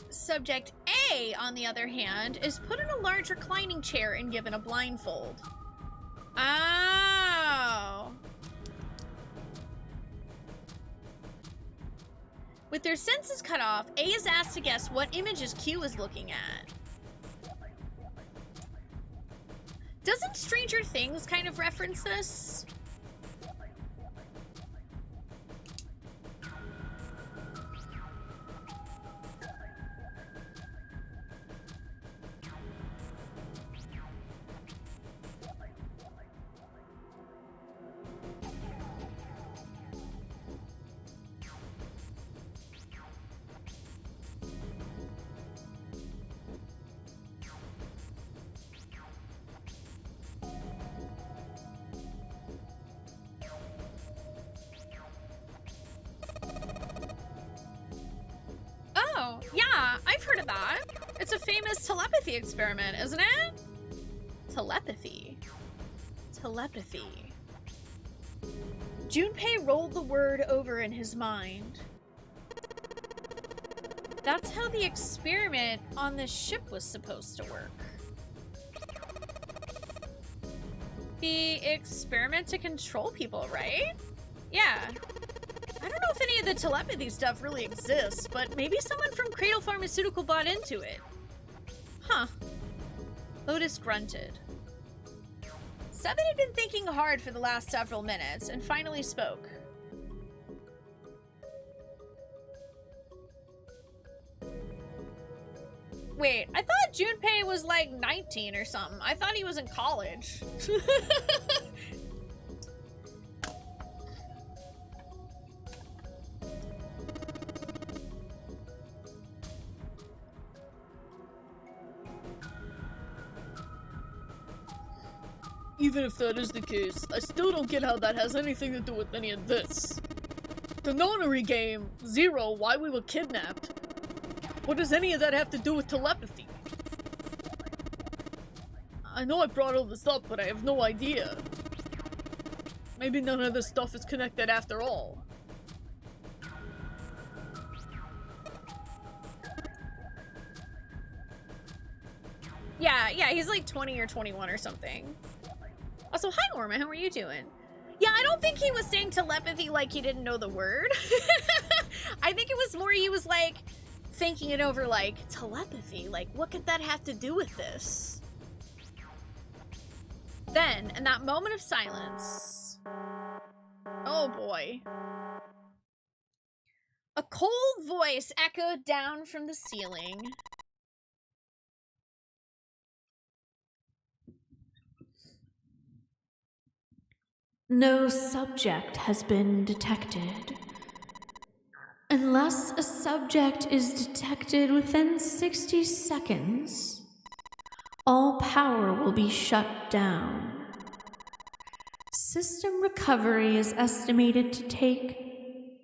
Subject A, on the other hand, is put in a large reclining chair and given a blindfold. Oh. With their senses cut off, A is asked to guess what images Q is looking at. Doesn't Stranger Things kind of reference this? Oh, yeah, I've heard of that. It's a famous telepathy experiment, isn't it? Telepathy. Telepathy. Junpei rolled the word over in his mind. That's how the experiment on this ship was supposed to work. The experiment to control people, right? Yeah. I don't know if any of the telepathy stuff really exists, but maybe someone from Cradle Pharmaceutical bought into it. Huh. Lotus grunted. Seven had been thinking hard for the last several minutes and finally spoke. Wait, I thought Junpei was like 19 or something. I thought he was in college. Even if that is the case, I still don't get how that has anything to do with any of this. The nonary game, Zero, why we were kidnapped. What does any of that have to do with telepathy? I know I brought all this up, but I have no idea. Maybe none of this stuff is connected after all. Yeah, he's like 20 or 21 or something. Also, hi Orma, how are you doing? Yeah, I don't think he was saying telepathy like he didn't know the word. I think it was more he was like thinking it over like, telepathy, like what could that have to do with this? Then, in that moment of silence, oh boy. A cold voice echoed down from the ceiling. No subject has been detected. Unless a subject is detected within 60 seconds, all power will be shut down. System recovery is estimated to take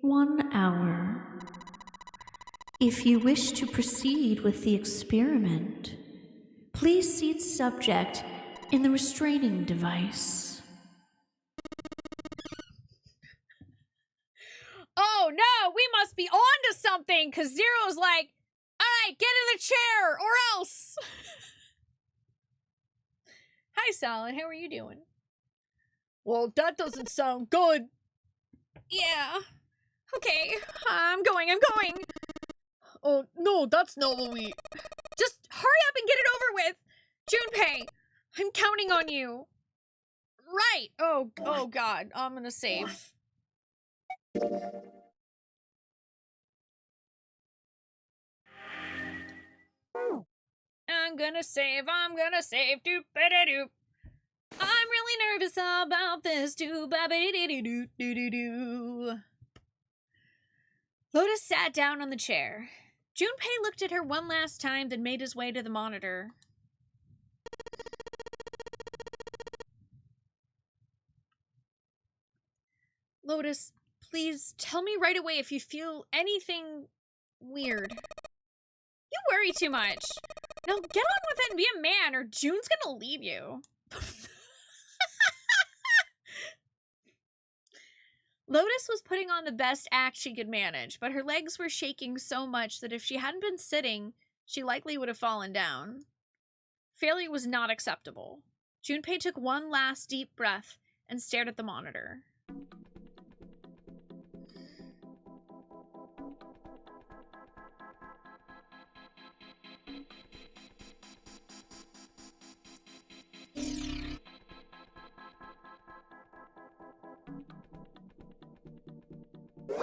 1 hour. If you wish to proceed with the experiment, please seat subject in the restraining device. Oh no, we must be on to something, because Zero's like, alright, get in the chair, or else. Hi, Salad, how are you doing? Well, that doesn't sound good. Yeah. Okay, I'm going. Oh, no, that's not what we... Just hurry up and get it over with. Junpei, I'm counting on you. Right. Oh God, I'm gonna save. I'm gonna save, doop-a-da-doop. I'm really nervous about this, doo-ba-ba-dee-dee-doo-doo-doo-doo. Lotus sat down on the chair. Junpei looked at her one last time, then made his way to the monitor. Lotus, please tell me right away if you feel anything weird. You worry too much. Now get on with it and be a man, or June's gonna leave you. Lotus was putting on the best act she could manage, but her legs were shaking so much that if she hadn't been sitting, she likely would have fallen down. Failure was not acceptable. Junpei took one last deep breath and stared at the monitor.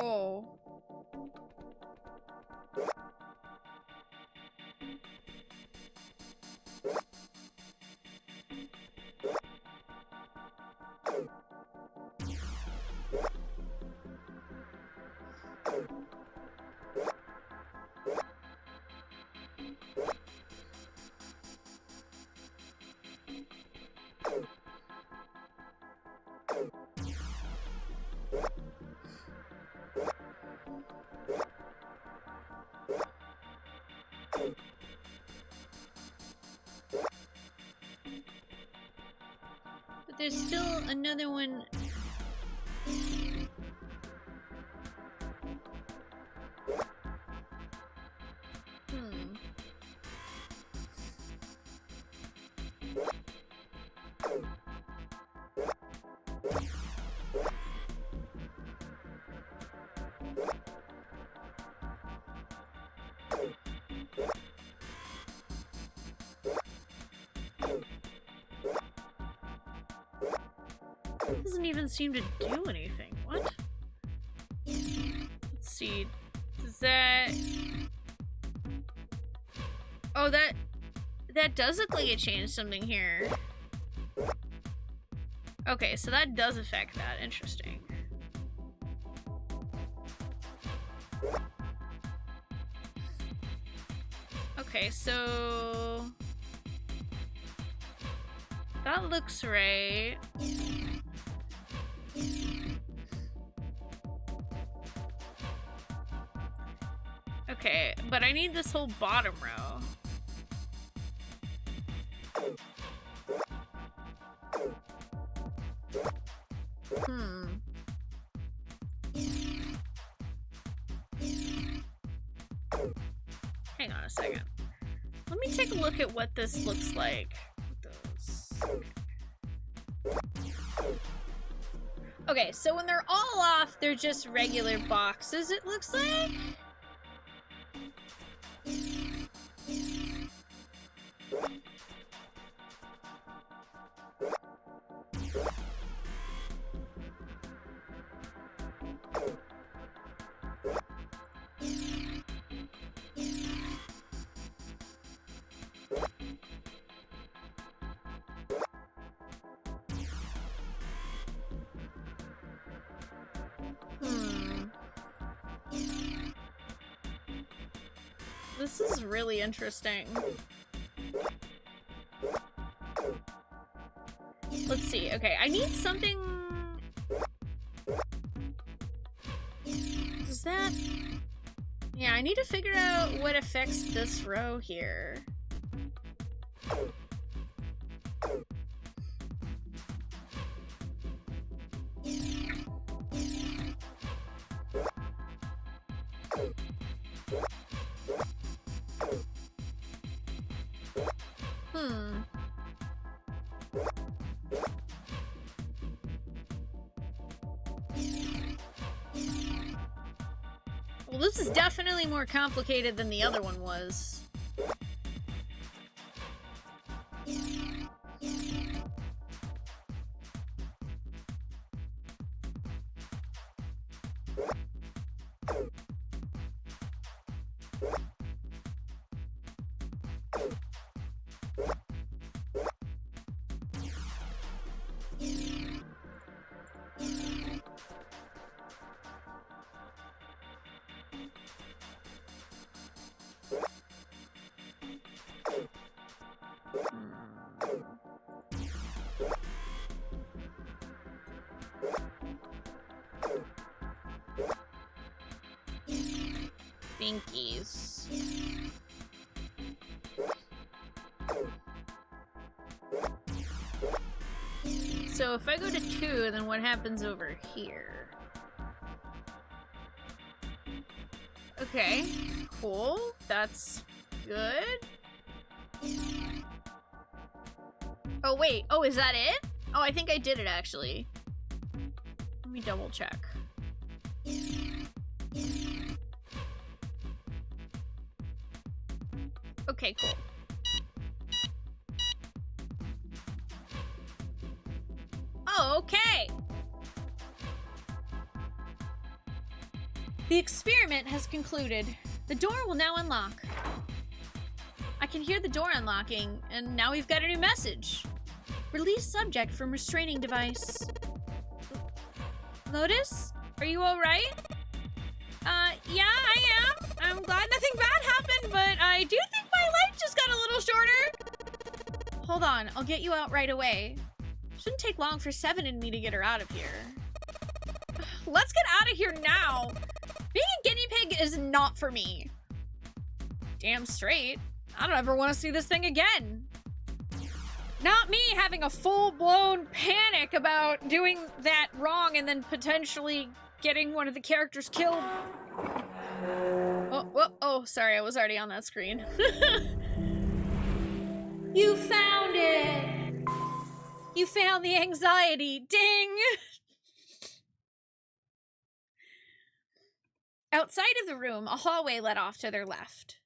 Oh. But there's still another one. Doesn't even seem to do anything. What? Let's see. Does that... Oh, that does look like it changed something here. Okay, so that does affect that. Interesting. Okay, so... That looks right. Okay, but I need this whole bottom row. Hang on a second. Let me take a look at what this looks like. Okay, so when they're all off, they're just regular boxes, it looks like. This is really interesting. Let's see. Okay, I need something... Does that... Yeah, I need to figure out what affects this row here. Well, this is definitely more complicated than the other one was. thinkies. So if I go to 2, then what happens over here? Okay, cool. That's good. Oh, wait. Oh, is that it? Oh, I think I did it, actually. Let me double check. Okay, cool. Oh, okay. The experiment has concluded. The door will now unlock. I can hear the door unlocking, and now we've got a new message. Release subject from restraining device. Lotus? Are you alright? Yeah, I am. I'm glad nothing bad happened, but I do think my light just got a little shorter. Hold on, I'll get you out right away. Shouldn't take long for Seven and me to get her out of here. Let's get out of here now. Being a guinea pig is not for me. Damn straight. I don't ever want to see this thing again. Not me having a full-blown panic about doing that wrong and then potentially getting one of the characters killed. Oh, sorry, I was already on that screen. You found it! You found the anxiety. Ding! Outside of the room, a hallway led off to their left.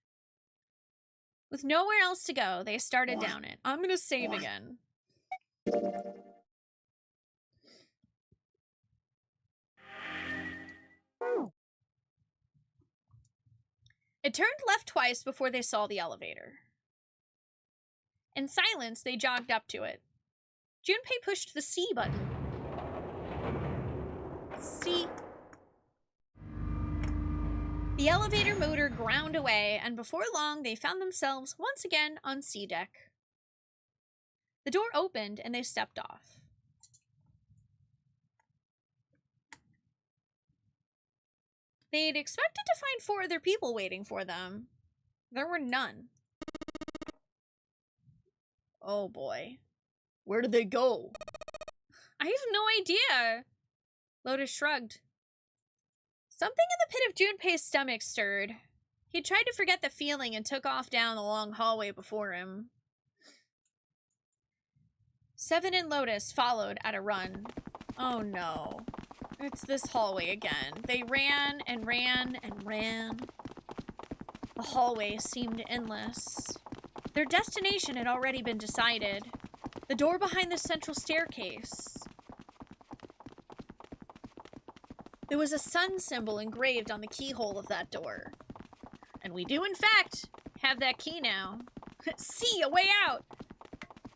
With nowhere else to go, they started down it. I'm gonna save again. It turned left twice before they saw the elevator. In silence, they jogged up to it. Junpei pushed the C button. C. The elevator motor ground away, and before long, they found themselves once again on C deck. The door opened, and they stepped off. They'd expected to find 4 other people waiting for them. There were none. Oh boy. Where did they go? I have no idea. Lotus shrugged. Something in the pit of Junpei's stomach stirred. He tried to forget the feeling and took off down the long hallway before him. Seven and Lotus followed at a run. Oh no. It's this hallway again. They ran and ran and ran. The hallway seemed endless. Their destination had already been decided. The door behind the central staircase. There was a sun symbol engraved on the keyhole of that door. And we do, in fact, have that key now. See, a way out!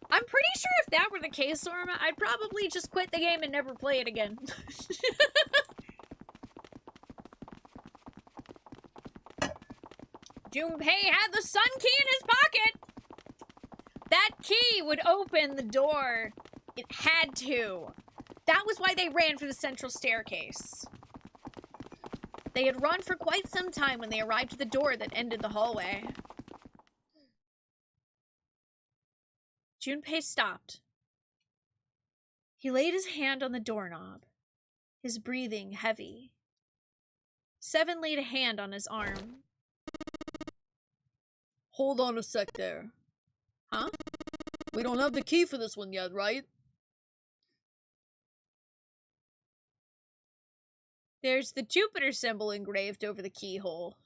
I'm pretty sure if that were the case, Sorma, I'd probably just quit the game and never play it again. Junpei had the sun key in his pocket! That key would open the door. It had to. That was why they ran for the central staircase. They had run for quite some time when they arrived at the door that ended the hallway. Junpei stopped. He laid his hand on the doorknob, his breathing heavy. Seven laid a hand on his arm. Hold on a sec there. Huh? We don't have the key for this one yet, right? There's the Jupiter symbol engraved over the keyhole.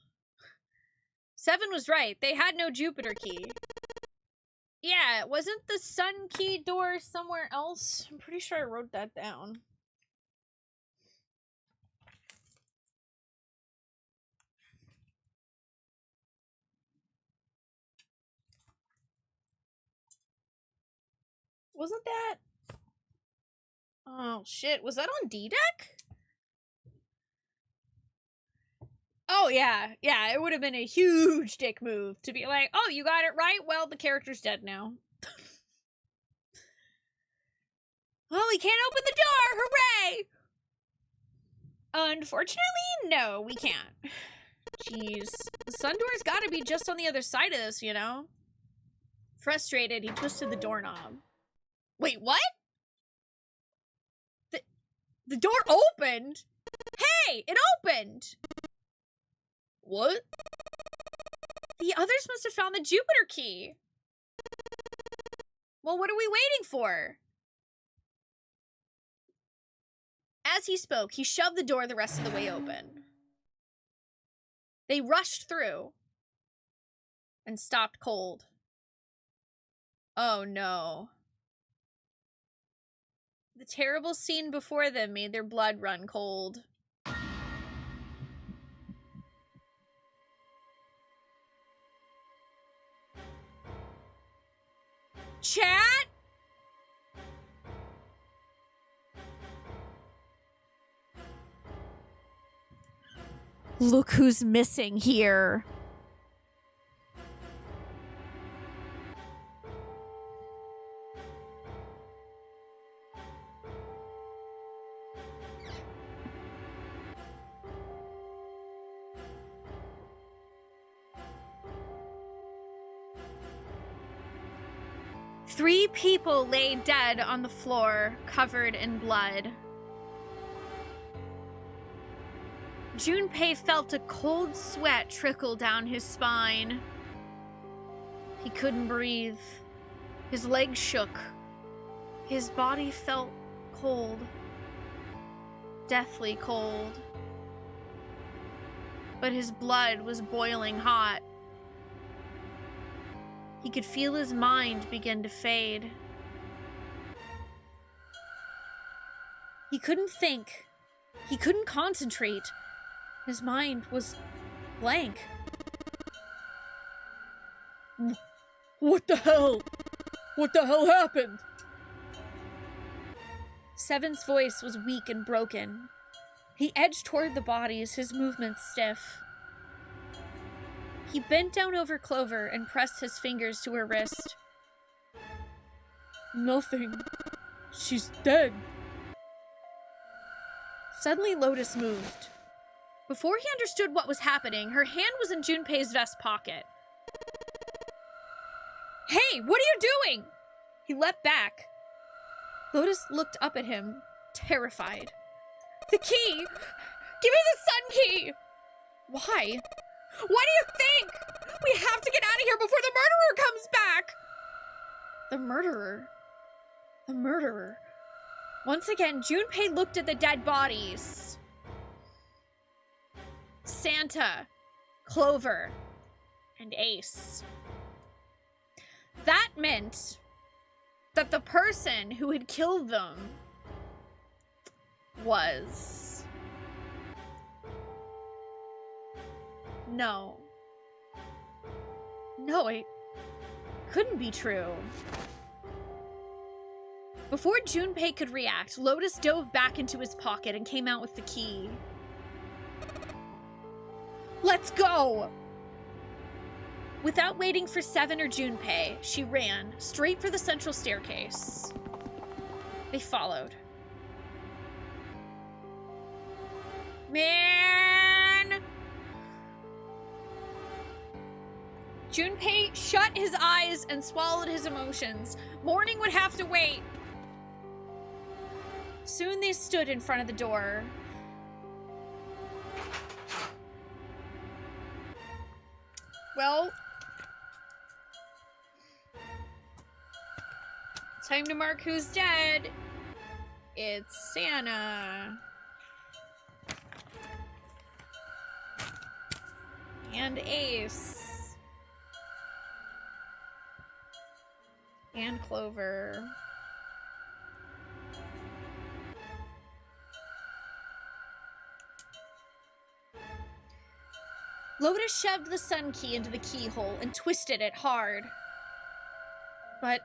Seven was right. They had no Jupiter key. Yeah, wasn't the sun key door somewhere else? I'm pretty sure I wrote that down. Wasn't that? Oh, shit. Was that on D-Deck? Oh, yeah. Yeah, it would have been a huge dick move to be like, oh, you got it right? Well, the character's dead now. Well, we can't open the door! Hooray! Unfortunately, no, we can't. Jeez. The sun door's gotta be just on the other side of this, you know? Frustrated, he twisted the doorknob. Wait, what? The door opened? Hey, it opened! What? The others must have found the Jupiter key. Well, what are we waiting for? As he spoke, he shoved the door the rest of the way open. They rushed through and stopped cold. Oh no. The terrible scene before them made their blood run cold. Chat? Look who's missing here. Three people lay dead on the floor, covered in blood. Junpei felt a cold sweat trickle down his spine. He couldn't breathe. His legs shook. His body felt cold. Deathly cold. But his blood was boiling hot. He could feel his mind begin to fade. He couldn't think. He couldn't concentrate. His mind was blank. What the hell? What the hell happened? Seven's voice was weak and broken. He edged toward the bodies, his movements stiff. He bent down over Clover and pressed his fingers to her wrist. Nothing. She's dead. Suddenly, Lotus moved. Before he understood what was happening, her hand was in Junpei's vest pocket. Hey, what are you doing? He leapt back. Lotus looked up at him, terrified. The key! Give me the sun key! Why? What do you think? We have to get out of here before the murderer comes back! The murderer? The murderer. Once again, Junpei looked at the dead bodies. Santa, Clover, and Ace. That meant that the person who had killed them was... No. No, it couldn't be true. Before Junpei could react, Lotus dove back into his pocket and came out with the key. Let's go! Without waiting for Seven or Junpei, she ran straight for the central staircase. They followed. Man! Junpei shut his eyes and swallowed his emotions. Morning would have to wait. Soon they stood in front of the door. Well, time to mark who's dead. It's Santa. And Ace. And Clover. Lotus shoved the sun key into the keyhole and twisted it hard. But...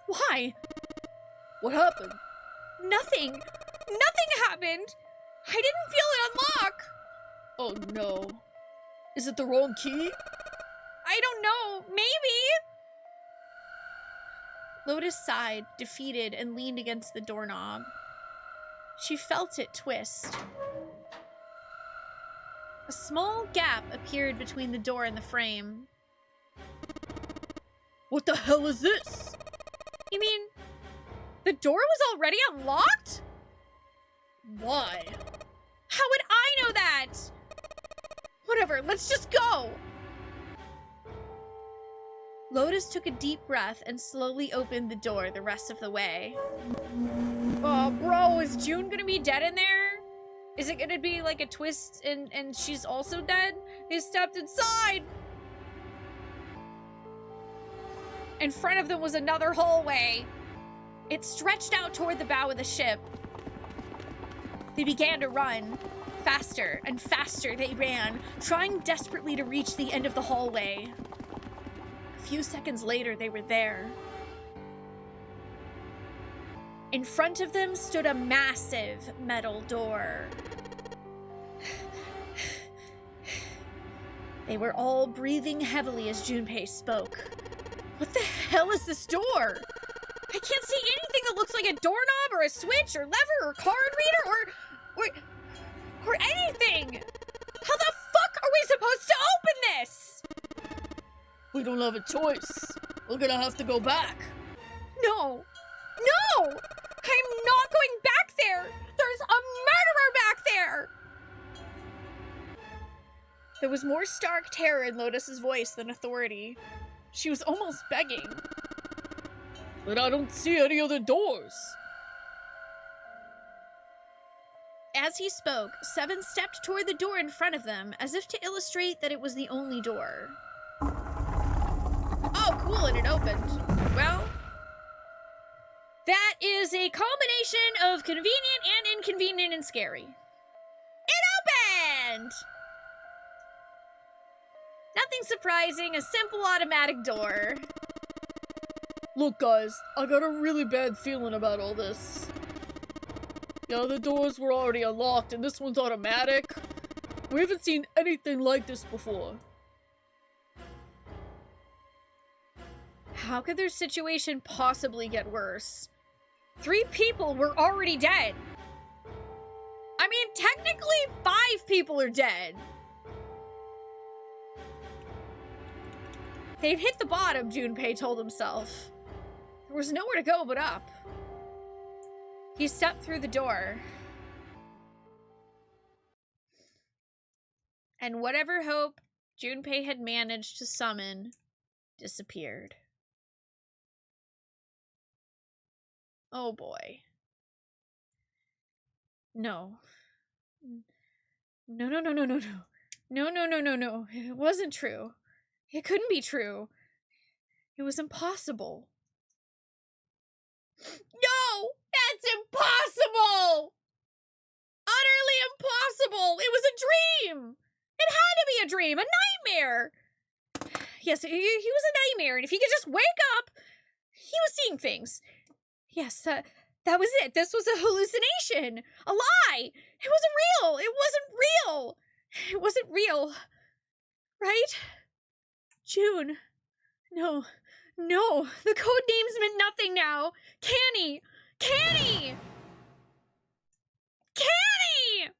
Why? What happened? Nothing! Nothing happened! I didn't feel it unlock! Oh no. Is it the wrong key? I don't know. Maybe? Lotus sighed, defeated, and leaned against the doorknob. She felt it twist. A small gap appeared between the door and the frame. What the hell is this? You mean the door was already unlocked? Why? How would I know that? Whatever, let's just go. Lotus took a deep breath and slowly opened the door the rest of the way. Oh, bro, is June gonna be dead in there? Is it gonna be like a twist and she's also dead? They stepped inside. In front of them was another hallway. It stretched out toward the bow of the ship. They began to run. Faster and faster they ran, trying desperately to reach the end of the hallway. A few seconds later, they were there. In front of them stood a massive metal door. They were all breathing heavily as Junpei spoke. What the hell is this door? I can't see anything that looks like a doorknob or a switch or lever or card reader or anything. How the fuck are we supposed to open this? We don't have a choice. We're gonna have to go back. No. No! I'm not going back there! There's a murderer back there! There was more stark terror in Lotus's voice than authority. She was almost begging. But I don't see any other doors. As he spoke, Seven stepped toward the door in front of them, as if to illustrate that it was the only door. Oh, cool, and it opened. Well, that is a combination of convenient and inconvenient and scary. It opened! Nothing surprising, a simple automatic door. Look, guys, I got a really bad feeling about all this. The other doors were already unlocked, and this one's automatic. We haven't seen anything like this before. How could their situation possibly get worse? 3 people were already dead. I mean, technically 5 people are dead. They'd hit the bottom, Junpei told himself. There was nowhere to go but up. He stepped through the door. And whatever hope Junpei had managed to summon disappeared. Oh boy. No. No, no, no, no, no, no. No, no, no, no, no. It wasn't true. It couldn't be true. It was impossible. No! That's impossible! Utterly impossible! It was a dream! It had to be a dream, a nightmare! Yes, he was a nightmare, and if he could just wake up, he was seeing things. Yes, that was it. This was a hallucination. A lie. It wasn't real. It wasn't real. It wasn't real. Right? June. No. No. The code names meant nothing now. Canny. Canny! Canny!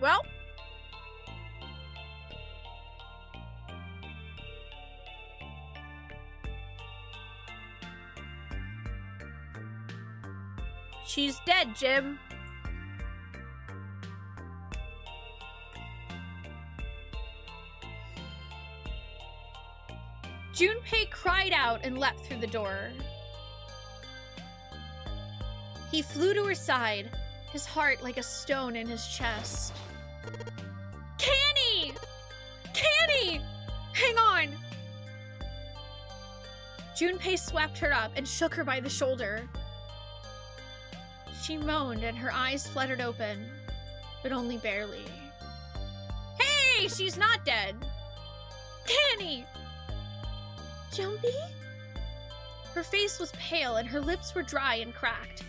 Well, she's dead, Jim. Junpei cried out and leapt through the door. He flew to her side, his heart like a stone in his chest. Canny! Canny! Hang on! Junpei swept her up and shook her by the shoulder. She moaned and her eyes fluttered open, but only barely. Hey, she's not dead! Canny! Jumpy? Her face was pale and her lips were dry and cracked.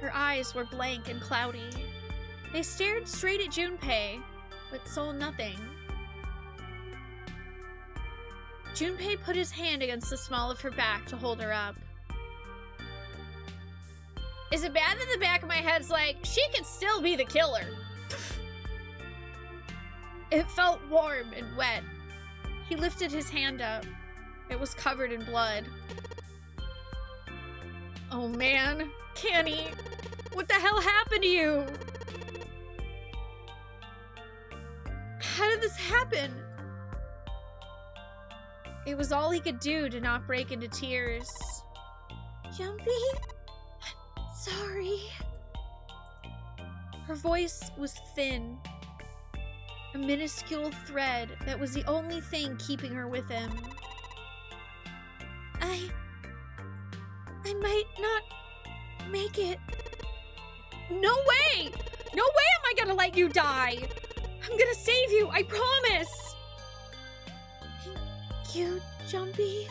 Her eyes were blank and cloudy. They stared straight at Junpei, but saw nothing. Junpei put his hand against the small of her back to hold her up. Is it bad that the back of my head's like, she could still be the killer? It felt warm and wet. He lifted his hand up. It was covered in blood. Oh man, Canny, what the hell happened to you? How did this happen? It was all he could do to not break into tears. Jumpy? Sorry. Her voice was thin. A minuscule thread that was the only thing keeping her with him. I might not make it. No way! No way am I gonna let you die! I'm gonna save you, I promise! Thank you, Jumpy.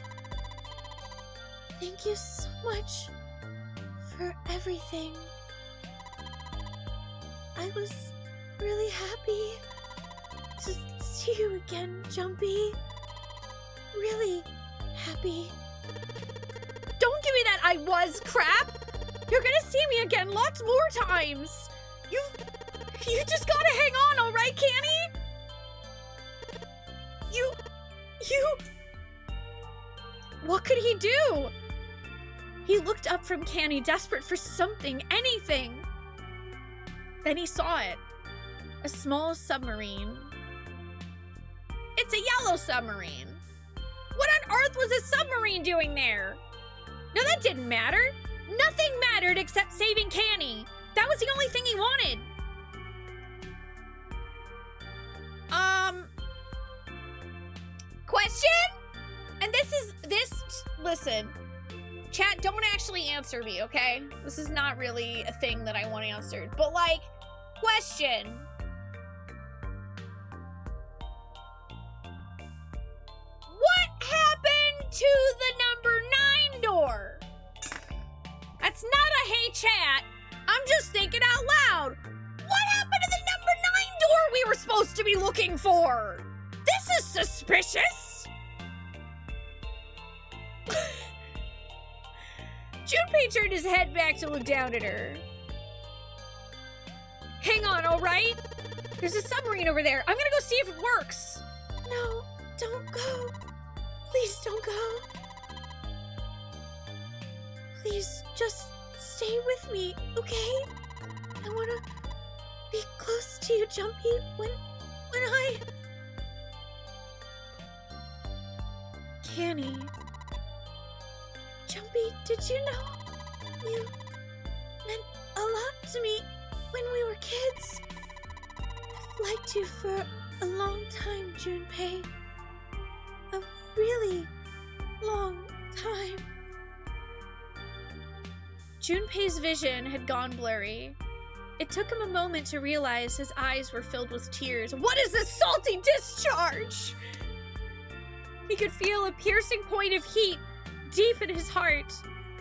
Thank you so much for everything. I was really happy to see you again, Jumpy. Really happy. Don't give me that I was crap! You're gonna see me again lots more times! You just gotta hang on, alright, Canny? You... What could he do? He looked up from Canny, desperate for something, anything. Then he saw it. A small submarine. It's a yellow submarine. What on earth was a submarine doing there? No, that didn't matter. Nothing mattered except saving Canny. That was the only thing he wanted. Question? And listen. Chat, don't actually answer me, okay? This is not really a thing that I want answered. But, like, question. What happened to the number 9 door? That's not a hey chat. I'm just thinking out loud. What happened to the number 9 door we were supposed to be looking for? This is suspicious. Junpei turned his head back to look down at her. Hang on, all right? There's a submarine over there. I'm gonna go see if it works. No, don't go. Please don't go. Please just stay with me, okay? I wanna be close to you, Jumpy, when I... Canny. Jumpy, did you know you meant a lot to me when we were kids? I've liked you for a long time, Junpei. A really long time. Junpei's vision had gone blurry. It took him a moment to realize his eyes were filled with tears. What is this salty discharge? He could feel a piercing point of heat deep in his heart,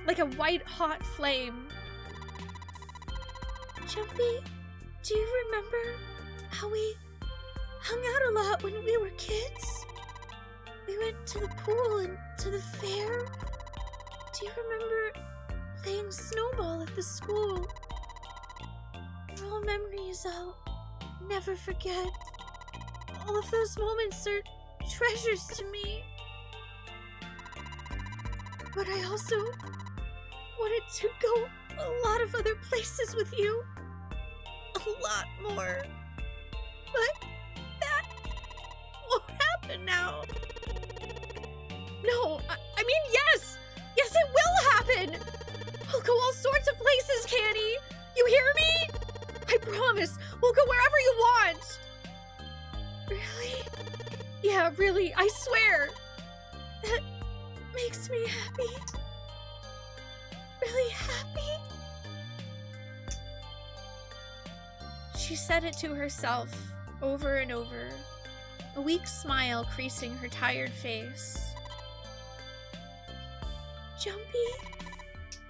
like a white-hot flame. Jumpy, do you remember how we hung out a lot when we were kids? We went to the pool and to the fair. Do you remember playing snowball at the school? They're all memories I'll never forget. All of those moments are treasures to me. But I also wanted to go a lot of other places with you. A lot more. But that won't happen now. No, I mean, yes! Yes, it will happen! We'll go all sorts of places, Canny! You hear me? I promise, we'll go wherever you want! Really? Yeah, really, I swear! That makes me happy. Really happy? She said it to herself, over and over, a weak smile creasing her tired face. Jumpy,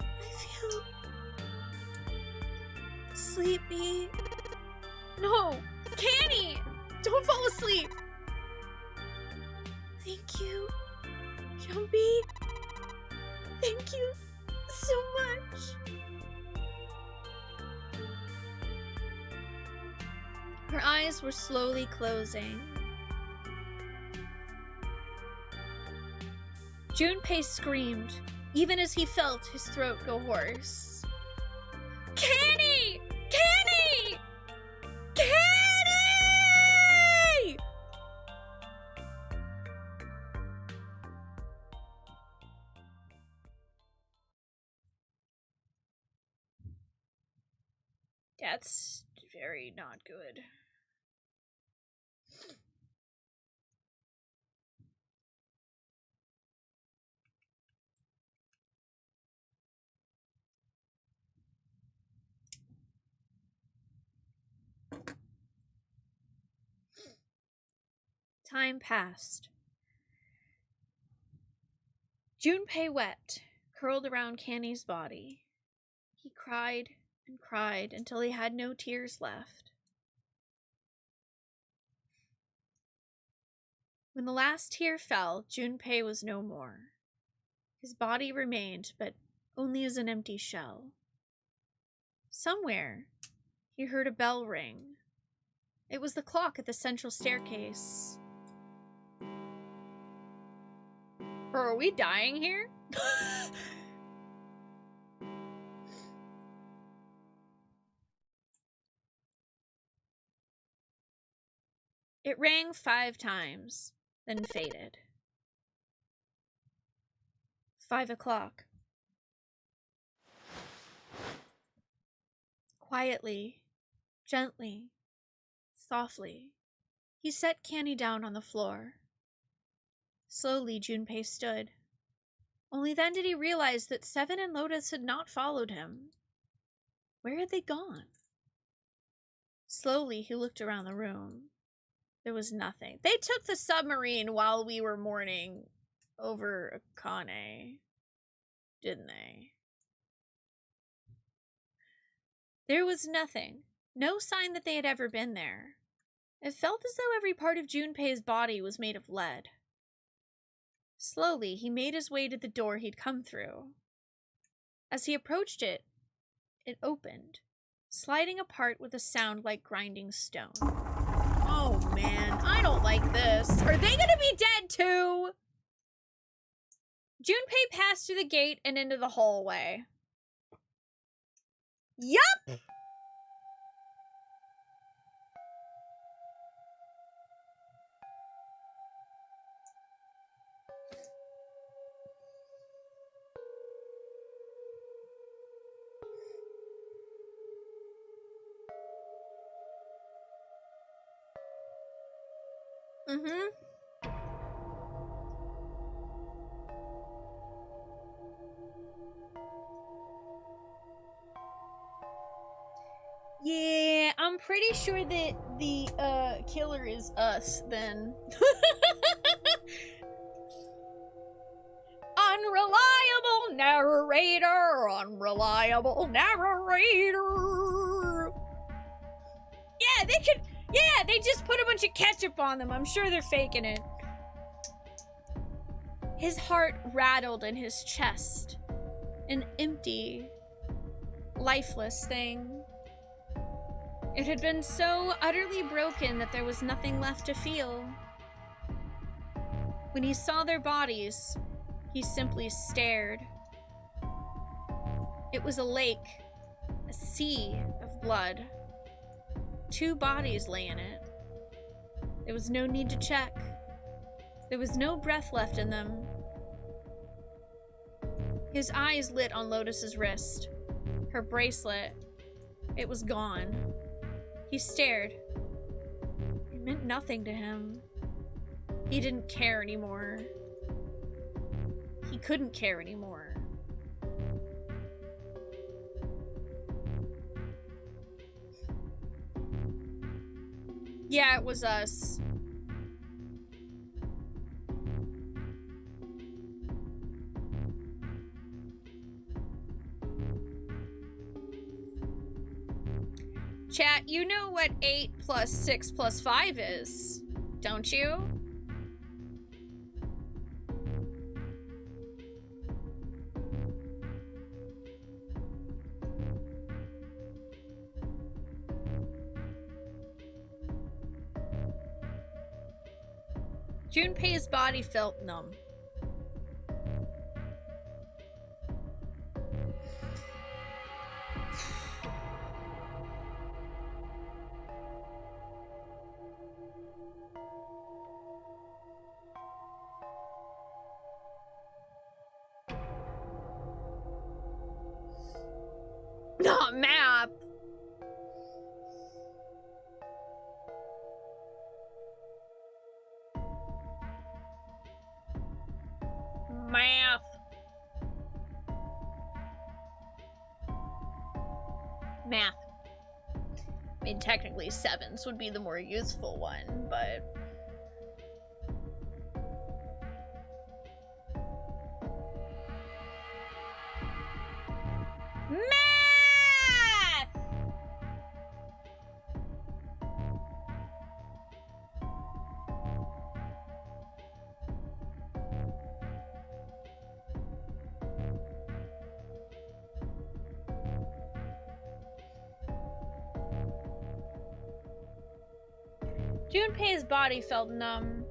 I feel sleepy. No, Canny, don't fall asleep. Thank you, Jumpy. Thank you so much. Her eyes were slowly closing. Junpei screamed, even as he felt his throat go hoarse. Canny! Canny! Canny! That's very not good. Time passed. Junpei wept, curled around Canny's body. He cried and cried until he had no tears left. When the last tear fell, Junpei was no more. His body remained, but only as an empty shell. Somewhere, he heard a bell ring. It was the clock at the central staircase. Are we dying here? It rang 5 times, then faded. 5 o'clock. Quietly, gently, softly, he set Canny down on the floor. Slowly, Junpei stood. Only then did he realize that Seven and Lotus had not followed him. Where had they gone? Slowly, he looked around the room. There was nothing. They took the submarine while we were mourning over Akane, didn't they? There was nothing. No sign that they had ever been there. It felt as though every part of Junpei's body was made of lead. Slowly, he made his way to the door he'd come through. As he approached it, it opened, sliding apart with a sound like grinding stone. Oh man, I don't like this. Are they gonna be dead too? Junpei passed through the gate and into the hallway. Yup! Yeah, I'm pretty sure that the killer is us then. Unreliable narrator, unreliable narrator. Yeah, they just put a bunch of ketchup on them. I'm sure they're faking it. His heart rattled in his chest. An empty, lifeless thing. It had been so utterly broken that there was nothing left to feel. When he saw their bodies, he simply stared. It was a lake, a sea of blood. 2 bodies lay in it. There was no need to check. There was no breath left in them. His eyes lit on Lotus's wrist. Her bracelet. It was gone. He stared. It meant nothing to him. He didn't care anymore. He couldn't care anymore. Yeah, it was us. Chat, you know what 8 plus 6 plus 5 is, don't you? Junpei's body felt numb. Not map. Math. Math. I mean, technically sevens would be the more useful one, but... Math! Junpei's body felt numb.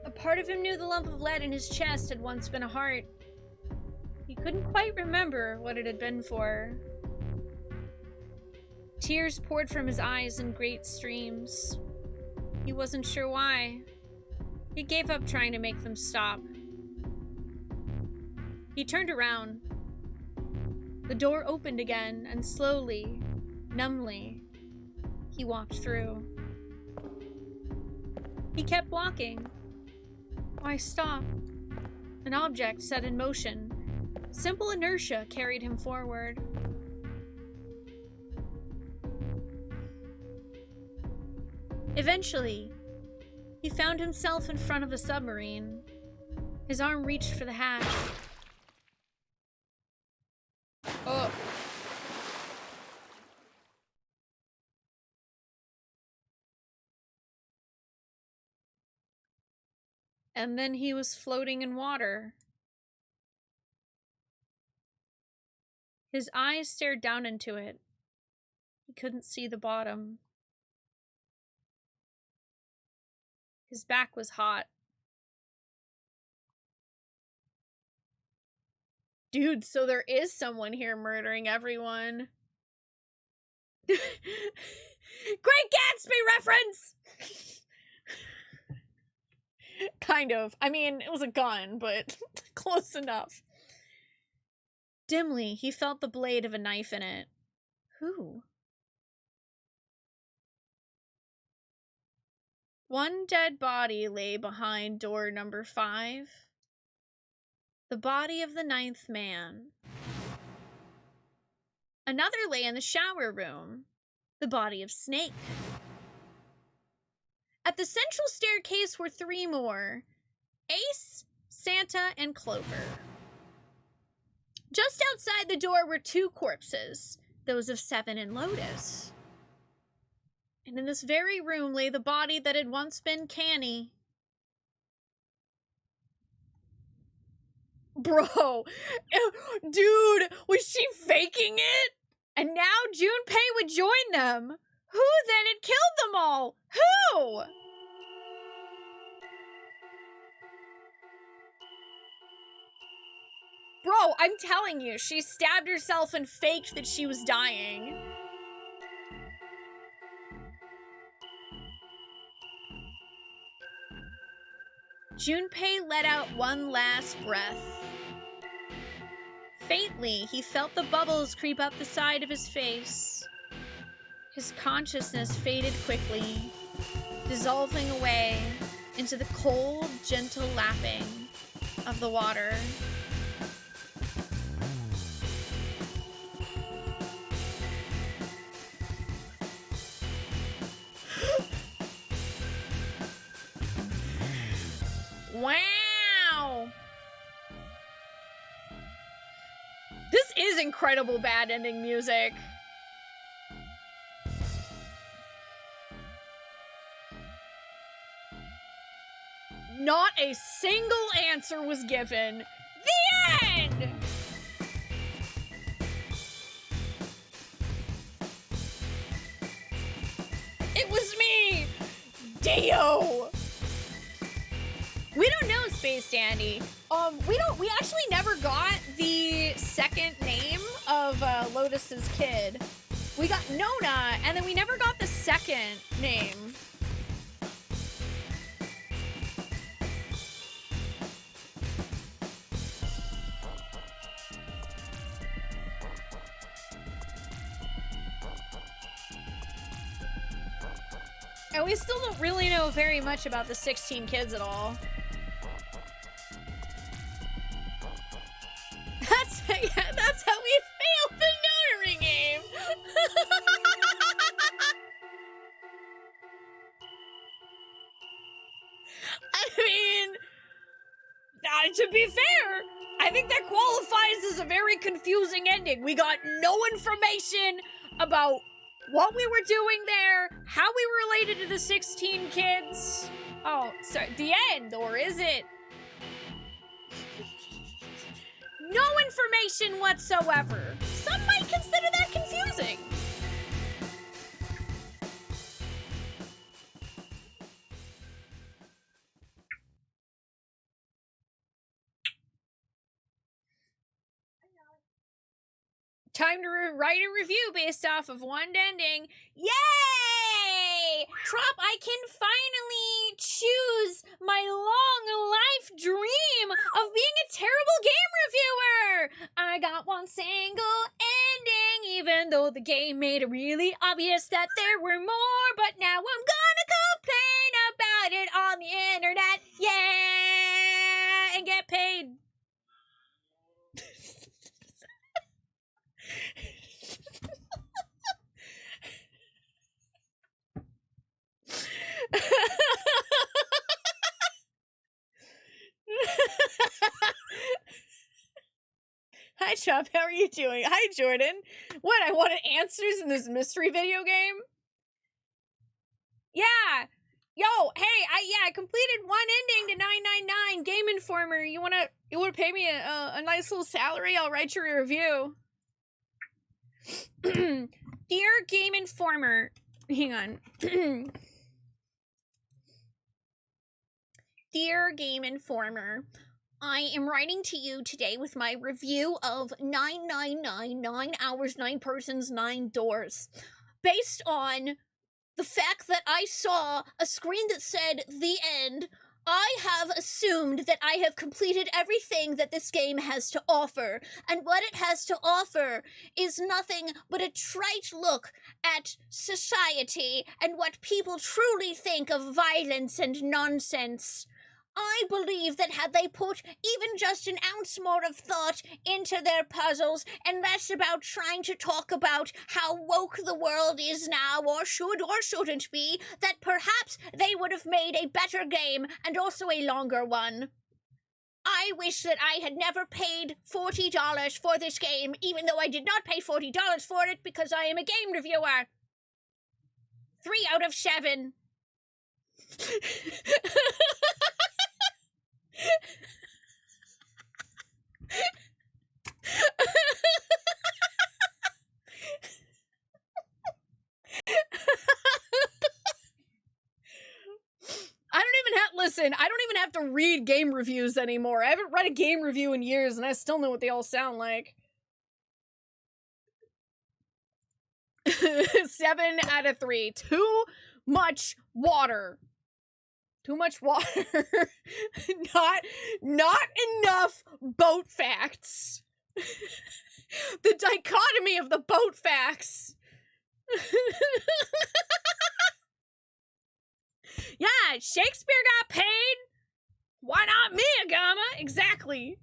A part of him knew the lump of lead in his chest had once been a heart. He couldn't quite remember what it had been for. Tears poured from his eyes in great streams. He wasn't sure why. He gave up trying to make them stop. He turned around. The door opened again, and slowly, numbly, he walked through. He kept walking. Why stop? An object set in motion. Simple inertia carried him forward. Eventually, he found himself in front of the submarine. His arm reached for the hatch. Oh. And then he was floating in water. His eyes stared down into it. He couldn't see the bottom. His back was hot. Dude, so there is someone here murdering everyone. Great Gatsby reference! Kind of. I mean, it was a gun, but close enough. Dimly, he felt the blade of a knife in it. Who? One dead body lay behind door number 5. The body of the 9th man. Another lay in the shower room. The body of Snake. At the central staircase were 3 more. Ace, Santa, and Clover. Just outside the door were 2 corpses, those of Seven and Lotus. And in this very room lay the body that had once been Canny. Bro, dude, was she faking it? And now Junpei would join them. Who then had killed them all? Who? Bro, I'm telling you, she stabbed herself and faked that she was dying. Junpei let out one last breath. Faintly, he felt the bubbles creep up the side of his face. His consciousness faded quickly, dissolving away into the cold, gentle lapping of the water. Wow! This is incredible bad ending music. Not a single answer was given. The end! It was me! Dio! We don't know Space Dandy. We actually never got the second name of Lotus's kid. We got Nona, and then we never got the second name. And we still don't really know very much about the 16 kids at all. That's how we failed the notary game. I mean, to be fair, I think that qualifies as a very confusing ending. We got no information about what we were doing there, how we were related to the 16 kids. Oh, sorry, the end, or is it? No information whatsoever. Some might consider that confusing. Time to write a review based off of one ending. Yay! Trop, I can finally choose my long life dream of being a terrible game reviewer. I got one single ending, even though the game made it really obvious that there were more, but now I'm gonna complain about it on the internet. Yeah! And get paid. Hi, Chop. How are you doing? Hi, Jordan. What? I wanted answers in this mystery video game? Yeah. Yo, hey, I completed one ending to 999 Game Informer. You wanna pay me a nice little salary? I'll write you a review. Dear Game Informer, hang on. Dear Game Informer, I am writing to you today with my review of 999, 9 hours, 9 persons, 9 doors. Based on the fact that I saw a screen that said the end, I have assumed that I have completed everything that this game has to offer, and what it has to offer is nothing but a trite look at society and what people truly think of violence and nonsense. I believe that had they put even just an ounce more of thought into their puzzles and less about trying to talk about how woke the world is now or should or shouldn't be, that perhaps they would have made a better game and also a longer one. I wish that I had never paid $40 for this game, even though I did not pay $40 for it because I am a game reviewer. 3 out of 7. Listen, I don't even have to read game reviews anymore. I haven't read a game review in years, and I still know what they all sound like. 7 out of 3. Too much water. Too much water. Not enough boat facts. The dichotomy of the boat facts. Yeah, Shakespeare got paid. Why not me, Agama? Exactly.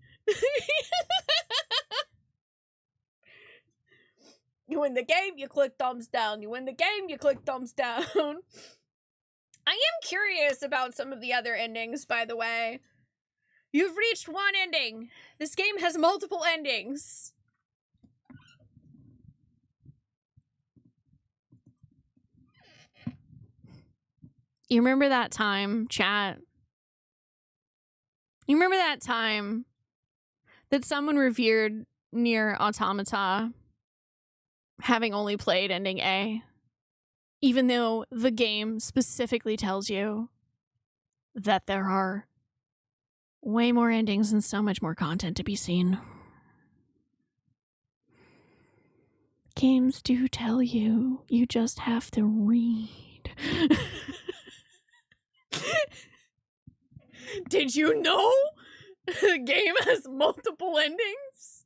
You win the game, you click thumbs down. You win the game, you click thumbs down. I am curious about some of the other endings, by the way. You've reached one ending. This game has multiple endings. You remember that time, chat? You remember that time that someone revered Nier Automata having only played ending A, even though the game specifically tells you that there are way more endings and so much more content to be seen? Games do tell you, you just have to read. Did you know the game has multiple endings?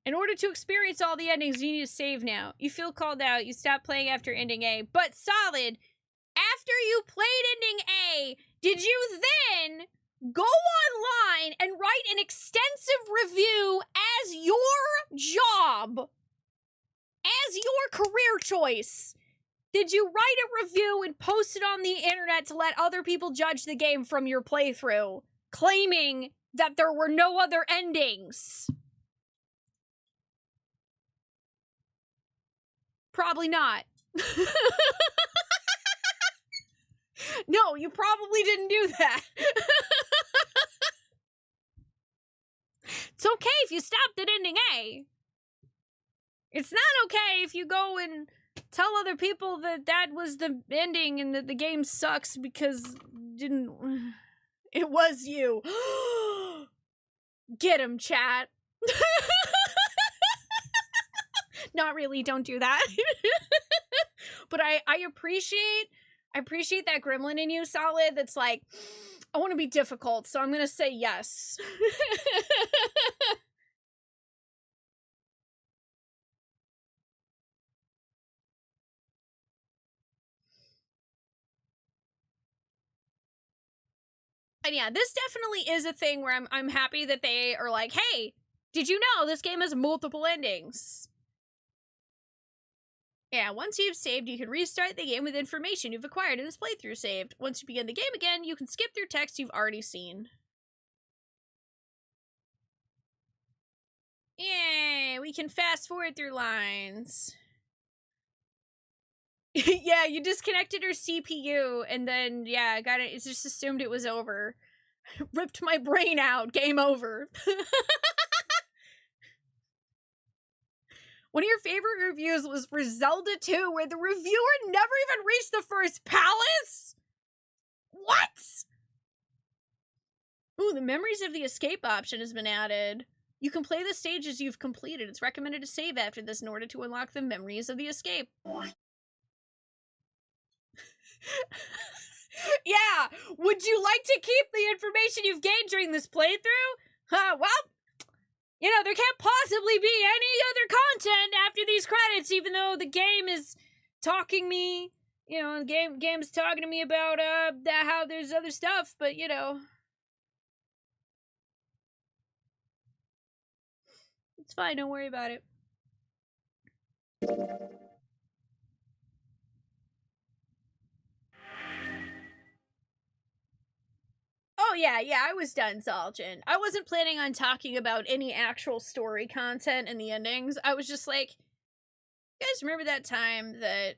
In order to experience all the endings, you need to save now. You feel called out. You stop playing after ending A. But Solid, after you played ending A, did you then go online and write an extensive review as your job? As your career choice? Did you write a review and post it on the internet to let other people judge the game from your playthrough, claiming that there were no other endings? Probably not. No, you probably didn't do that. It's okay if you stopped at ending A. It's not okay if you go and tell other people that that was the ending and that the game sucks because it was you. Get him, chat. Not really, don't do that. But I appreciate that gremlin in you, Solid, that's like, I want to be difficult, so I'm gonna say yes. And yeah, this definitely is a thing where I'm happy that they are like, hey, did you know this game has multiple endings? Yeah, once you've saved, you can restart the game with information you've acquired in this playthrough saved. Once you begin the game again, you can skip through text you've already seen. Yay, we can fast forward through lines. Yeah, you disconnected her CPU, and then, yeah, got it. It just assumed it was over. Ripped my brain out. Game over. One of your favorite reviews was for Zelda 2, where the reviewer never even reached the first palace? What? Ooh, the memories of the escape option has been added. You can play the stages you've completed. It's recommended to save after this in order to unlock the memories of the escape. Yeah, would you like to keep the information you've gained during this playthrough? Well, you know, there can't possibly be any other content after these credits, even though the game is talking me, you know, the game's talking to me about, how there's other stuff, but, you know. It's fine, don't worry about it. Oh, yeah, I was done, Saljan. I wasn't planning on talking about any actual story content in the endings. I was just like, you guys remember that time that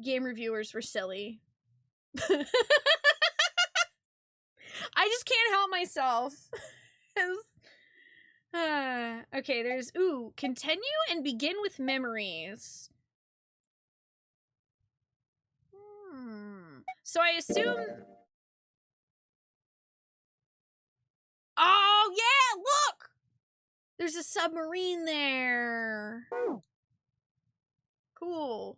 game reviewers were silly? I just can't help myself. Okay, there's, continue and begin with memories. So I assume... Oh, yeah, look! There's a submarine there. Cool.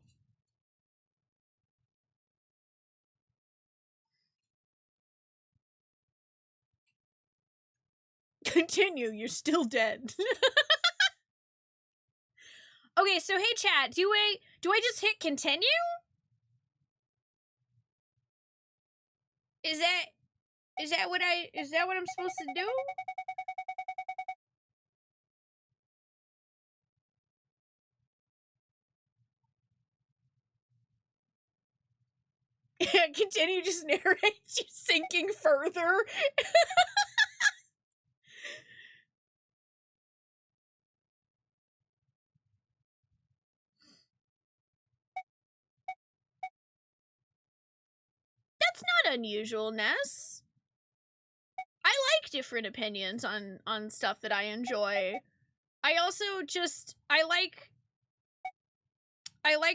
Continue, you're still dead. Okay, so hey chat, do I just hit continue? Is that what I'm supposed to do? Yeah, continue just narrates you sinking further. That's not unusual, Ness. I like different opinions on stuff that I enjoy. I also just I like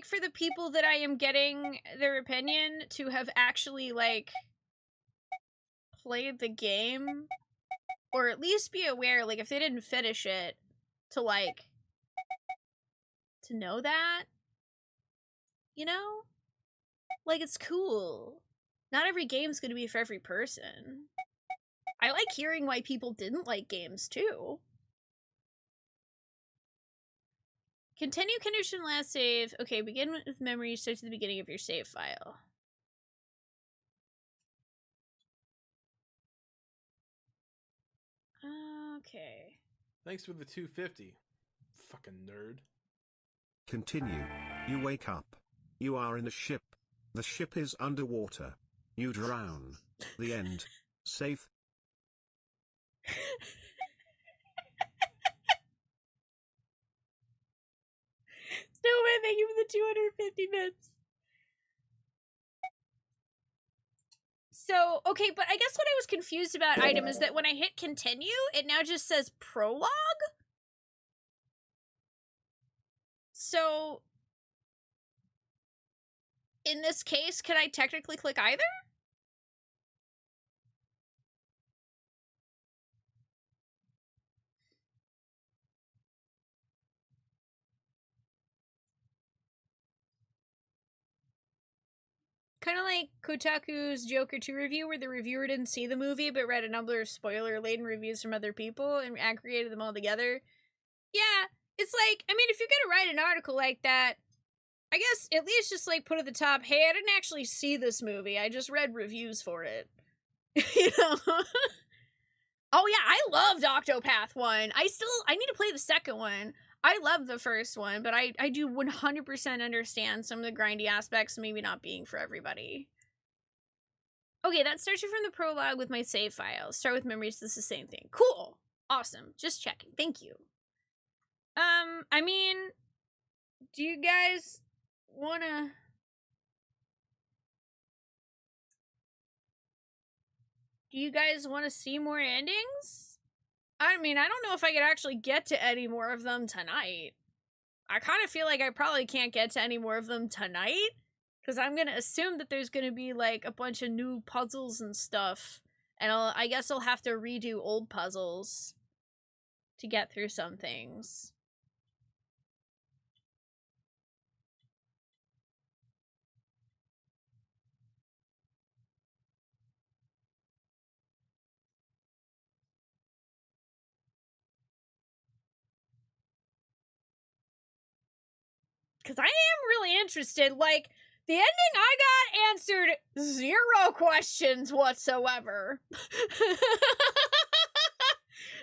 for the people that I am getting their opinion to have actually like played the game, or at least be aware, like if they didn't finish it, to like to know that, you know? Like, it's cool. Not every game's gonna be for every person. I like hearing why people didn't like games, too. Continue condition last save. Okay, begin with memory, start to the beginning of your save file. Okay. Thanks for the 250. Fucking nerd. Continue. You wake up. You are in a ship. The ship is underwater. You drown. The end. Safe. Snowman, thank you for the 250 bits. So, okay, but I guess what I was confused about, Item, is that when I hit continue, it now just says prologue? So, in this case, can I technically click either? Kind of like Kotaku's Joker 2 review, where the reviewer didn't see the movie but read a number of spoiler-laden reviews from other people and aggregated them all together. Yeah, it's like, I mean, if you're gonna write an article like that, I guess at least just like put at the top, hey, I didn't actually see this movie, I just read reviews for it. You know? Oh yeah, I loved Octopath 1. I need to play the second one. I love the first one, but I do 100% understand some of the grindy aspects maybe not being for everybody. Okay, that starts you from the prologue with my save file. Start with memories, this is the same thing. Cool. Awesome. Just checking. Thank you. I mean, do you guys wanna... Do you guys want to see more endings? I mean, I don't know if I could actually get to any more of them tonight. I kind of feel like I probably can't get to any more of them tonight, because I'm going to assume that there's going to be, like, a bunch of new puzzles and stuff, and I guess I'll have to redo old puzzles to get through some things. Because I am really interested. Like, the ending I got answered 0 questions whatsoever.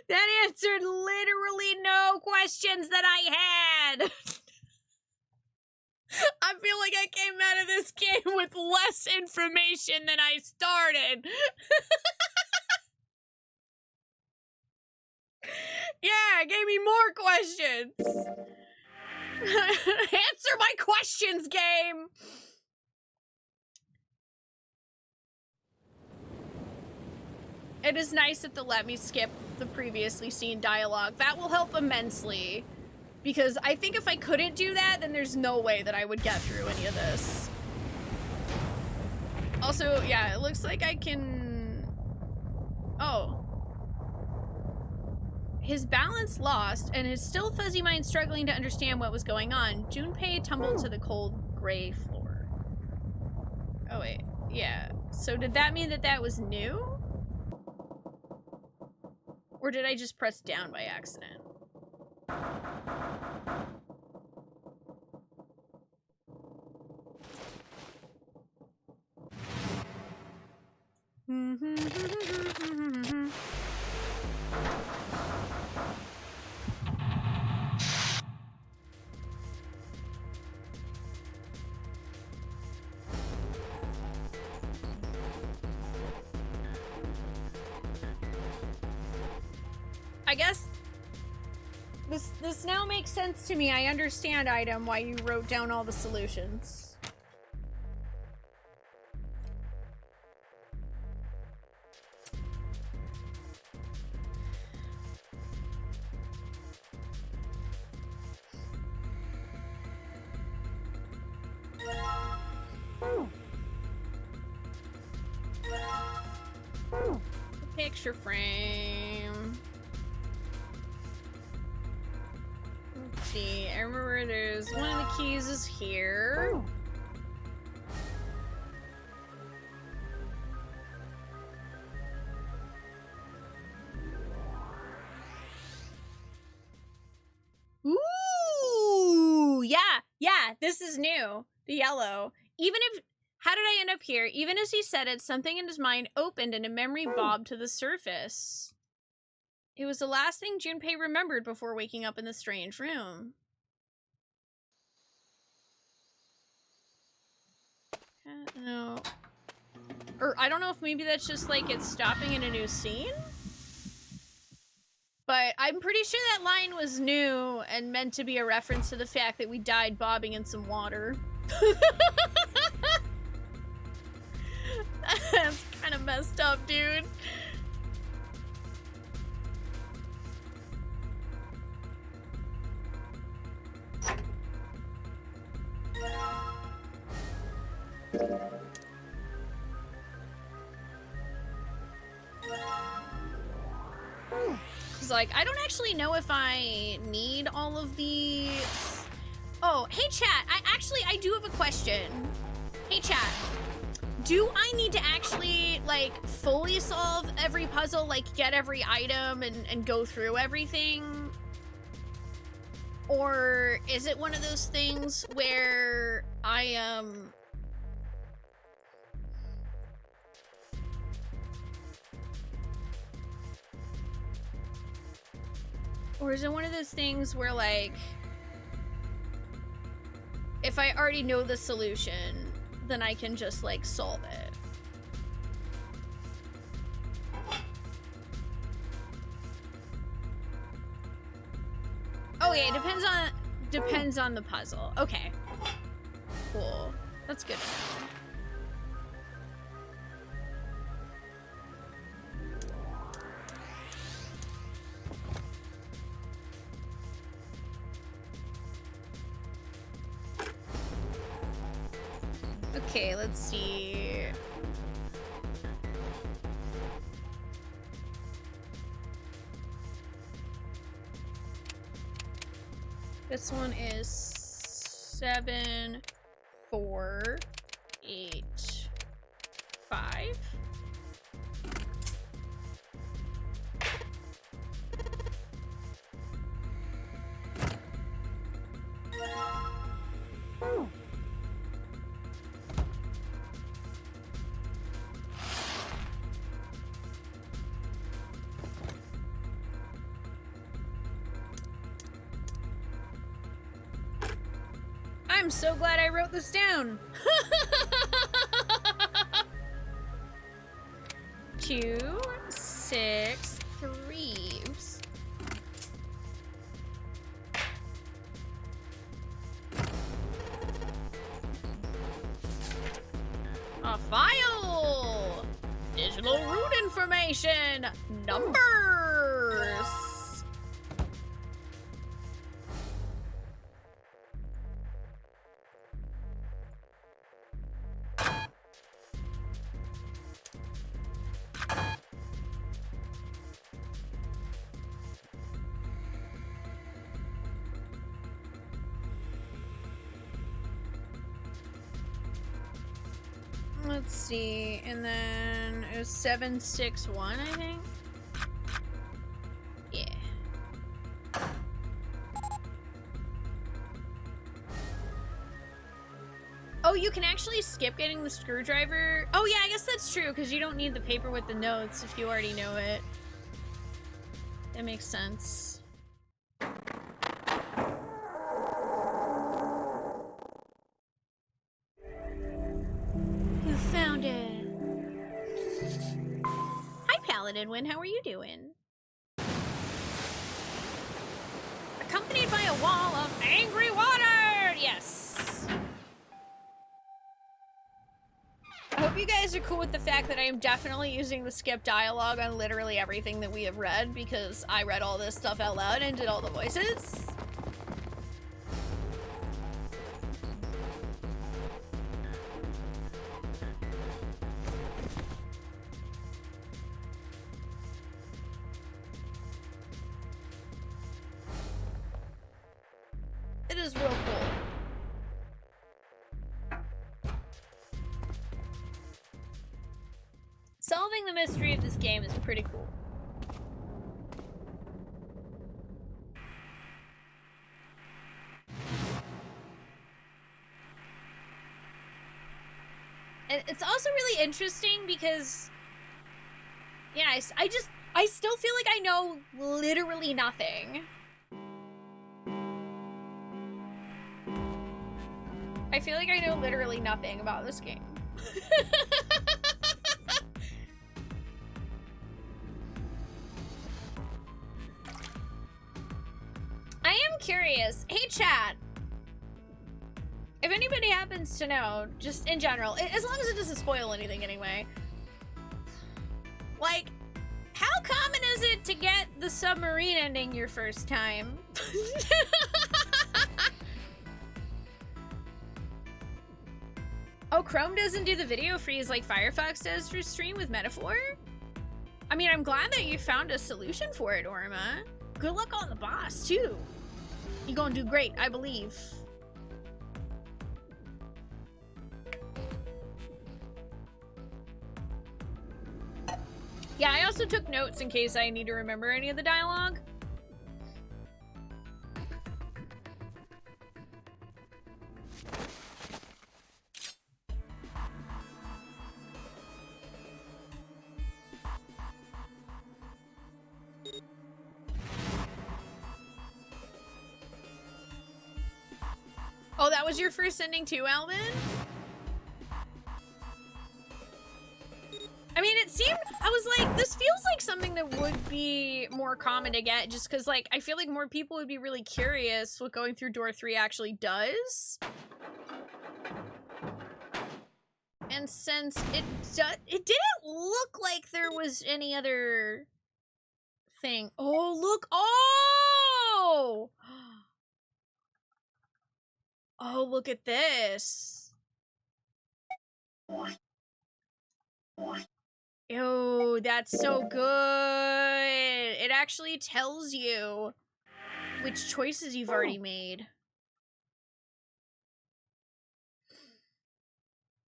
That answered literally no questions that I had. I feel like I came out of this game with less information than I started. Yeah, it gave me more questions. Answer my questions, game! It is nice that they'll let me skip the previously seen dialogue. That will help immensely. Because I think if I couldn't do that, then there's no way that I would get through any of this. Also, yeah, it looks like I can... Oh. His balance lost, and his still fuzzy mind struggling to understand what was going on, Junpei tumbled to the cold, gray floor. Oh, wait. Yeah. So did that mean that that was new? Or did I just press down by accident? I guess this now makes sense to me. I understand, Item, why you wrote down all the solutions. picture frame. Let's see. I remember there's one of the keys is here. Ooh, yeah, this is new. The yellow. How did I end up here? Even as he said it, something in his mind opened and a memory bobbed to the surface. It was the last thing Junpei remembered before waking up in the strange room. No. Or I don't know if maybe that's just like it's stopping in a new scene? But I'm pretty sure that line was new and meant to be a reference to the fact that we died bobbing in some water. That's kind of messed up, dude. Like, I don't actually know if I need all of these. Oh, hey chat, I do have a question. Hey chat, do I need to actually, like, fully solve every puzzle, like, get every item and go through everything? Or is it one of those things where Or is it one of those things where, like, if I already know the solution, then I can just, like, solve it? Oh yeah, it depends on the puzzle. Okay. Cool. That's good to know. Okay, let's see. This one is 7, 4, 8, 5. I'm so glad I wrote this down. 2, 6, 3. Oops. A file! Digital route information! Numbers! Let's see, and then it was 761, I think. Yeah. Oh, you can actually skip getting the screwdriver. Oh yeah, I guess that's true, because you don't need the paper with the notes if you already know it. That makes sense. Found it. Hi, Paladin Win. How are you doing? Accompanied by a wall of angry water. Yes. I hope you guys are cool with the fact that I am definitely using the skip dialogue on literally everything that we have read, because I read all this stuff out loud and did all the voices. is real cool. Solving the mystery of this game is pretty cool. And it's also really interesting because, yeah, I still feel like I know literally nothing. I feel like I know literally nothing about this game. I am curious. Hey, chat. If anybody happens to know, just in general, as long as it doesn't spoil anything anyway, like, how common is it to get the submarine ending your first time? Oh, Chrome doesn't do the video freeze like Firefox does for stream with Metaphor? I mean, I'm glad that you found a solution for it, Orma. Good luck on the boss, too. You're gonna do great, I believe. Yeah, I also took notes in case I need to remember any of the dialogue. Oh, that was your first ending too, Alvin? I mean, it seemed, I was like, this feels like something that would be more common to get, just because, like, I feel like more people would be really curious what going through door 3 actually does. And since it didn't look like there was any other thing. Oh, look, oh! Oh, look at this. Ew, that's so good. It actually tells you which choices you've already made.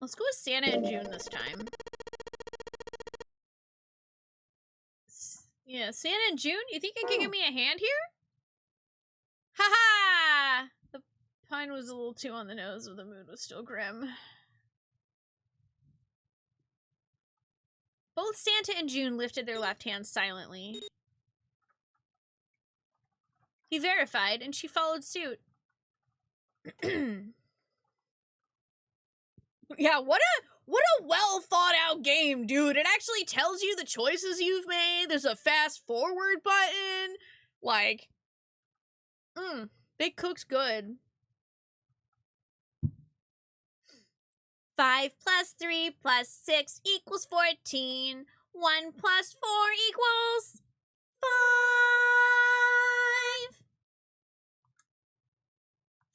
Let's go with Santa and June this time. Yeah, Santa and June, you think you can give me a hand here? Haha! The pun was a little too on the nose, but the mood was still grim. Both Santa and June lifted their left hands silently. He verified, and she followed suit. Yeah, what a well thought out game, dude. It actually tells you the choices you've made. There's a fast forward button. Like, Big Cook's good. 5 plus 3 plus 6 equals 14. 1 plus 4 equals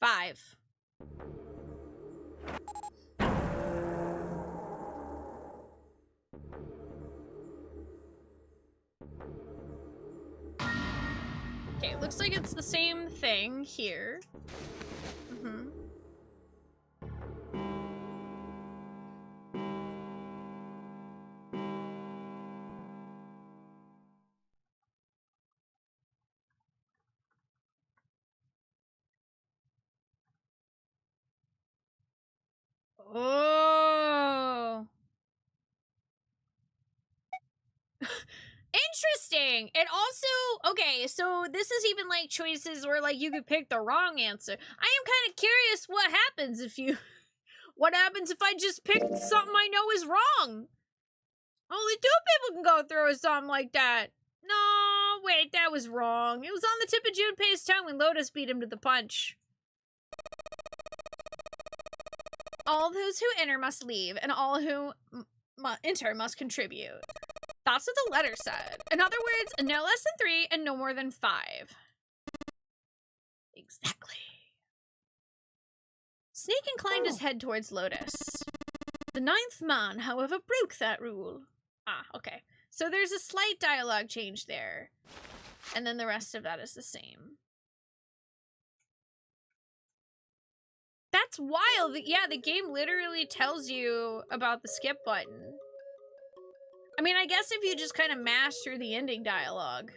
5. 5. Okay, looks like it's the same thing here. Oh. Interesting. It also, okay, so this is even like choices where like you could pick the wrong answer. I am kind of curious what happens if you, what happens if I just pick something I know is wrong? Only 2 people can go through something like that. No, wait, that was wrong. It was on the tip of Junpei's tongue when Lotus beat him to the punch. All those who enter must leave, and all who enter must contribute. That's what the letter said. In other words, no less than 3 and no more than 5. Exactly. Snake inclined his head towards Lotus. The 9th man, however, broke that rule. Ah, okay. So there's a slight dialogue change there. And then the rest of that is the same. That's wild. Yeah, the game literally tells you about the skip button. I mean, I guess if you just kind of mash through the ending dialogue.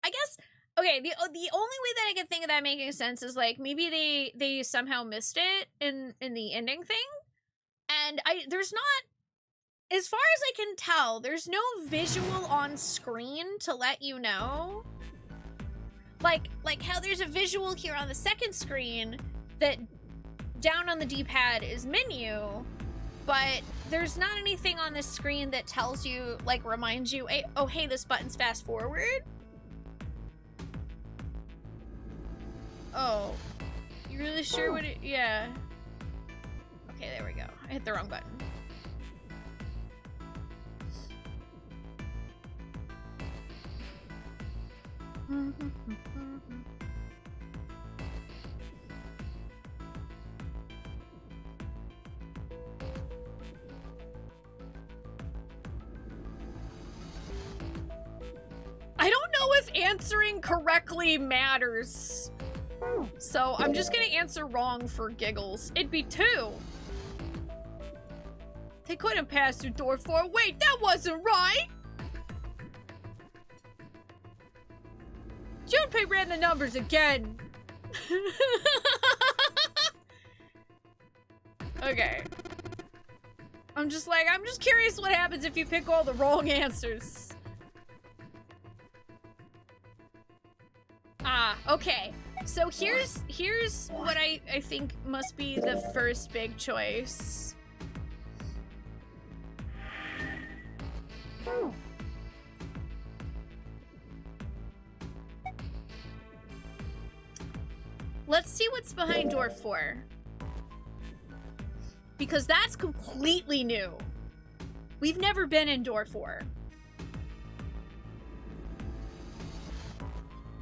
I guess, okay, the only way that I can think of that making sense is like maybe they somehow missed it in the ending thing. And there's not, as far as I can tell, there's no visual on screen to let you know. Like how there's a visual here on the second screen that down on the D-pad is menu, but there's not anything on this screen that tells you, like, reminds you, hey, oh, hey, this button's fast forward. Oh, you really sure what it, yeah. Okay, there we go. I hit the wrong button. I don't know if answering correctly matters. So I'm just gonna answer wrong for giggles. It'd be 2. They couldn't pass through door 4. Wait, that wasn't right! Junpei ran the numbers again. Okay. I'm just curious what happens if you pick all the wrong answers. Ah, okay. So here's what I think must be the first big choice. Let's see what's behind door 4. Because that's completely new. We've never been in door 4.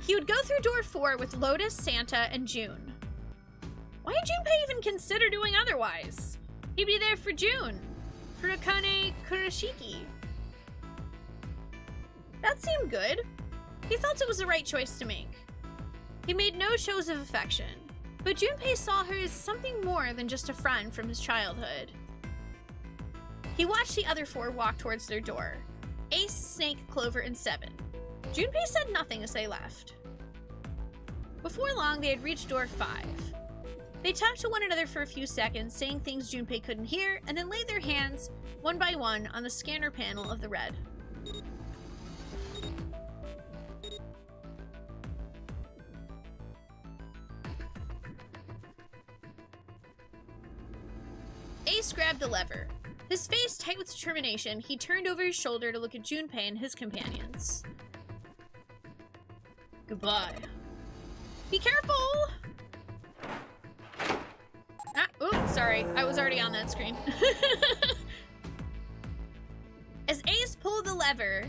He would go through door 4 with Lotus, Santa, and June. Why did Junpei even consider doing otherwise? He'd be there for June. For Akane Kurashiki. That seemed good. He felt it was the right choice to make. He made no shows of affection, but Junpei saw her as something more than just a friend from his childhood. He watched the other 4 walk towards their door. Ace, Snake, Clover, and 7. Junpei said nothing as they left. Before long, they had reached door 5. They talked to one another for a few seconds, saying things Junpei couldn't hear, and then laid their hands, one by one, on the scanner panel of the red. Ace grabbed the lever. His face tight with determination, he turned over his shoulder to look at Junpei and his companions. Goodbye. Be careful! Ah, oops, sorry. I was already on that screen. As Ace pulled the lever,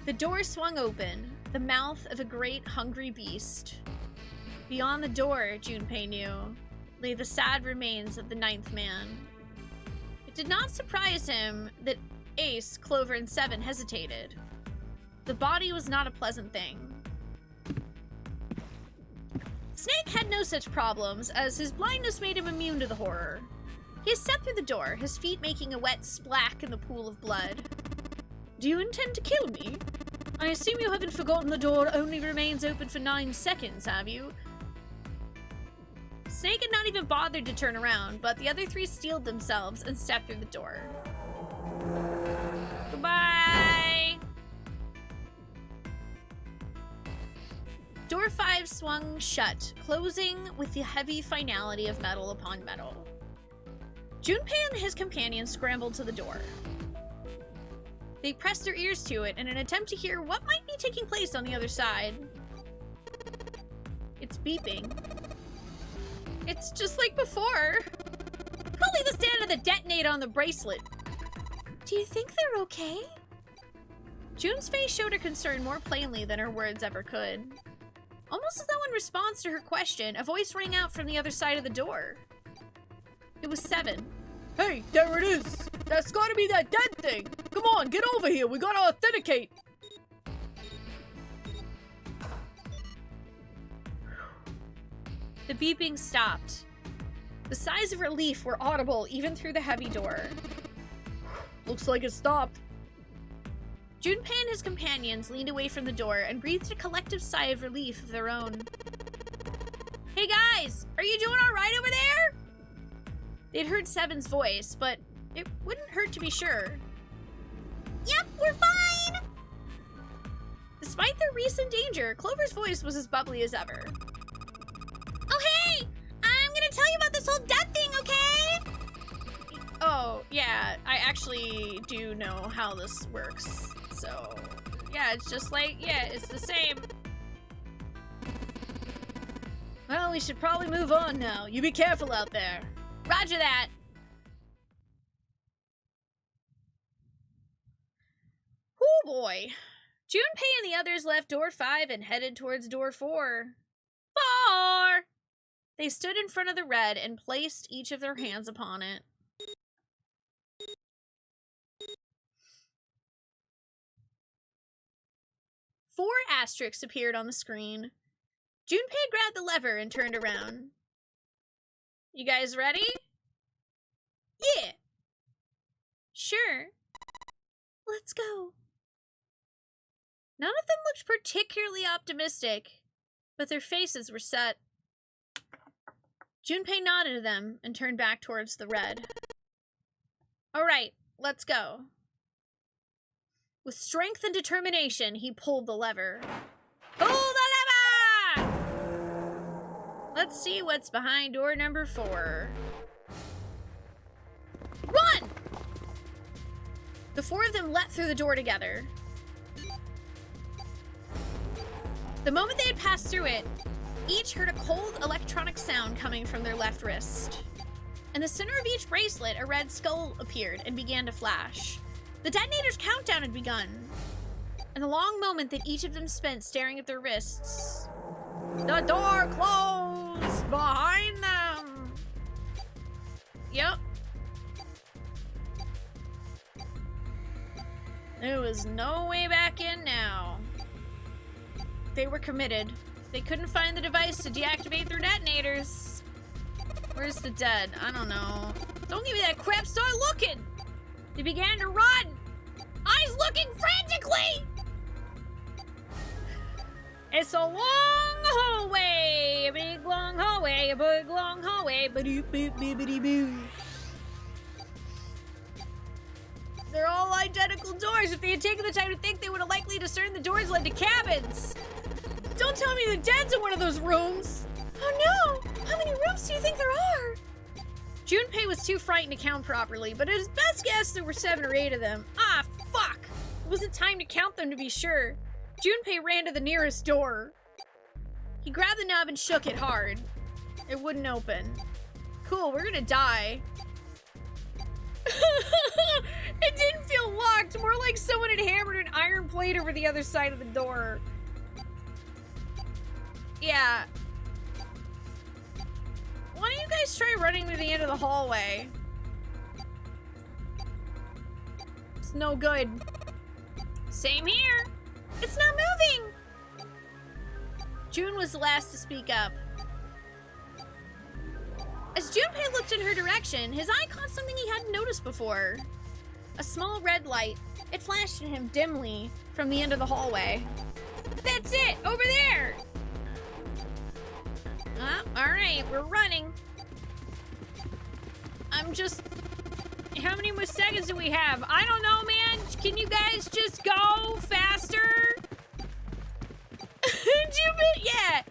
the door swung open, the mouth of a great hungry beast. Beyond the door, Junpei knew, lay the sad remains of the 9th man. It did not surprise him that Ace, Clover, and 7 hesitated. The body was not a pleasant thing. Snake had no such problems, as his blindness made him immune to the horror. He stepped through the door, his feet making a wet splack in the pool of blood. Do you intend to kill me? I assume you haven't forgotten the door only remains open for 9 seconds, have you? Snake had not even bothered to turn around, but the other 3 steeled themselves and stepped through the door. Goodbye! Door 5 swung shut, closing with the heavy finality of metal upon metal. Junpei and his companions scrambled to the door. They pressed their ears to it in an attempt to hear what might be taking place on the other side. It's beeping. It's just like before. Probably the stand of the detonator on the bracelet. Do you think they're okay? June's face showed her concern more plainly than her words ever could. Almost as though in response to her question, a voice rang out from the other side of the door. It was 7. Hey, there it is! That's gotta be that dead thing! Come on, get over here, we gotta authenticate! The beeping stopped. The sighs of relief were audible even through the heavy door. Looks like it stopped. Junpei and his companions leaned away from the door and breathed a collective sigh of relief of their own. Hey guys, are you doing alright over there? They'd heard Seven's voice, but it wouldn't hurt to be sure. Yep, we're fine! Despite their recent danger, Clover's voice was as bubbly as ever. Oh hey! I'm gonna tell you about this whole death thing, okay? Oh, yeah, I actually do know how this works. So, yeah, it's just like, yeah, it's the same. Well, we should probably move on now. You be careful out there. Roger that. Oh boy. Junpei and the others left door 5 and headed towards door 4. 4! They stood in front of the red and placed each of their hands upon it. Four asterisks appeared on the screen. Junpei grabbed the lever and turned around. You guys ready? Yeah. Sure. Let's go. None of them looked particularly optimistic, but their faces were set. Junpei nodded to them and turned back towards the red. All right, let's go. With strength and determination, he pulled the lever. Pull the lever! Let's see what's behind door number 4. Run! The four of them leapt through the door together. The moment they had passed through it, each heard a cold electronic sound coming from their left wrist. In the center of each bracelet, a red skull appeared and began to flash. The detonator's countdown had begun. In the long moment that each of them spent staring at their wrists, the door closed behind them. Yep. There was no way back in now. They were committed. They couldn't find the device to deactivate their detonators. Where's the dead? I don't know. Don't give me that crap, start looking! They began to run! Eyes looking frantically! It's a long hallway! A big long hallway, a big long hallway, ba-doop-boop-bibbidi-boo. They're all identical doors. If they had taken the time to think, they would have likely discerned the doors led to cabins. Don't tell me the dead's in one of those rooms. Oh no! How many rooms do you think there are? Junpei was too frightened to count properly, but at his best guess, there were 7 or 8 of them. Ah, fuck! It wasn't time to count them to be sure. Junpei ran to the nearest door. He grabbed the knob and shook it hard. It wouldn't open. Cool, we're gonna die. It didn't feel locked, more like someone had hammered an iron plate over the other side of the door. Yeah. Why don't you guys try running to the end of the hallway? It's no good. Same here. It's not moving. June was the last to speak up. As Junpei looked in her direction, his eye caught something he hadn't noticed before. A small red light. It flashed at him dimly from the end of the hallway. That's it! Over there! Alright, we're running. I'm just... How many more seconds do we have? I don't know, man. Can you guys just go faster? Yeah.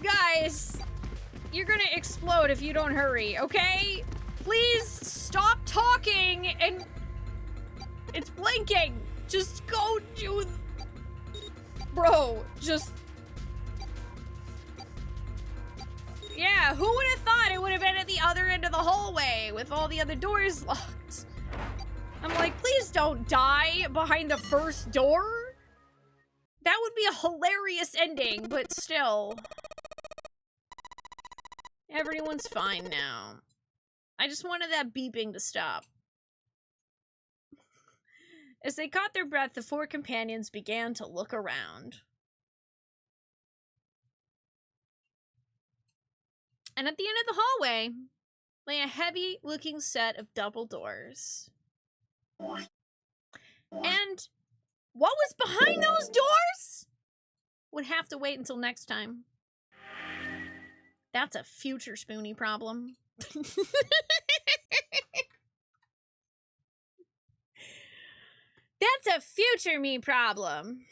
Guys, you're gonna explode if you don't hurry, okay? Please stop talking and... It's blinking. Just go do... Bro, just... Yeah, who would have thought it would have been at the other end of the hallway with all the other doors locked? I'm like, please don't die behind the first door. That would be a hilarious ending, but still. Everyone's fine now. I just wanted that beeping to stop. As they caught their breath, the 4 companions began to look around. And at the end of the hallway lay a heavy-looking set of double doors. And what was behind those doors? Would have to wait until next time. That's a future Spoonie problem. That's a future me problem.